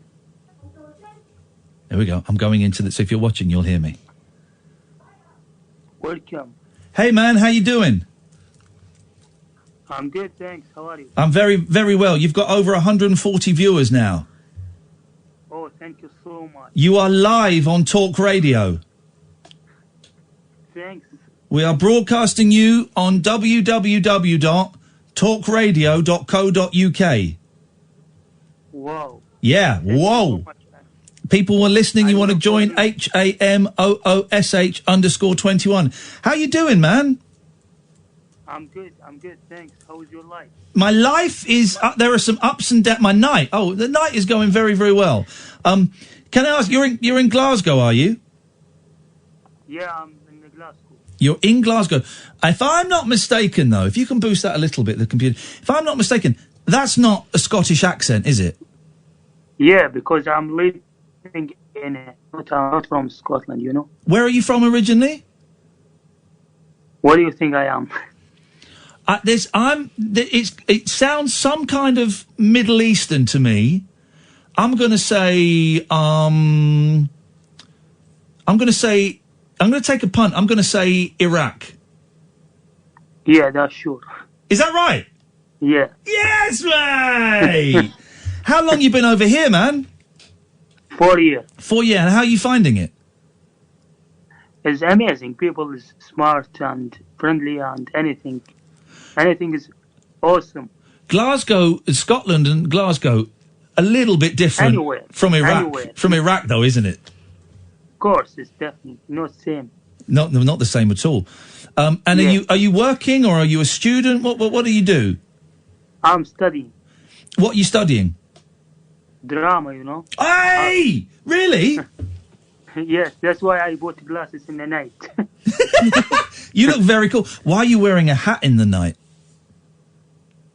There we go. I'm going into the... So if you're watching, you'll hear me. Welcome. Hey, man, how you doing? I'm good, thanks. How are you? I'm very, very well. You've got over 140 viewers now. Oh, thank you so much. You are live on Talk Radio. Thanks. We are broadcasting you on www.talkradio.co.uk. Wow. Yeah, whoa. People were listening. You want to join HAMOOSH_21. How you doing, man? I'm good. Thanks. How is your life? My life is... there are some ups and downs. My night. Oh, the night is going very, very well. Can I ask, you're in Glasgow, are you? Yeah, I'm in Glasgow. You're in Glasgow. If I'm not mistaken, though, if you can boost that a little bit, the computer... If I'm not mistaken, that's not a Scottish accent, is it? Yeah, because I'm living in not from Scotland, you know. Where are you from originally? What do you think I am? It sounds some kind of Middle Eastern to me. I'm going to say, I'm going to take a punt. I'm going to say Iraq. Yeah, that's sure. Is that right? Yeah. Yes, mate! How long you been over here, man? 4 years. 4 years. And how are you finding it? It's amazing. People is smart and friendly and anything is awesome. Glasgow, Scotland and Glasgow, a little bit different from Iraq. Anywhere. From Iraq, though, isn't it? Of course, it's definitely not the same. Not the same at all. And are you working or are you a student? What do you do? I'm studying. What are you studying? Drama, you know. Hey! Really? Yes, that's why I bought glasses in the night. You look very cool. Why are you wearing a hat in the night?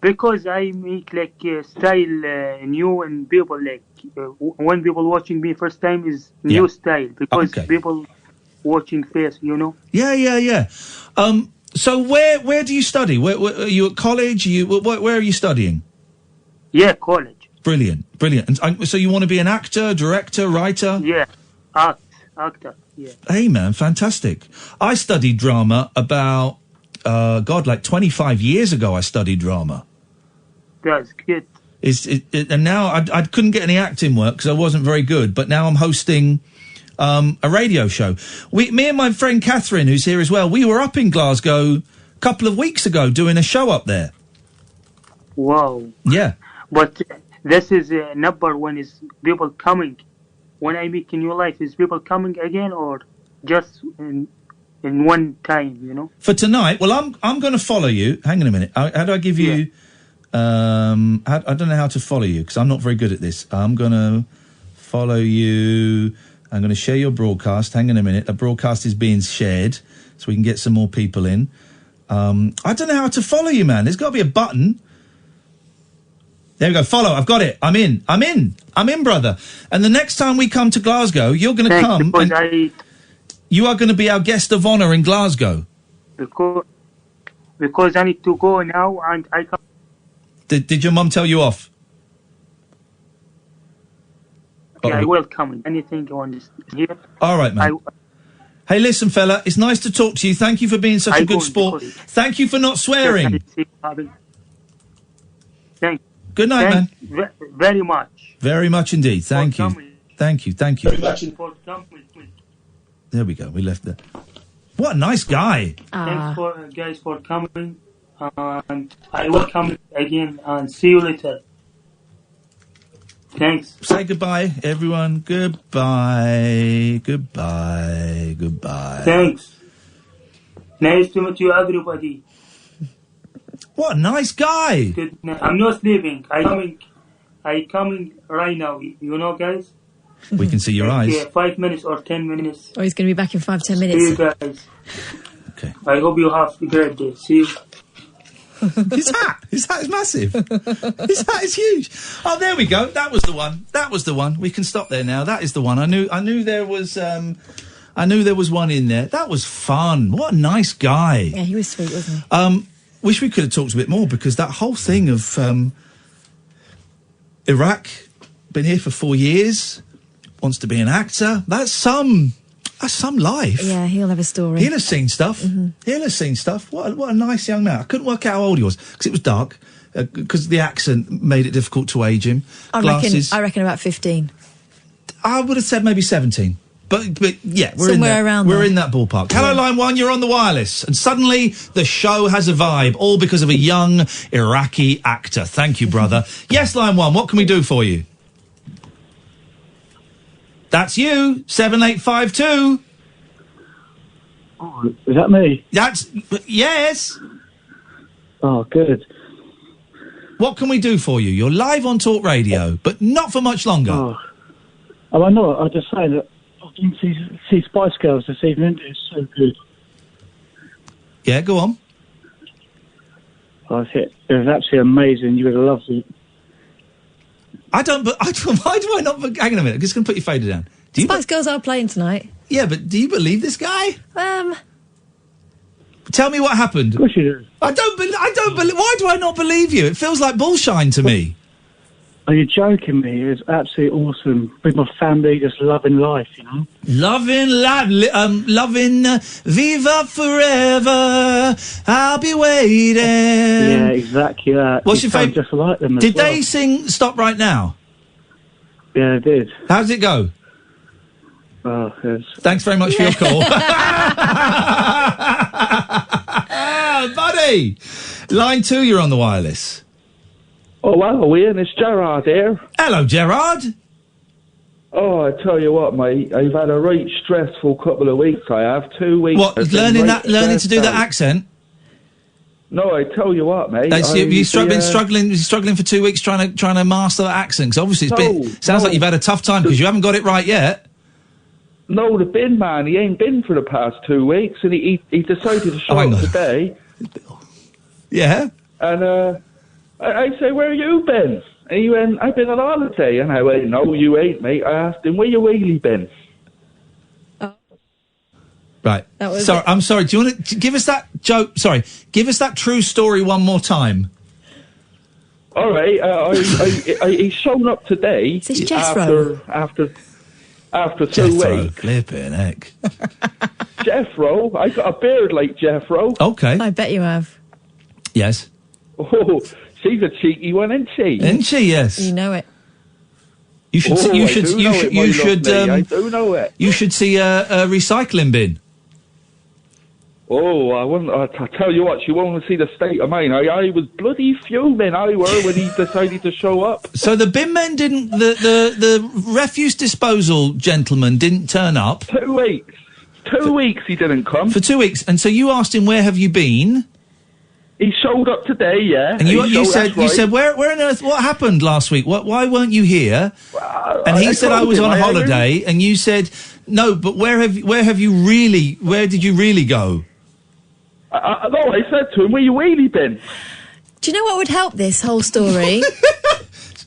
Because I make style new and people when people watching me first time is new style because people watching face, you know. Yeah. So where do you study? Where are you at college? Where are you studying? Yeah, college. Brilliant. And so you want to be an actor, director, writer? Yeah, actor. Yeah. Hey man, fantastic. I studied drama about like 25 years ago. I studied drama. That's good. And now I couldn't get any acting work because I wasn't very good. But now I'm hosting a radio show. Me and my friend Katherine, who's here as well, we were up in Glasgow a couple of weeks ago doing a show up there. Wow. Yeah. But this is number one is people coming. When I make a new life, is people coming again or just in one time, you know? For tonight, well, I'm going to follow you. Hang on a minute. How do I give you... I don't know how to follow you because I'm not very good at this. I'm going to follow you. I'm going to share your broadcast. Hang on a minute. The broadcast is being shared so we can get some more people in. I don't know how to follow you, man. There's got to be a button. There we go. Follow. I've got it. I'm in, brother. And the next time we come to Glasgow, you're going to come. And you are going to be our guest of honour in Glasgow. Because I need to go now and I come. Did your mum tell you off? Okay, I will come. Anything you want here? All right, man. Hey, listen, fella. It's nice to talk to you. Thank you for being such a good sport. Thank you for not swearing. Thank you. Good night, man. Very much. Very much indeed. Thank you. Thank you. There we go. We left that. What a nice guy. Thanks for guys for coming. And I will come again and see you later. Thanks. Say goodbye, everyone. Goodbye. Thanks. Nice to meet you, everybody. What a nice guy. Good night. I'm not sleeping. I coming right now. You know, guys? We can see your eyes. 5 minutes or 10 minutes. Oh, he's going to be back in 5-10 minutes. See you guys. Okay. I hope you have a great day. See you. His hat is massive. His hat is huge. Oh, there we go. That was the one. We can stop there now. That is the one. I knew there was one in there. That was fun. What a nice guy. Yeah, he was sweet, wasn't he? Wish we could have talked a bit more because that whole thing of Iraq, been here for 4 years, wants to be an actor. That's some life. Yeah, he'll have a story. He'll have seen stuff. Mm-hmm. He'll have seen stuff. What a nice young man. I couldn't work out how old he was because it was dark, because the accent made it difficult to age him. I reckon about 15. I would have said maybe 17. But yeah, we're Somewhere around We're there. in that ballpark. Hello, line 1, you're on the wireless. And suddenly the show has a vibe, all because of a young Iraqi actor. Thank you, brother. Yes, line 1, what can we do for you? That's you, 7852. Oh, is that me? Yes. Oh, good. What can we do for you? You're live on Talk Radio, but not for much longer. Oh, I know. I just say that I didn't see Spice Girls this evening. It's so good. Yeah, go on. It was absolutely amazing. You would have loved it. Why do I not? Hang on a minute. I'm just going to put your fader down. Spice Girls are playing tonight. Yeah, but do you believe this guy? Tell me what happened. Of course you do. I don't believe. Why do I not believe you? It feels like bullshine to me. Are you joking me? It was absolutely awesome. With my family, just loving life, you know? Loving Viva Forever. I'll be waiting. Yeah, exactly that. What's You your sound favourite? just like them as Did well. they sing Stop Right Now? Yeah, they did. How does it go? Oh, yes. Thanks very much for your call. Buddy! Line 2, you're on the wireless. Oh, hello, Ian. It's Gerard here. Hello, Gerard. Oh, I tell you what, mate. I've had a right stressful couple of weeks. I have 2 weeks. What, learning to do that accent? No, I tell you what, mate. You've been struggling for 2 weeks trying to master that accent. 'Cause obviously sounds like you've had a tough time because you haven't got it right yet. No, the bin man, he ain't been for the past 2 weeks, and he decided to show up today. Yeah? And I say, where you been? And he went, I've been on holiday. And I went, no, you ain't, mate. I asked him, where you really been? Right. I'm sorry. Do you want to give us that joke? Sorry. Give us that true story one more time. All right. He's shown up today. Is this Jethro? After 2 weeks. Flippin' heck. Jethro. I got a beard like Jethro. Okay. I bet you have. Yes. Oh, she's a cheeky one, isn't she? Isn't she? Yes. You know it. You should. Oh, You I should. do You know should. it, my You should. lovely, I do know it. You should see a recycling bin. Oh, I wouldn't. I tell you what, she won't see the state of mine. I was bloody fuming. I were when he decided to show up. So the bin men didn't. The refuse disposal gentleman didn't turn up. 2 weeks. 2 weeks he didn't come. For 2 weeks, and so you asked him, "Where have you been?" He showed up today, yeah. And you that's right. said, where on earth? What happened last week? Why weren't you here? And he said, I was on a holiday. And you said, no, but where did you really go? No, I said to him, where you really been? Do you know what would help this whole story?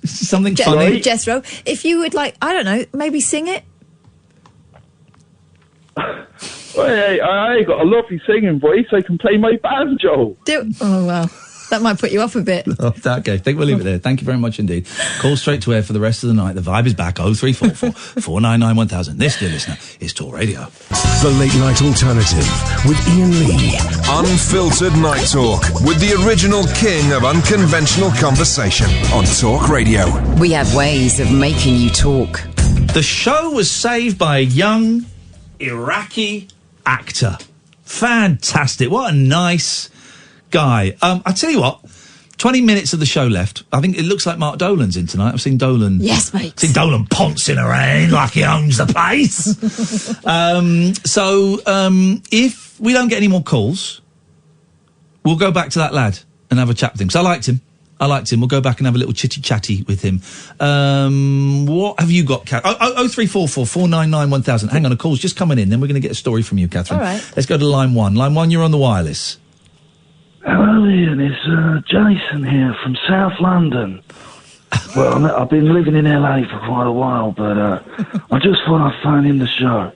Something funny. Jethro, if you would like, I don't know, maybe sing it? Well, I got a lovely singing voice. I can play my banjo. Oh, well, that might put you off a bit. Okay, I think we'll leave it there. Thank you very much indeed. Call straight to air for the rest of the night. The vibe is back. 0344 499 1000. This, dear listener, is Talk Radio. The Late Night Alternative with Iain Lee. Unfiltered Night Talk with the original king of unconventional conversation on Talk Radio. We have ways of making you talk. The show was saved by a young Iraqi actor. Fantastic. What a nice guy. I tell you what, 20 minutes of the show left. I think it looks like Mark Dolan's in tonight. I've seen Dolan. Yes, mate. Seen Dolan pouncing around like he owns the place. If we don't get any more calls, we'll go back to that lad and have a chat with him. Because I liked him. We'll go back and have a little chitty-chatty with him. What have you got, Kath? 0344 499 1000. Hang on, a call's just coming in. Then we're going to get a story from you, Katherine. All right. Let's go to line 1. Line 1, you're on the wireless. Hello, Ian. It's Jason here from South London. Well, I've been living in LA for quite a while, but I just thought I'd phone in the show.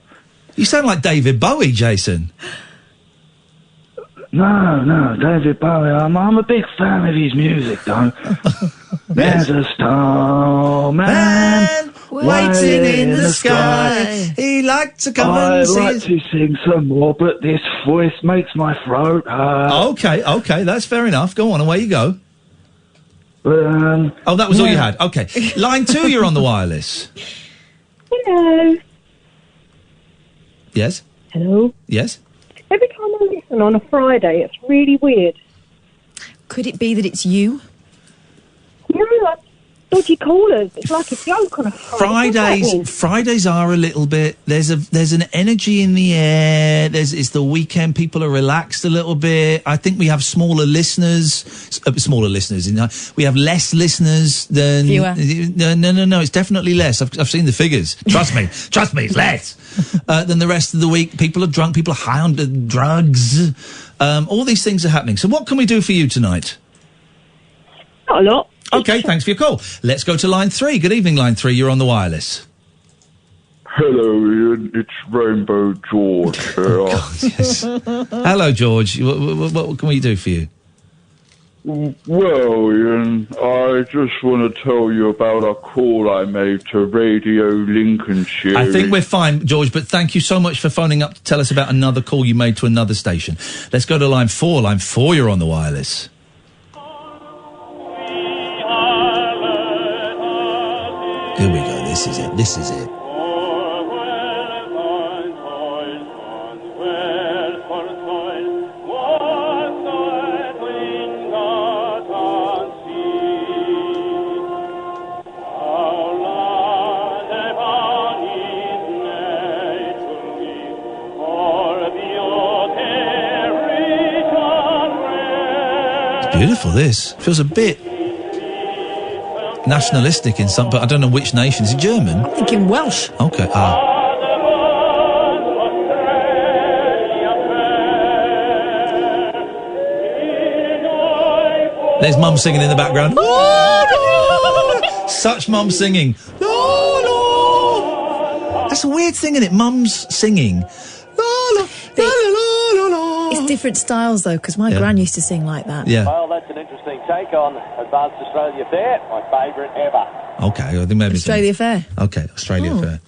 You sound like David Bowie, Jason. No, David Bowie. I'm a big fan of his music, though. There's a starman waiting in the sky. He liked to come and see I'd like to sing some more, but this voice makes my throat hurt. Okay, that's fair enough. Go on, away you go. That was all you had. Okay. Line 2, you're on the wireless. Hello. Yes? Hello. Yes? Every time I listen on a Friday, it's really weird. Could it be that it's you? You know, like dodgy callers. It's like a joke on a Friday. Fridays are a little bit. There's an energy in the air. It's the weekend. People are relaxed a little bit. I think we have smaller listeners. We have less listeners than fewer. No. It's definitely less. I've seen the figures. Trust me, it's less than the rest of the week. People are drunk. People are high on drugs. All these things are happening. So what can we do for you tonight? Not a lot. Okay, thanks for your call. Let's go to line 3. Good evening, line 3. You're on the wireless. Hello, Ian. It's Rainbow George here. Yes. Hello, George. What can we do for you? Well, Ian, I just want to tell you about a call I made to Radio Lincolnshire. I think we're fine, George, but thank you so much for phoning up to tell us about another call you made to another station. Let's go to line 4. Line 4, you're on the wireless. Here we go. This is it. It's beautiful, this. Feels a bit nationalistic in some, but I don't know which nation. Is it German? I'm thinking Welsh. Okay. There's Mum singing in the background. Such Mum singing. That's a weird thing, isn't it? Mums singing. It's different styles, though, because my gran used to sing like that. Yeah. Well, that's an interesting take on Advanced Australia Fair, my favourite ever. Okay, I think maybe Australia Fair. Okay, Australia Fair.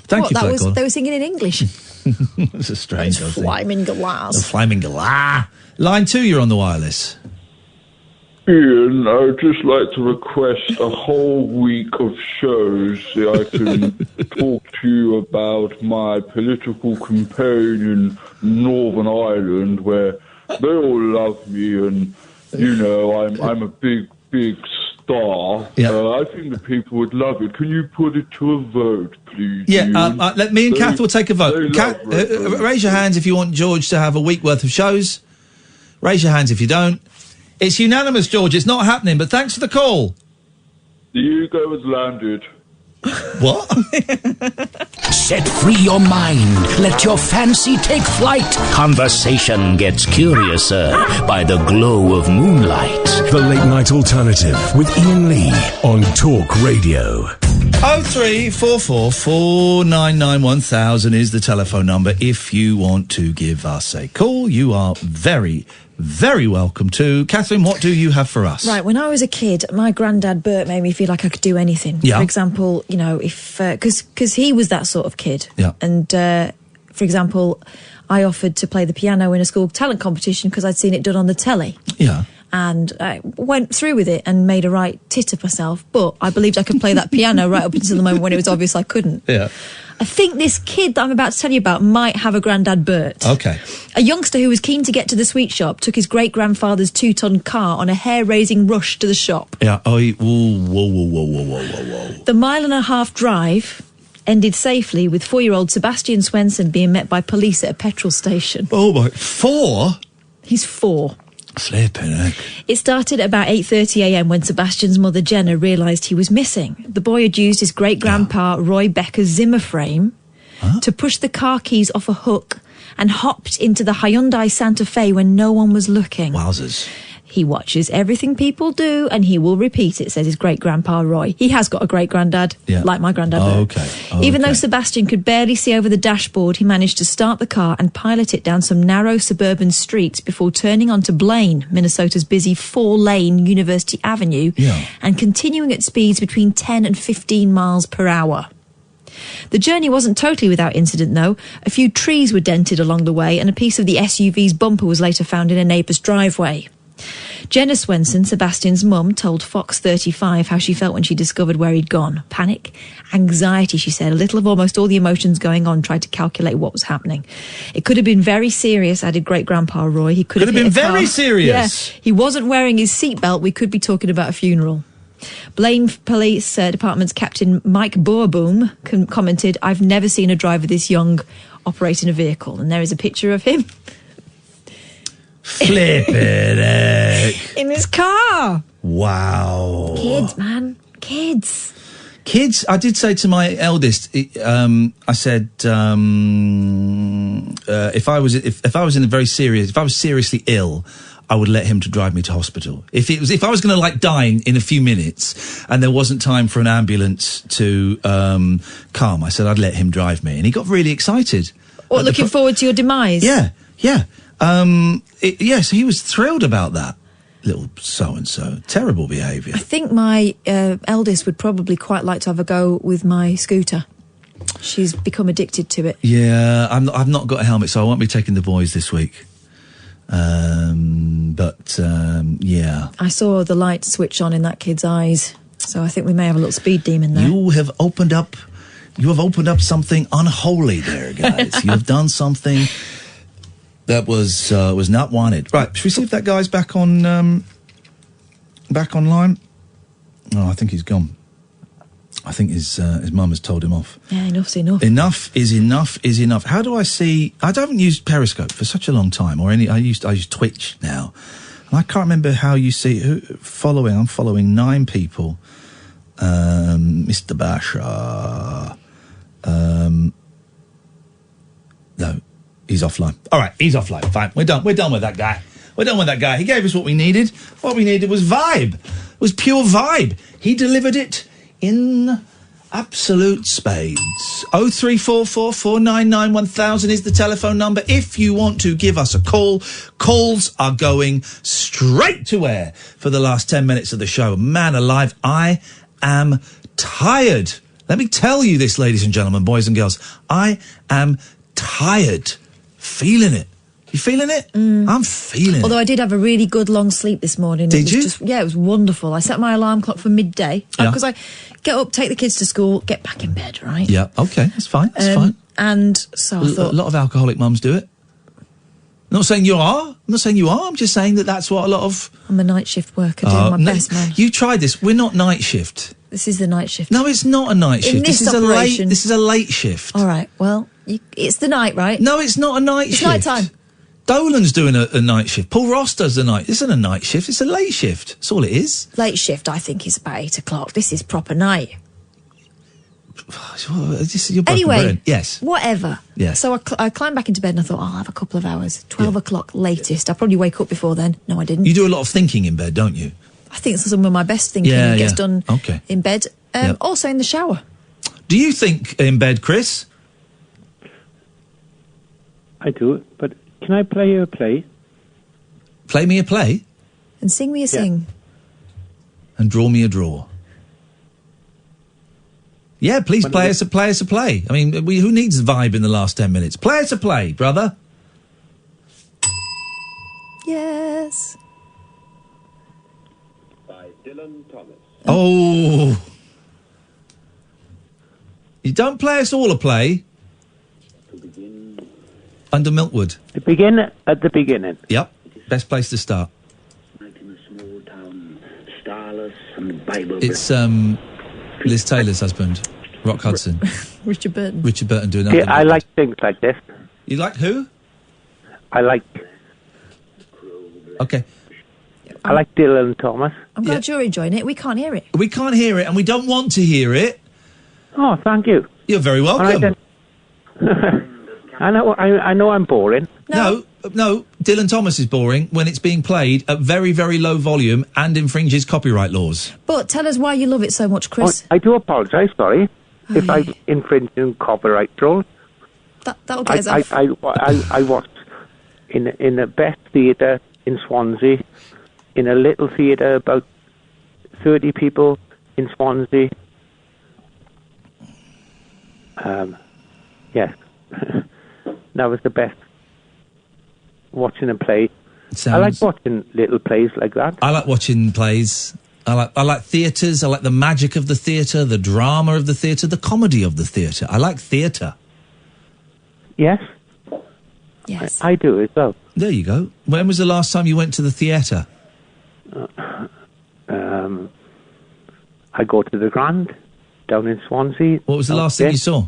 Thank you for that call. They were singing in English. It's a strange thing. Flaming glass. The flaming glass. Line 2, you're on the wireless. Ian, I would just like to request a whole week of shows so I can talk to you about my political campaign in Northern Ireland, where they all love me, and you know I'm a big star. Yeah. I think the people would love it. Can you put it to a vote, please? Yeah, Ian? let me and Kath will take a vote. Raise your hands if you want George to have a week worth of shows. Raise your hands if you don't. It's unanimous, George. It's not happening, but thanks for the call. The ego has landed. What? Set free your mind. Let your fancy take flight. Conversation gets curiouser by the glow of moonlight. The Late Night Alternative with Iain Lee on Talk Radio. 0344 499 1000 is the telephone number. If you want to give us a call, you are very, very welcome to. Katherine, what do you have for us? Right, when I was a kid, my granddad Bert made me feel like I could do anything. Yeah. For example, you know, if because he was that sort of kid. Yeah. And for example, I offered to play the piano in a school talent competition because I'd seen it done on the telly. Yeah. And I went through with it and made a right tit of myself. But I believed I could play that piano right up until the moment when it was obvious I couldn't. Yeah. I think this kid that I'm about to tell you about might have a granddad Bert. Okay. A youngster who was keen to get to the sweet shop took his great-grandfather's 2-ton car on a hair-raising rush to the shop. Yeah. Oh, whoa. The mile-and-a-half drive ended safely with 4-year-old Sebastian Swenson being met by police at a petrol station. Oh, my. 4? He's 4. Flipping heck. It started at about 8:30am when Sebastian's mother Jenna realised he was missing. The boy had used his great-grandpa Roy Becker's Zimmer frame to push the car keys off a hook and hopped into the Hyundai Santa Fe when no one was looking. Wowzers. He watches everything people do and he will repeat it, says his great-grandpa Roy. He has got a great-granddad, like my granddad. Okay. Even though Sebastian could barely see over the dashboard, he managed to start the car and pilot it down some narrow suburban streets before turning onto Blaine, Minnesota's busy 4-lane University Avenue, and continuing at speeds between 10 and 15 miles per hour. The journey wasn't totally without incident, though. A few trees were dented along the way and a piece of the SUV's bumper was later found in a neighbour's driveway. Jenna Swenson, Sebastian's mum, told Fox 35 how she felt when she discovered where he'd gone. Panic, anxiety, she said, a little of almost all the emotions going on, tried to calculate what was happening. It could have been very serious, added great-grandpa Roy. He could have been hit a car. very serious. Yeah, he wasn't wearing his seatbelt. We could be talking about a funeral. Blaine Police Department's Captain Mike Boerboom commented, I've never seen a driver this young operating a vehicle. And there is a picture of him. Flippin' heck. In his car. Wow. Kids, man. Kids. Kids, I did say to my eldest, I said, if I was seriously ill, I would let him to drive me to hospital. If I was going to die in a few minutes and there wasn't time for an ambulance to come, I said I'd let him drive me, and he got really excited. What, looking forward to your demise? Yeah. Yes, he was thrilled about that. Little so-and-so. Terrible behaviour. I think my eldest would probably quite like to have a go with my scooter. She's become addicted to it. Yeah, I've not got a helmet, so I won't be taking the boys this week. Yeah. I saw the light switch on in that kid's eyes, so I think we may have a little speed demon there. You have opened up something unholy there, guys. You have done something that was not wanted. Right, should we see if that guy's back online? Oh, I think he's gone. I think his mum has told him off. Yeah, enough's enough. Enough is enough. How do I see? I haven't used Periscope for such a long time, I use Twitch now, and I can't remember how you see following. I'm following 9 people. Mr. Basha. No, he's offline. All right, he's offline. Fine, we're done. We're done with that guy. He gave us what we needed. What we needed was vibe. It was pure vibe. He delivered it in absolute spades. 03444991000 is the telephone number. If you want to give us a call, calls are going straight to air for the last 10 minutes of the show. Man alive, I am tired. Let me tell you this, ladies and gentlemen, boys and girls. I am tired. Feeling it. You feeling it? I'm feeling it. Although I did have a really good long sleep this morning. Did you? It was wonderful. I set my alarm clock for midday Yeah. because I get up, take the kids to school, get back in bed, right? Yeah, okay, that's fine, fine. And so I thought... A lot of alcoholic mums do it. I'm not saying you are. I'm just saying that's what a lot of... I'm a night shift worker doing my best, man. You tried this. We're not night shift. This is the night shift. No, it's not a night shift. This is operation. This is a late shift. All right, well, it's the night, right? No, it's not a night shift. It's night time. Dolan's doing a night shift. Paul Ross does the night. This isn't a night shift. It's a late shift. That's all it is. Late shift, I think, is about 8 o'clock. This is proper night. You're Anyway, yes. Whatever. Yes. So I climbed back into bed and I thought, I'll have a couple of hours. 12 o'clock latest. I'll probably wake up before then. No, I didn't. You do a lot of thinking in bed, don't you? I think some of my best thinking gets done in bed. Also in the shower. Do you think in bed, Chris? I do, but can I play you a play? Play me a play? And sing me a sing. And draw me a draw. Yeah, please play us a play. I mean, who needs vibe in the last 10 minutes? Play us a play, brother. Yes. By Dylan Thomas. Oh. You don't play us all a play. Under Milkwood. To begin at the beginning. Yep. Best place to start. It's Liz Taylor's husband, Rock Hudson. Richard Burton. Richard Burton doing that. Yeah, I like things like this. You like who? I like Dylan Thomas. I'm glad you're enjoying it. We can't hear it. We can't hear it, and we don't want to hear it. Oh, thank you. You're very welcome. I know I'm boring. No, Dylan Thomas is boring when it's being played at very, very low volume and infringes copyright laws. But tell us why you love it so much, Chris. I do apologise, sorry, if I infringe on copyright rules. That'll get us off. I watched in the best theatre in Swansea, in a little theatre, about 30 people in Swansea. Yes. That was the best. Watching a play I like watching little plays like that. I like watching plays. I like theatres. I like the magic of the theatre, the drama of the theatre, the comedy of the theatre. I like theatre. Yes. Yes. I do as well. There you go. When was the last time you went to the theatre? I go to the Grand down in Swansea. What was the last thing you saw?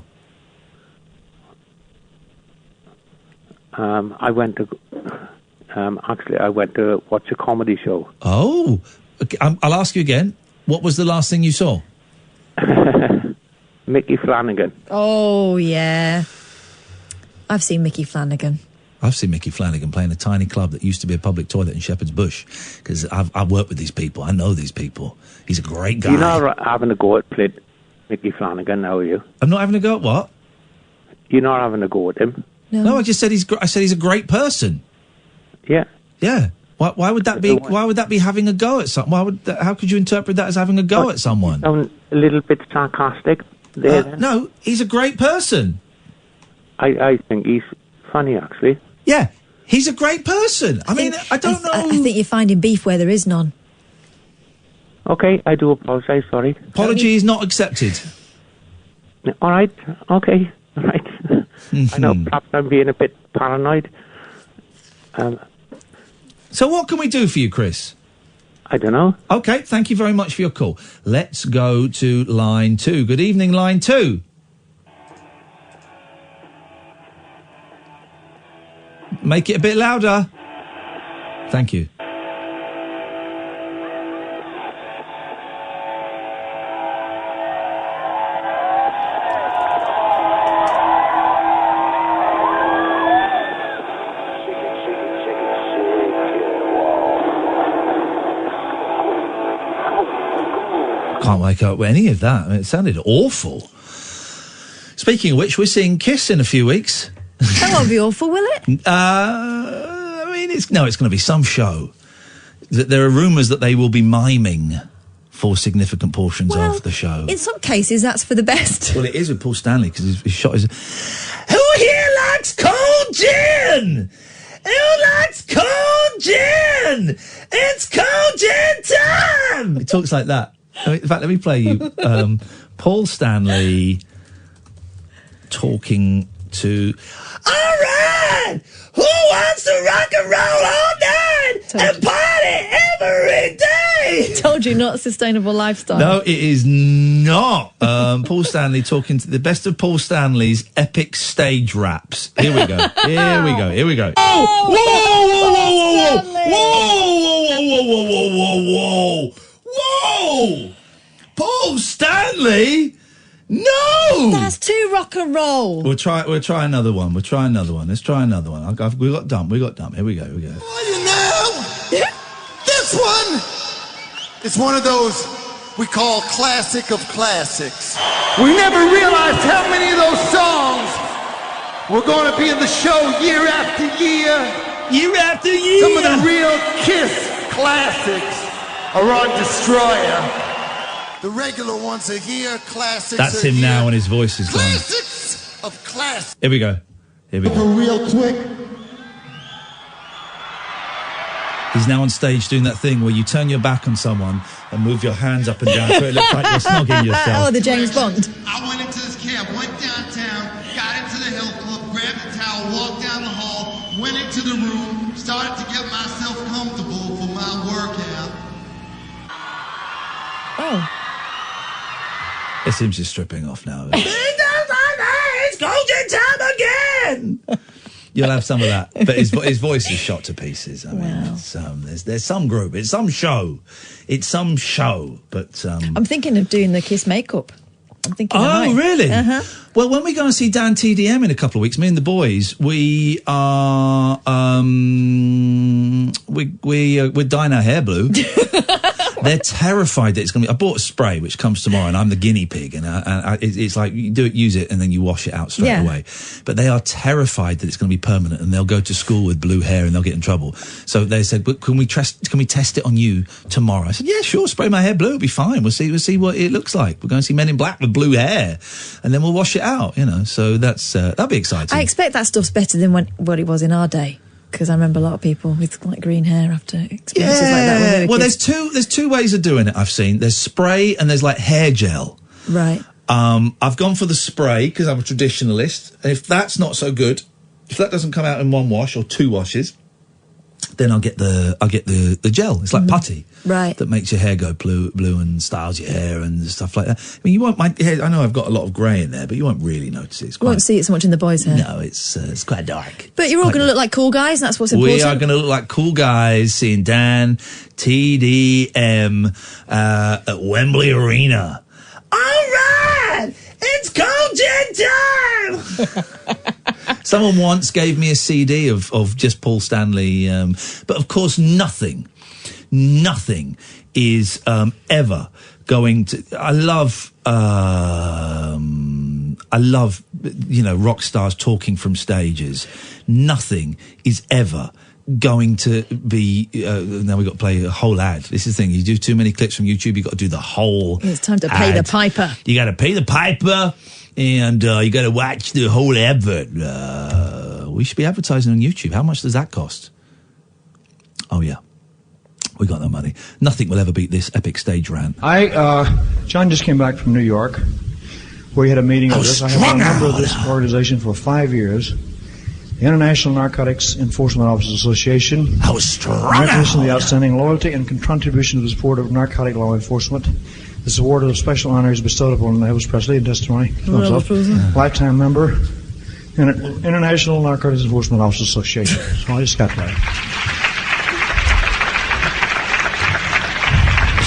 I went to watch a comedy show. Oh, okay, I'll ask you again. What was the last thing you saw? Mickey Flanagan. Oh, yeah. I've seen Mickey Flanagan. I've seen Mickey Flanagan playing a tiny club that used to be a public toilet in Shepherd's Bush, because I've worked with these people. I know these people. He's a great guy. You're not having a go at Mickey Flanagan, now, are you? I'm not having a go at what? You're not having a go at him. No, I just said I said he's a great person. Yeah. Yeah. Why would that be? Why would that be having a go at someone? How could you interpret that as having a go at someone? Sound a little bit sarcastic there. No, he's a great person. I think he's funny, actually. Yeah, he's a great person. I mean, I don't know. I think you're finding beef where there is none. Okay, I do apologise, sorry. Apology is not accepted. All right, okay, all right. I know, perhaps I'm being a bit paranoid. So what can we do for you, Chris? I don't know. Okay, thank you very much for your call. Let's go to line 2. Good evening, line 2. Make it a bit louder. Thank you. Can't make out any of that. I mean, it sounded awful. Speaking of which, we're seeing Kiss in a few weeks. That won't be awful, will it? I mean, it's going to be some show. There are rumours that they will be miming for significant portions of the show. In some cases, that's for the best. Well, it is with Paul Stanley, because his shot is... Who here likes cold gin? Who likes cold gin? It's cold gin time! It talks like that. In fact, let me play you Paul Stanley talking to... All right! Who wants to rock and roll all night and party every day? Told you, not a sustainable lifestyle. No, it is not. Paul Stanley talking to the best of Paul Stanley's epic stage raps. Here we go. Here we go. Here we go. Oh! Whoa! Whoa! Whoa! Whoa! Whoa! Whoa! Whoa! Whoa! Whoa! Whoa! Paul Stanley? No! That's too rock and roll. We'll try another one. Let's try another one. We got dumb. Here we go. Oh, you know, this one is one of those we call classic of classics. We never realized how many of those songs were going to be in the show year after year. Year after year. Some of the real Kiss classics are on Destroyer. The regular ones are here, classics. That's are him here. now, and his voice is gone. Classics of classics. Here we go. Real quick. He's now on stage doing that thing where you turn your back on someone and move your hands up and down so it looks like you're snogging yourself. Oh, the James Bond. I went into this cab, went downtown, got into the Hill Club, grabbed a towel, walked down the hall, went into the room, started to get myself comfortable for my workout. Oh. It's him just stripping off now. It's golden time again! You'll have some of that. But his voice is shot to pieces. I mean, it's, there's some group. It's some show. But... I'm thinking of doing the Kiss makeup. I'm thinking really? Uh-huh. Well, when we go and see Dan TDM in a couple of weeks, me and the boys, we're dyeing our hair blue. They're terrified that it's going to be... I bought a spray, which comes tomorrow, and I'm the guinea pig. And it's like, you do it, use it, and then you wash it out straight away. But they are terrified that it's going to be permanent, and they'll go to school with blue hair, and they'll get in trouble. So they said, but can we test it on you tomorrow? I said, yeah, sure, spray my hair blue, it'll be fine. We'll see what it looks like. We're going to see Men in Black with blue hair, and then we'll wash it out, you know. So that's that'll be exciting. I expect that stuff's better than what it was in our day. Because I remember a lot of people with like green hair after experiences like that. When they were well, kids. there's two ways of doing it. I've seen there's spray and there's like hair gel. Right. I've gone for the spray because I'm a traditionalist. And if that's not so good, if that doesn't come out in one wash or two washes, then I'll get the gel. It's like putty, right? That makes your hair go blue and styles your hair and stuff like that. I mean, you won't. My hair, I know I've got a lot of grey in there, but you won't really notice it. You won't see it so much in the boys' hair. No, it's quite dark. But you're all going to look like cool guys. And that's what's important. We are going to look like cool guys seeing Dan TDM at Wembley Arena. All right, it's coaching time. Someone once gave me a CD of just Paul Stanley, but of course nothing is ever going to. I love rock stars talking from stages. Nothing is ever going to be. Now we've got to play a whole ad. This is the thing. You do too many clips from YouTube, you've got to do the whole. It's time to pay the piper. You got to pay the piper. And you got to watch the whole advert. We should be advertising on YouTube. How much does that cost? Oh, yeah. We got no money. Nothing will ever beat this epic stage rant. John just came back from New York, where he had a meeting with us. I have been a member of this organization for 5 years. The International Narcotics Enforcement Officers Association. I was strong. Recognition of the outstanding loyalty and contribution to the support of narcotic law enforcement. This award of special honor is bestowed upon Elvis Presley in testimony. Lifetime member, International Narcotics Enforcement Officers Association. So I just got that.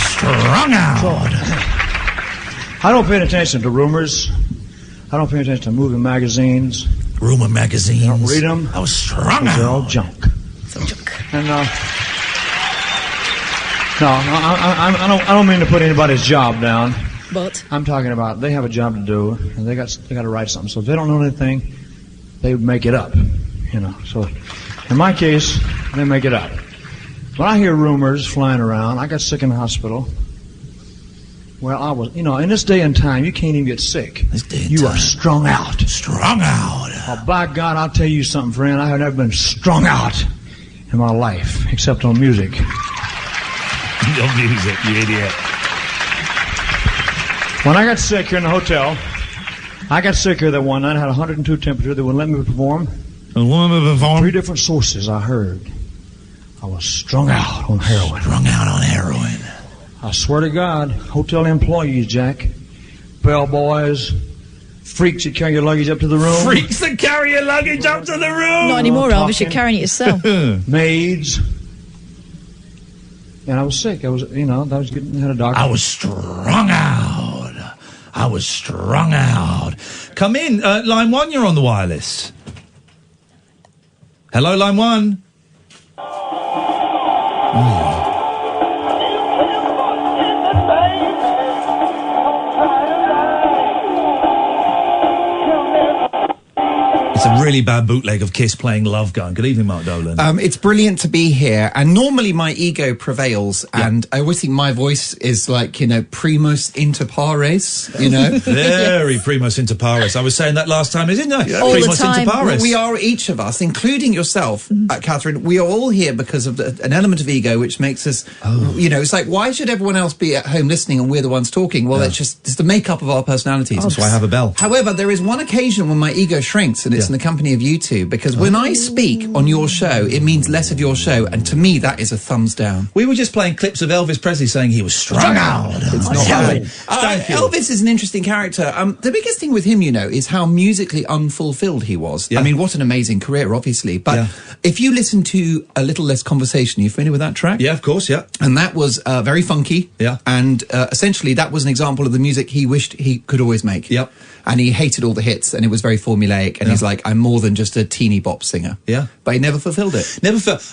Strung out. I don't pay attention to rumors. I don't pay attention to movie magazines. Rumor magazines. I don't read them. I was strung out. They're all junk. So junk. And no, I don't mean to put anybody's job down. But I'm talking about they have a job to do, and they got to write something. So if they don't know anything, they make it up, So in my case, they make it up. When I hear rumors flying around, I got sick in the hospital. Well, I was, in this day and time, you can't even get sick. You are strung out. Strung out. Oh, by God, I'll tell you something, friend. I have never been strung out in my life, except on music. No music, you idiot. When I got sick here in the hotel, I got sick here that one night. I had 102 temperature. They wouldn't let me perform. Three different sources I heard. I was strung out on heroin. Strung out on heroin. I swear to God, hotel employees, Jack, bellboys, freaks that carry your luggage up to the room. Freaks that carry your luggage up to the room. Not anymore, Elvis. You're carrying it yourself. Maids. And I was sick. I was had a doctor. I was strung out. I was strung out. Come in. Line 1, you're on the wireless. Hello, line 1. It's a really bad bootleg of Kiss playing Love Gun. Good evening, Mark Dolan. It's brilliant to be here. And normally my ego prevails. Yeah. And I always think my voice is like, primus inter pares, Very primus inter pares. I was saying that last time, isn't it? Yeah. All primus the time. inter pares. We are, each of us, including yourself, Katherine, we are all here because of an element of ego which makes us, it's like, why should everyone else be at home listening and we're the ones talking? Well, it's the makeup of our personalities. That's why I have a bell. However, there is one occasion when my ego shrinks, and it's in the company of you two, because when I speak on your show, it means less of your show, and to me that is a thumbs down. We were just playing clips of Elvis Presley saying he was strung out. It's not Elvis is an interesting character. The biggest thing with him, is how musically unfulfilled he was. Yeah. I mean, what an amazing career, obviously. But if you listen to A Little Less Conversation, you familiar with that track? Yeah, of course, yeah. And that was very funky. Yeah. And essentially that was an example of the music he wished he could always make. Yep. And he hated all the hits, and it was very formulaic, and he's like, I'm more than just a teeny bop singer. Yeah. But he never fulfilled it.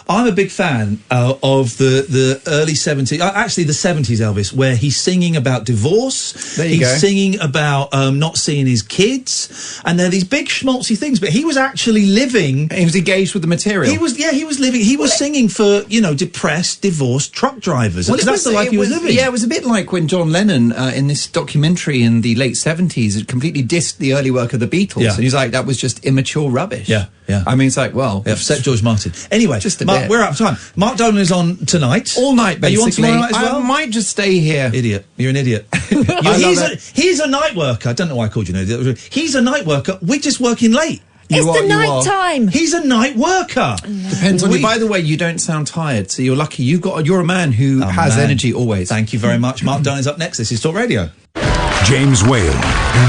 I'm a big fan of the early 70s, actually the 70s Elvis, where he's singing about divorce. There you go. He's singing about not seeing his kids, and they're these big schmaltzy things, but he was actually living. He was engaged with the material. He was living, he was singing for, depressed, divorced truck drivers. Well, that's the life he was living. Yeah, it was a bit like when John Lennon, in this documentary in the late 70s, had completely dissed the early work of the Beatles. Yeah. And he's like, that was just immature rubbish. Yeah. I mean, it's like, well... Yeah, except George Martin. Anyway, just a Mark, bit. we're out of time. Mark Dolan is on tonight. All night, basically. Are you on tomorrow night as well? I might just stay here. Idiot. You're an idiot. He's a night worker. I don't know why I called you an idiot. He's a night worker. We're just working late. It's the night time. He's a night worker. Depends on you. By the way, you don't sound tired, so you're lucky. You're a man who has energy always. Thank you very much. Mark Dolan is up next. This is Talk Radio. James Whale,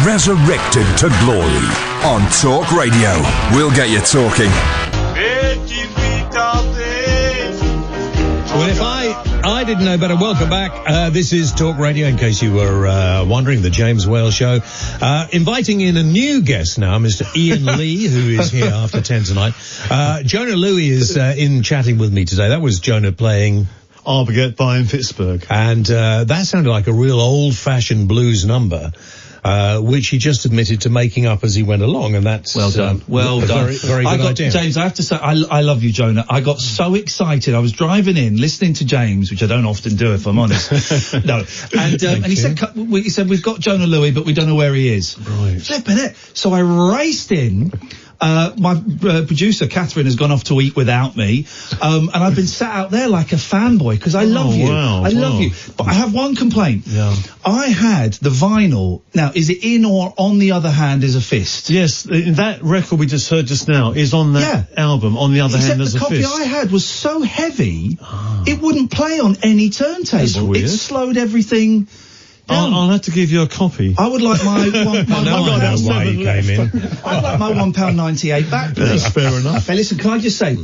resurrected to glory on Talk Radio. We'll get you talking. Well, if I didn't know better, welcome back. This is Talk Radio, in case you were wondering, the James Whale Show. Inviting in a new guest now, Mr. Iain Lee, who is here after 10 tonight. Jonah Louie is in chatting with me today. That was Jonah playing... I'll Get By in Pittsburgh. And that sounded like a real old-fashioned blues number. Which he just admitted to making up as he went along, and that's well done. Well done. Very good idea. James, I have to say, I love you, Jonah. I got so excited. I was driving in, listening to James, which I don't often do, if I'm honest. No, and he said we've got Jonah Louie, but we don't know where he is. Right. Flipping it. So I raced in. My producer Katherine has gone off to eat without me, and I've been sat out there like a fanboy because I love you. Wow, I love you. But I have one complaint. Yeah. I had the vinyl. Now, is it in or on the other hand as a fist? Yes, that record we just heard just now is on that album, on the other hand as a fist. The copy I had was so heavy, it wouldn't play on any turntable. That's weird. It slowed everything. I'll have to give you a copy. I would like my why he came in. I'd like my £1.98 back, please. That's fair enough. Hey, listen, can I just say,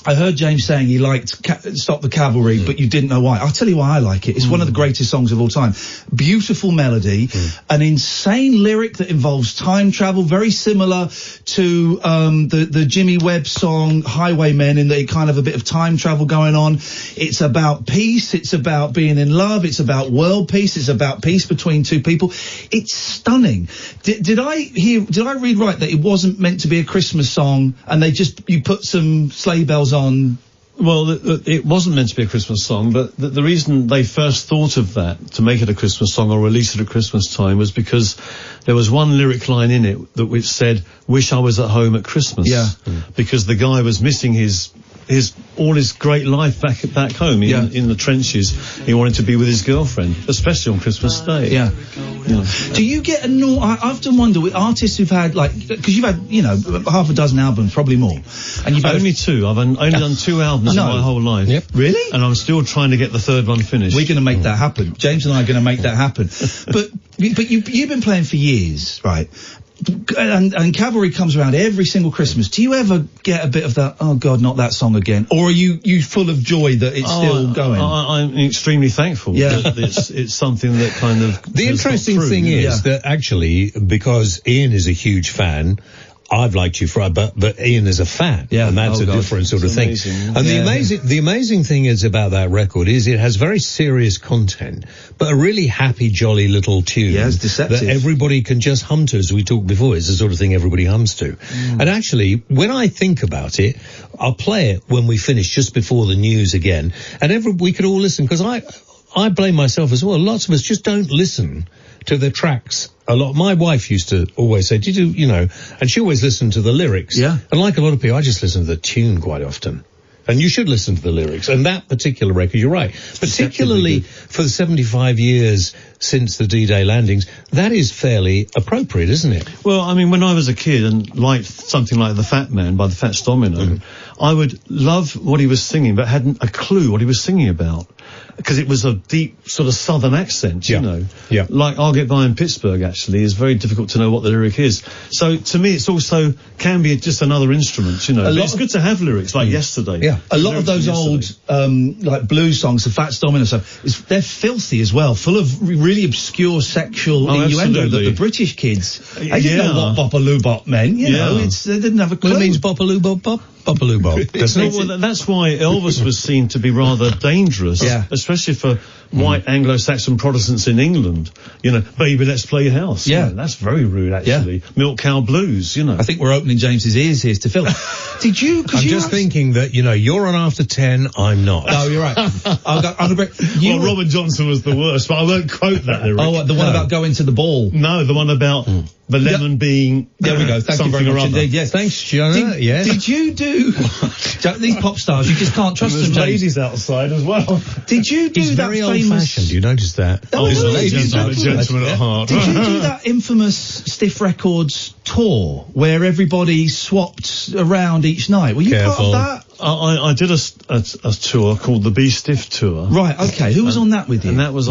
I heard James saying he liked Stop the Cavalry, but you didn't know why. I'll tell you why I like it. It's one of the greatest songs of all time. Beautiful melody, an insane lyric that involves time travel, very similar to the Jimmy Webb song Highwaymen, in that kind of a bit of time travel going on. It's about peace, it's about being in love, it's about world peace, it's about peace between two people. It's stunning. Did I read right that it wasn't meant to be a Christmas song and you put some sleigh bells on? Well, it wasn't meant to be a Christmas song, but the reason they first thought of that, to make it a Christmas song or release it at Christmas time, was because there was one lyric line in it which said, "Wish I was at home at Christmas." Yeah. Because the guy was missing all his great life back home in the trenches. He wanted to be with his girlfriend, especially on Christmas Day. Yeah. Do you get I often wonder with artists who've had, because you've had, half a dozen albums, probably more. And you've only two. I've only done 2 albums in my whole life. Yep. Really? And I'm still trying to get the third one finished. We're going to make that happen. James and I are going to make that happen. But you've been playing for years, right? And Cavalry comes around every single Christmas. Do you ever get a bit of that, oh God, not that song again? Or are you full of joy that it's still going? I'm extremely thankful. Yeah. That it's something that kind of... The interesting thing is that actually, because Iain is a huge fan, I've liked you but Iain is a fan, and that's a different sort of thing. And the amazing thing is about that record is it has very serious content, but a really happy, jolly little tune that everybody can just hum to, as we talked before. It's the sort of thing everybody hums to. And actually, when I think about it, I'll play it when we finish, just before the news again, and we could all listen, because I blame myself as well. Lots of us just don't listen to the tracks a lot. My wife used to always say, did you know, and she always listened to the lyrics. Yeah. And like a lot of people, I just listen to the tune quite often. And you should listen to the lyrics. And that particular record, you're right, particularly for the 75 years since the D-Day landings, that is fairly appropriate, isn't it? Well, I mean, when I was a kid and liked something like The Fat Man by the Fats Domino, I would love what he was singing, but hadn't a clue what he was singing about. Because it was a deep sort of southern accent, you know. Yeah. Like I'll Get By in Pittsburgh, actually, is very difficult to know what the lyric is. So to me, it's also can be just another instrument, you know. But it's good to have lyrics like Yesterday. Yeah. A lot of those old, like blues songs, the Fats Domino stuff, they're filthy as well, full of really obscure sexual innuendo that the British kids, they didn't know what Bopaloo Bop meant, you know. They didn't have a clue. Well, it means Bopaloo Bop Bop. Bopaloo Bop. That's why Elvis was seen to be rather dangerous, especially for white Anglo-Saxon Protestants in England. You know, baby, let's play house. Yeah. You know, that's very rude, actually. Milk Cow Blues, you know. I think we're opening James's ears here to Phil. Did you... I'm just thinking that, you know, you're on After 10, I'm not. No, you're right. Robert Johnson was the worst, but I won't quote that lyric. Oh, the one about going to the ball. No, the one about... The lemon being there we go. Thank you very much indeed. Yes, thanks, Jonah. Yes. Did you do these pop stars? You just can't trust them. There's ladies outside as well. Did you do He's that very famous? old-fashioned. You noticed that? He's a gentleman at heart. Did you do that infamous Stiff Records tour where everybody swapped around each night? Were you part of that? I did a tour called the Be Stiff Tour. Right, okay. Who was on that with you? And that was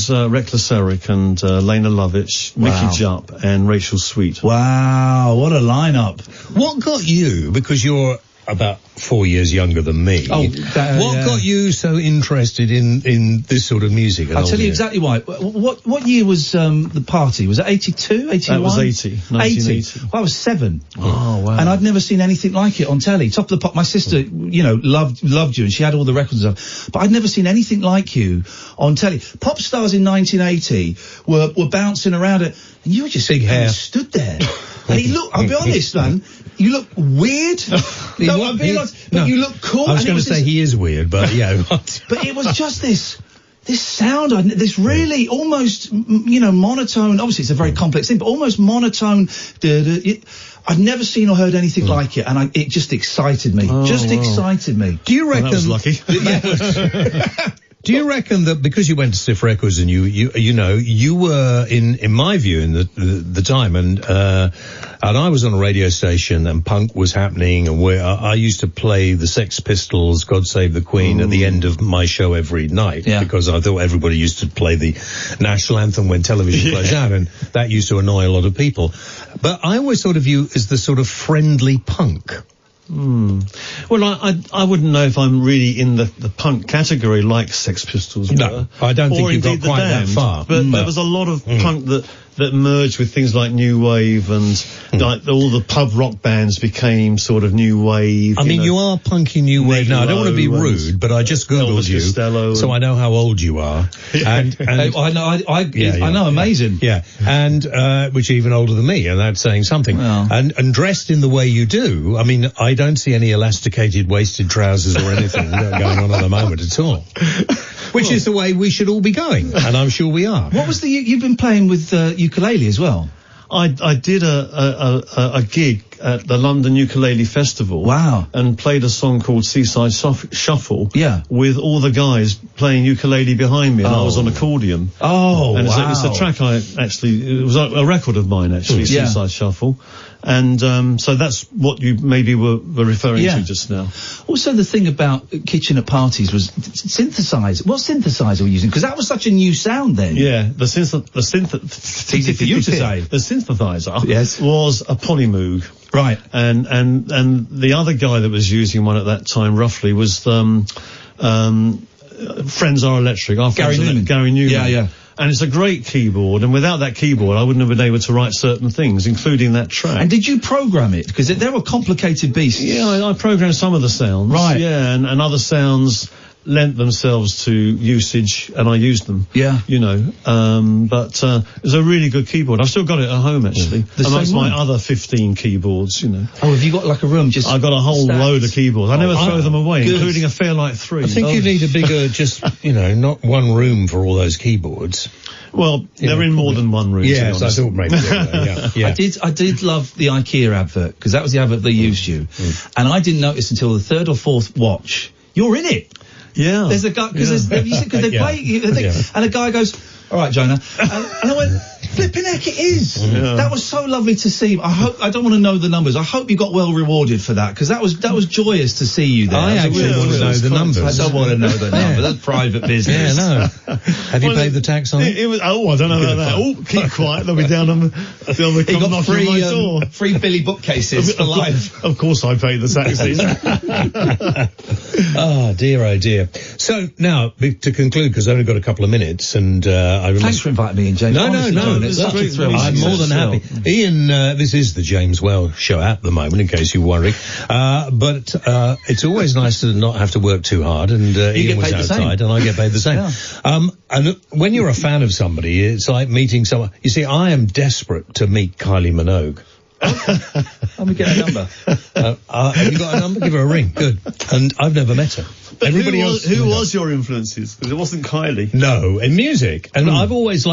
Reckless Eric and Lena Lovitch, Mickey Jupp and Rachel Sweet. Wow, what a lineup. What got you, because you're about 4 years younger than me, what got you so interested in this sort of music? I'll tell you exactly why. What year was the party? Was it 82, 81? That was 1980. Well, I was 7. Oh, wow. And I'd never seen anything like it on telly. Top of the Pop. My sister, loved you, and she had all the records and stuff. But I'd never seen anything like you on telly. Pop stars in 1980 were bouncing around it, and you were just big hair, stood there. And I'll be honest, man, you look weird. No, I'm being honest, but you look cool. I was going to say he is weird, but yeah. But it was just this sound, this really almost, monotone. Obviously, it's a very complex thing, but almost monotone. I'd never seen or heard anything like it, and it just excited me. Excited me. Do you reckon? Well, that was lucky. Do you reckon that because you went to Stiff Records and you were in my view in the time and I was on a radio station and punk was happening and where I used to play the Sex Pistols, God Save the Queen at the end of my show every night because I thought everybody used to play the national anthem when television plays out, and that used to annoy a lot of people. But I always thought of you as the sort of friendly punk. Well, I wouldn't know if I'm really in the punk category like Sex Pistols were. No, I don't think you've got quite that far. But there was a lot of punk that merged with things like New Wave and like all the pub rock bands became sort of New Wave. I mean, you are punky New Wave. Now, I don't want to be rude, but I just Googled you, so I know how old you are. And I know, amazing. Yeah, and which are even older than me, and that's saying something. Well. And dressed in the way you do, I mean, I don't see any elasticated waisted trousers or anything going on at the moment at all. Which is the way we should all be going, and I'm sure we are. What was you've been playing with ukulele as well? I did a gig at the London Ukulele Festival. Wow. And played a song called Seaside Shuffle. Yeah. With all the guys playing ukulele behind me, and I was on accordion. Oh, and wow. it's a track it was a record of mine actually, Seaside Shuffle. And so that's what you maybe were referring to just now. Also, the thing about kitchen at parties was synthesizer. What synthesizer were you using? Because that was such a new sound then. Yeah, the easy for you to say. The synthesizer was a Polymoog. Right. And the other guy that was using one at that time roughly was Friends Are Electric. Gary Newman. Yeah. And it's a great keyboard, and without that keyboard, I wouldn't have been able to write certain things, including that track. And did you program it? Because they were complicated beasts. Yeah, I programmed some of the sounds. Right. Yeah, and other sounds lent themselves to usage, and I used them. Yeah. But it was a really good keyboard. I've still got it at home, actually. Amongst my other 15 keyboards, Oh, have you got like a room just... I've got a whole load of keyboards. I never throw them away, including a Fairlight 3. I think you need a bigger, just, not one room for all those keyboards. Well, they're in more than one room. Yes, I thought maybe. Yeah. I did love the IKEA advert, because that was the advert they used you. And I didn't notice until the third or fourth watch, you're in it. Yeah. There's a guy, because they play, and a guy goes, all right, Jonah. And I went, flipping heck, it is. Yeah. That was so lovely to see. I don't want to know the numbers. I hope you got well rewarded for that, because that was joyous to see you there. I actually want to know the numbers. I don't want to know the numbers. That's private business. Yeah, no. Have you paid the tax on it? I don't know about that. Oh, keep quiet. They'll be down on the He got free Billy bookcases for life. Of course I paid the taxes. Oh, dear, oh, dear. So, now, to conclude, because I've only got a couple of minutes, and thanks for inviting me in, James. No. It's such a thrill. I'm more than happy. Ian, this is the James Wells show at the moment, in case you're worried. But it's always nice to not have to work too hard, and Ian was outside, and I get paid the same. Yeah. And when you're a fan of somebody, it's like meeting someone. You see, I am desperate to meet Kylie Minogue. Let me get a number. Have you got a number? Give her a ring. Good. And I've never met her. But everybody who was your influences? Because it wasn't Kylie. No, in music. And I've always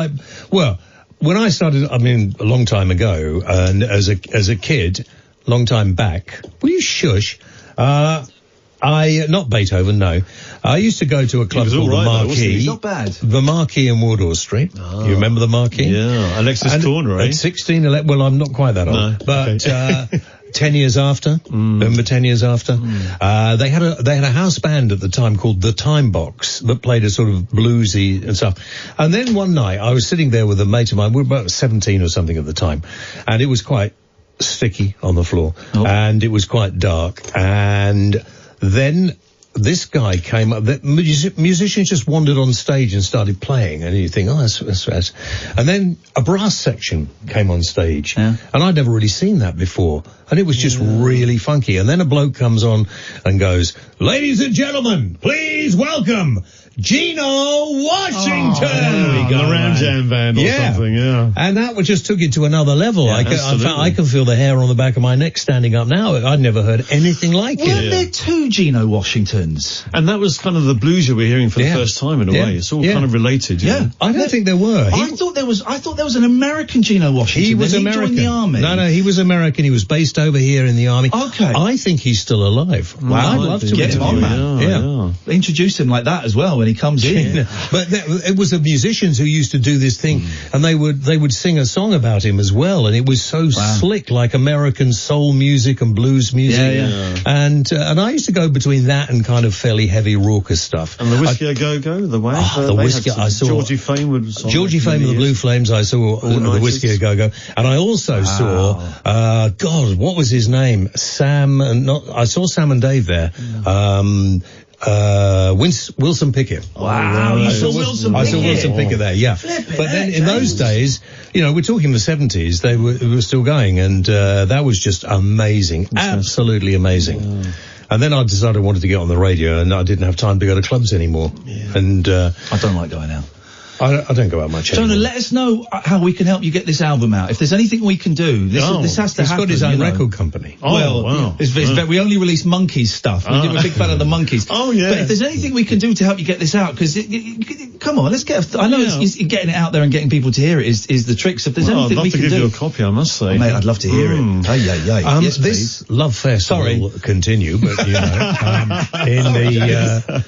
when I started, I mean, a long time ago, and as a kid, long time back. Will you shush? Not Beethoven, no. I used to go to a club called the Marquee. Not bad. The Marquee in Wardour Street. Oh. You remember the Marquee? Yeah, Alexis Corner, At 16, well, I'm not quite that old. No, but, okay. 10 years after, remember 10 years after? They had a house band at the time called The Time Box that played a sort of bluesy and stuff. And then one night I was sitting there with a mate of mine, we were about 17 or something at the time, and it was quite sticky on the floor, and it was quite dark, and then this guy came up, the musicians just wandered on stage and started playing, and you think, oh, that's. And then a brass section came on stage, and I'd never really seen that before, and it was just really funky. And then a bloke comes on and goes, ladies and gentlemen, please welcome Gino Washington! There we go. The Ram Jam band or something, yeah. And that just took it to another level. Yeah, I can feel the hair on the back of my neck standing up now. I'd never heard anything like it. Weren't there two Gino Washingtons? And that was kind of the blues you were hearing for the first time in a way. It's all kind of related. You know? I don't think there were. I thought there was an American Gino Washington. He was American. Joined the army. No, he was American. He was based over here in the army. Okay. I think he's still alive. Wow. I'd love to get him on, man. Yeah. Introduce him like that as well when he comes in. But it was the musicians who used to do this thing, and they would sing a song about him as well, and it was so slick, like American soul music and blues music. And I used to go between that and kind of fairly heavy raucous stuff. And the Whiskey A Go-Go, the way the Whiskey, I saw Georgie Fame of the Blue Flames. I saw the Whiskey A Go-Go, and I also saw God, what was his name? I saw Sam and Dave there. Wilson Pickett. Wow, you saw Wilson Pickett? I saw Wilson Pickett there, yeah. But then in those days, we're talking the 70s, they were still going, and that was just amazing. Absolutely amazing. And then I decided I wanted to get on the radio, and I didn't have time to go to clubs anymore. And I don't like going out. I don't go out much Jonah, anymore. let us know how we can help you get this album out. If there's anything we can do, this has to happen. He's got his own record company. We only release Monkeys stuff. We're a big fan of the Monkeys. Oh, yeah. But if there's anything we can do to help you get this out, because come on, let's get. I know it's getting it out there and getting people to hear it is the tricks. If there's anything we can do, I'd love to give you a copy. I must say, mate, I'd love to hear it. Yes, this please. Love Fest will continue, but in the.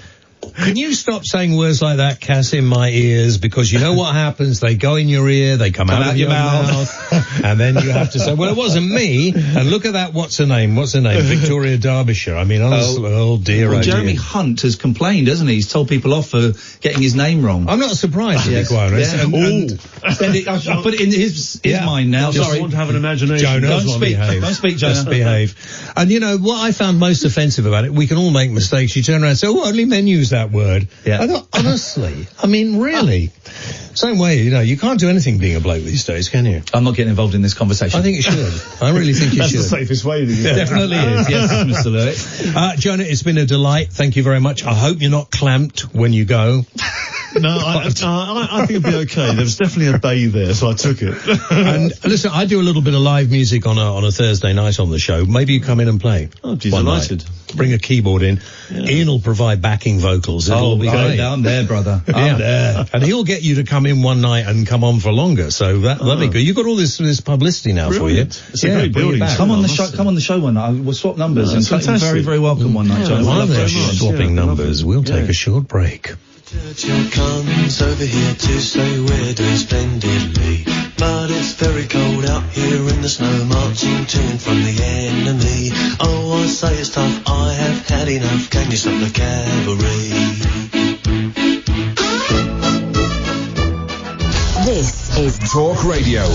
Can you stop saying words like that, Cass, in my ears? Because you know what happens? They go in your ear, they come out of your mouth, and then you have to say, well, it wasn't me. And look at that, what's her name? Victoria Derbyshire. I mean, honestly, dear. Jeremy Hunt has complained, hasn't he? He's told people off for getting his name wrong. I'm not surprised, to be quite honest. I'll put it in his mind now. Sorry. I want to have an imagination. Jonah, don't speak, Jonah. Just behave. And what I found most offensive about it, we can all make mistakes. You turn around and say, only men use that word. I thought, honestly, I mean, really. Same way, you can't do anything being a bloke these days, can you? I'm not getting involved in this conversation. I think you should. I really think you should. That's the safest way to do it. Definitely is, yes, Mr. Lewis. Jonah, it's been a delight. Thank you very much. I hope you're not clamped when you go. No, I think it'd be okay. There was definitely a bay there, so I took it. And listen, I do a little bit of live music on a Thursday night on the show. Maybe you come in and play. Oh, geez, delighted. Bring a keyboard in. Yeah. Ian will provide backing vocals. It'll be great. I'm there, brother. I'm there. And he'll get you to come in one night and come on for longer. So that'll be good. You've got all this publicity now for you. It's a great building. Come on the show one night. We'll swap numbers. And very, very welcome one night. Swapping numbers. We'll take a short break. Churchill comes over here to say we're doing splendidly, but it's very cold out here in the snow, marching to and from the enemy. Oh, I say it's tough, I have had enough, can you stop the cavalry? This is Talk Radio.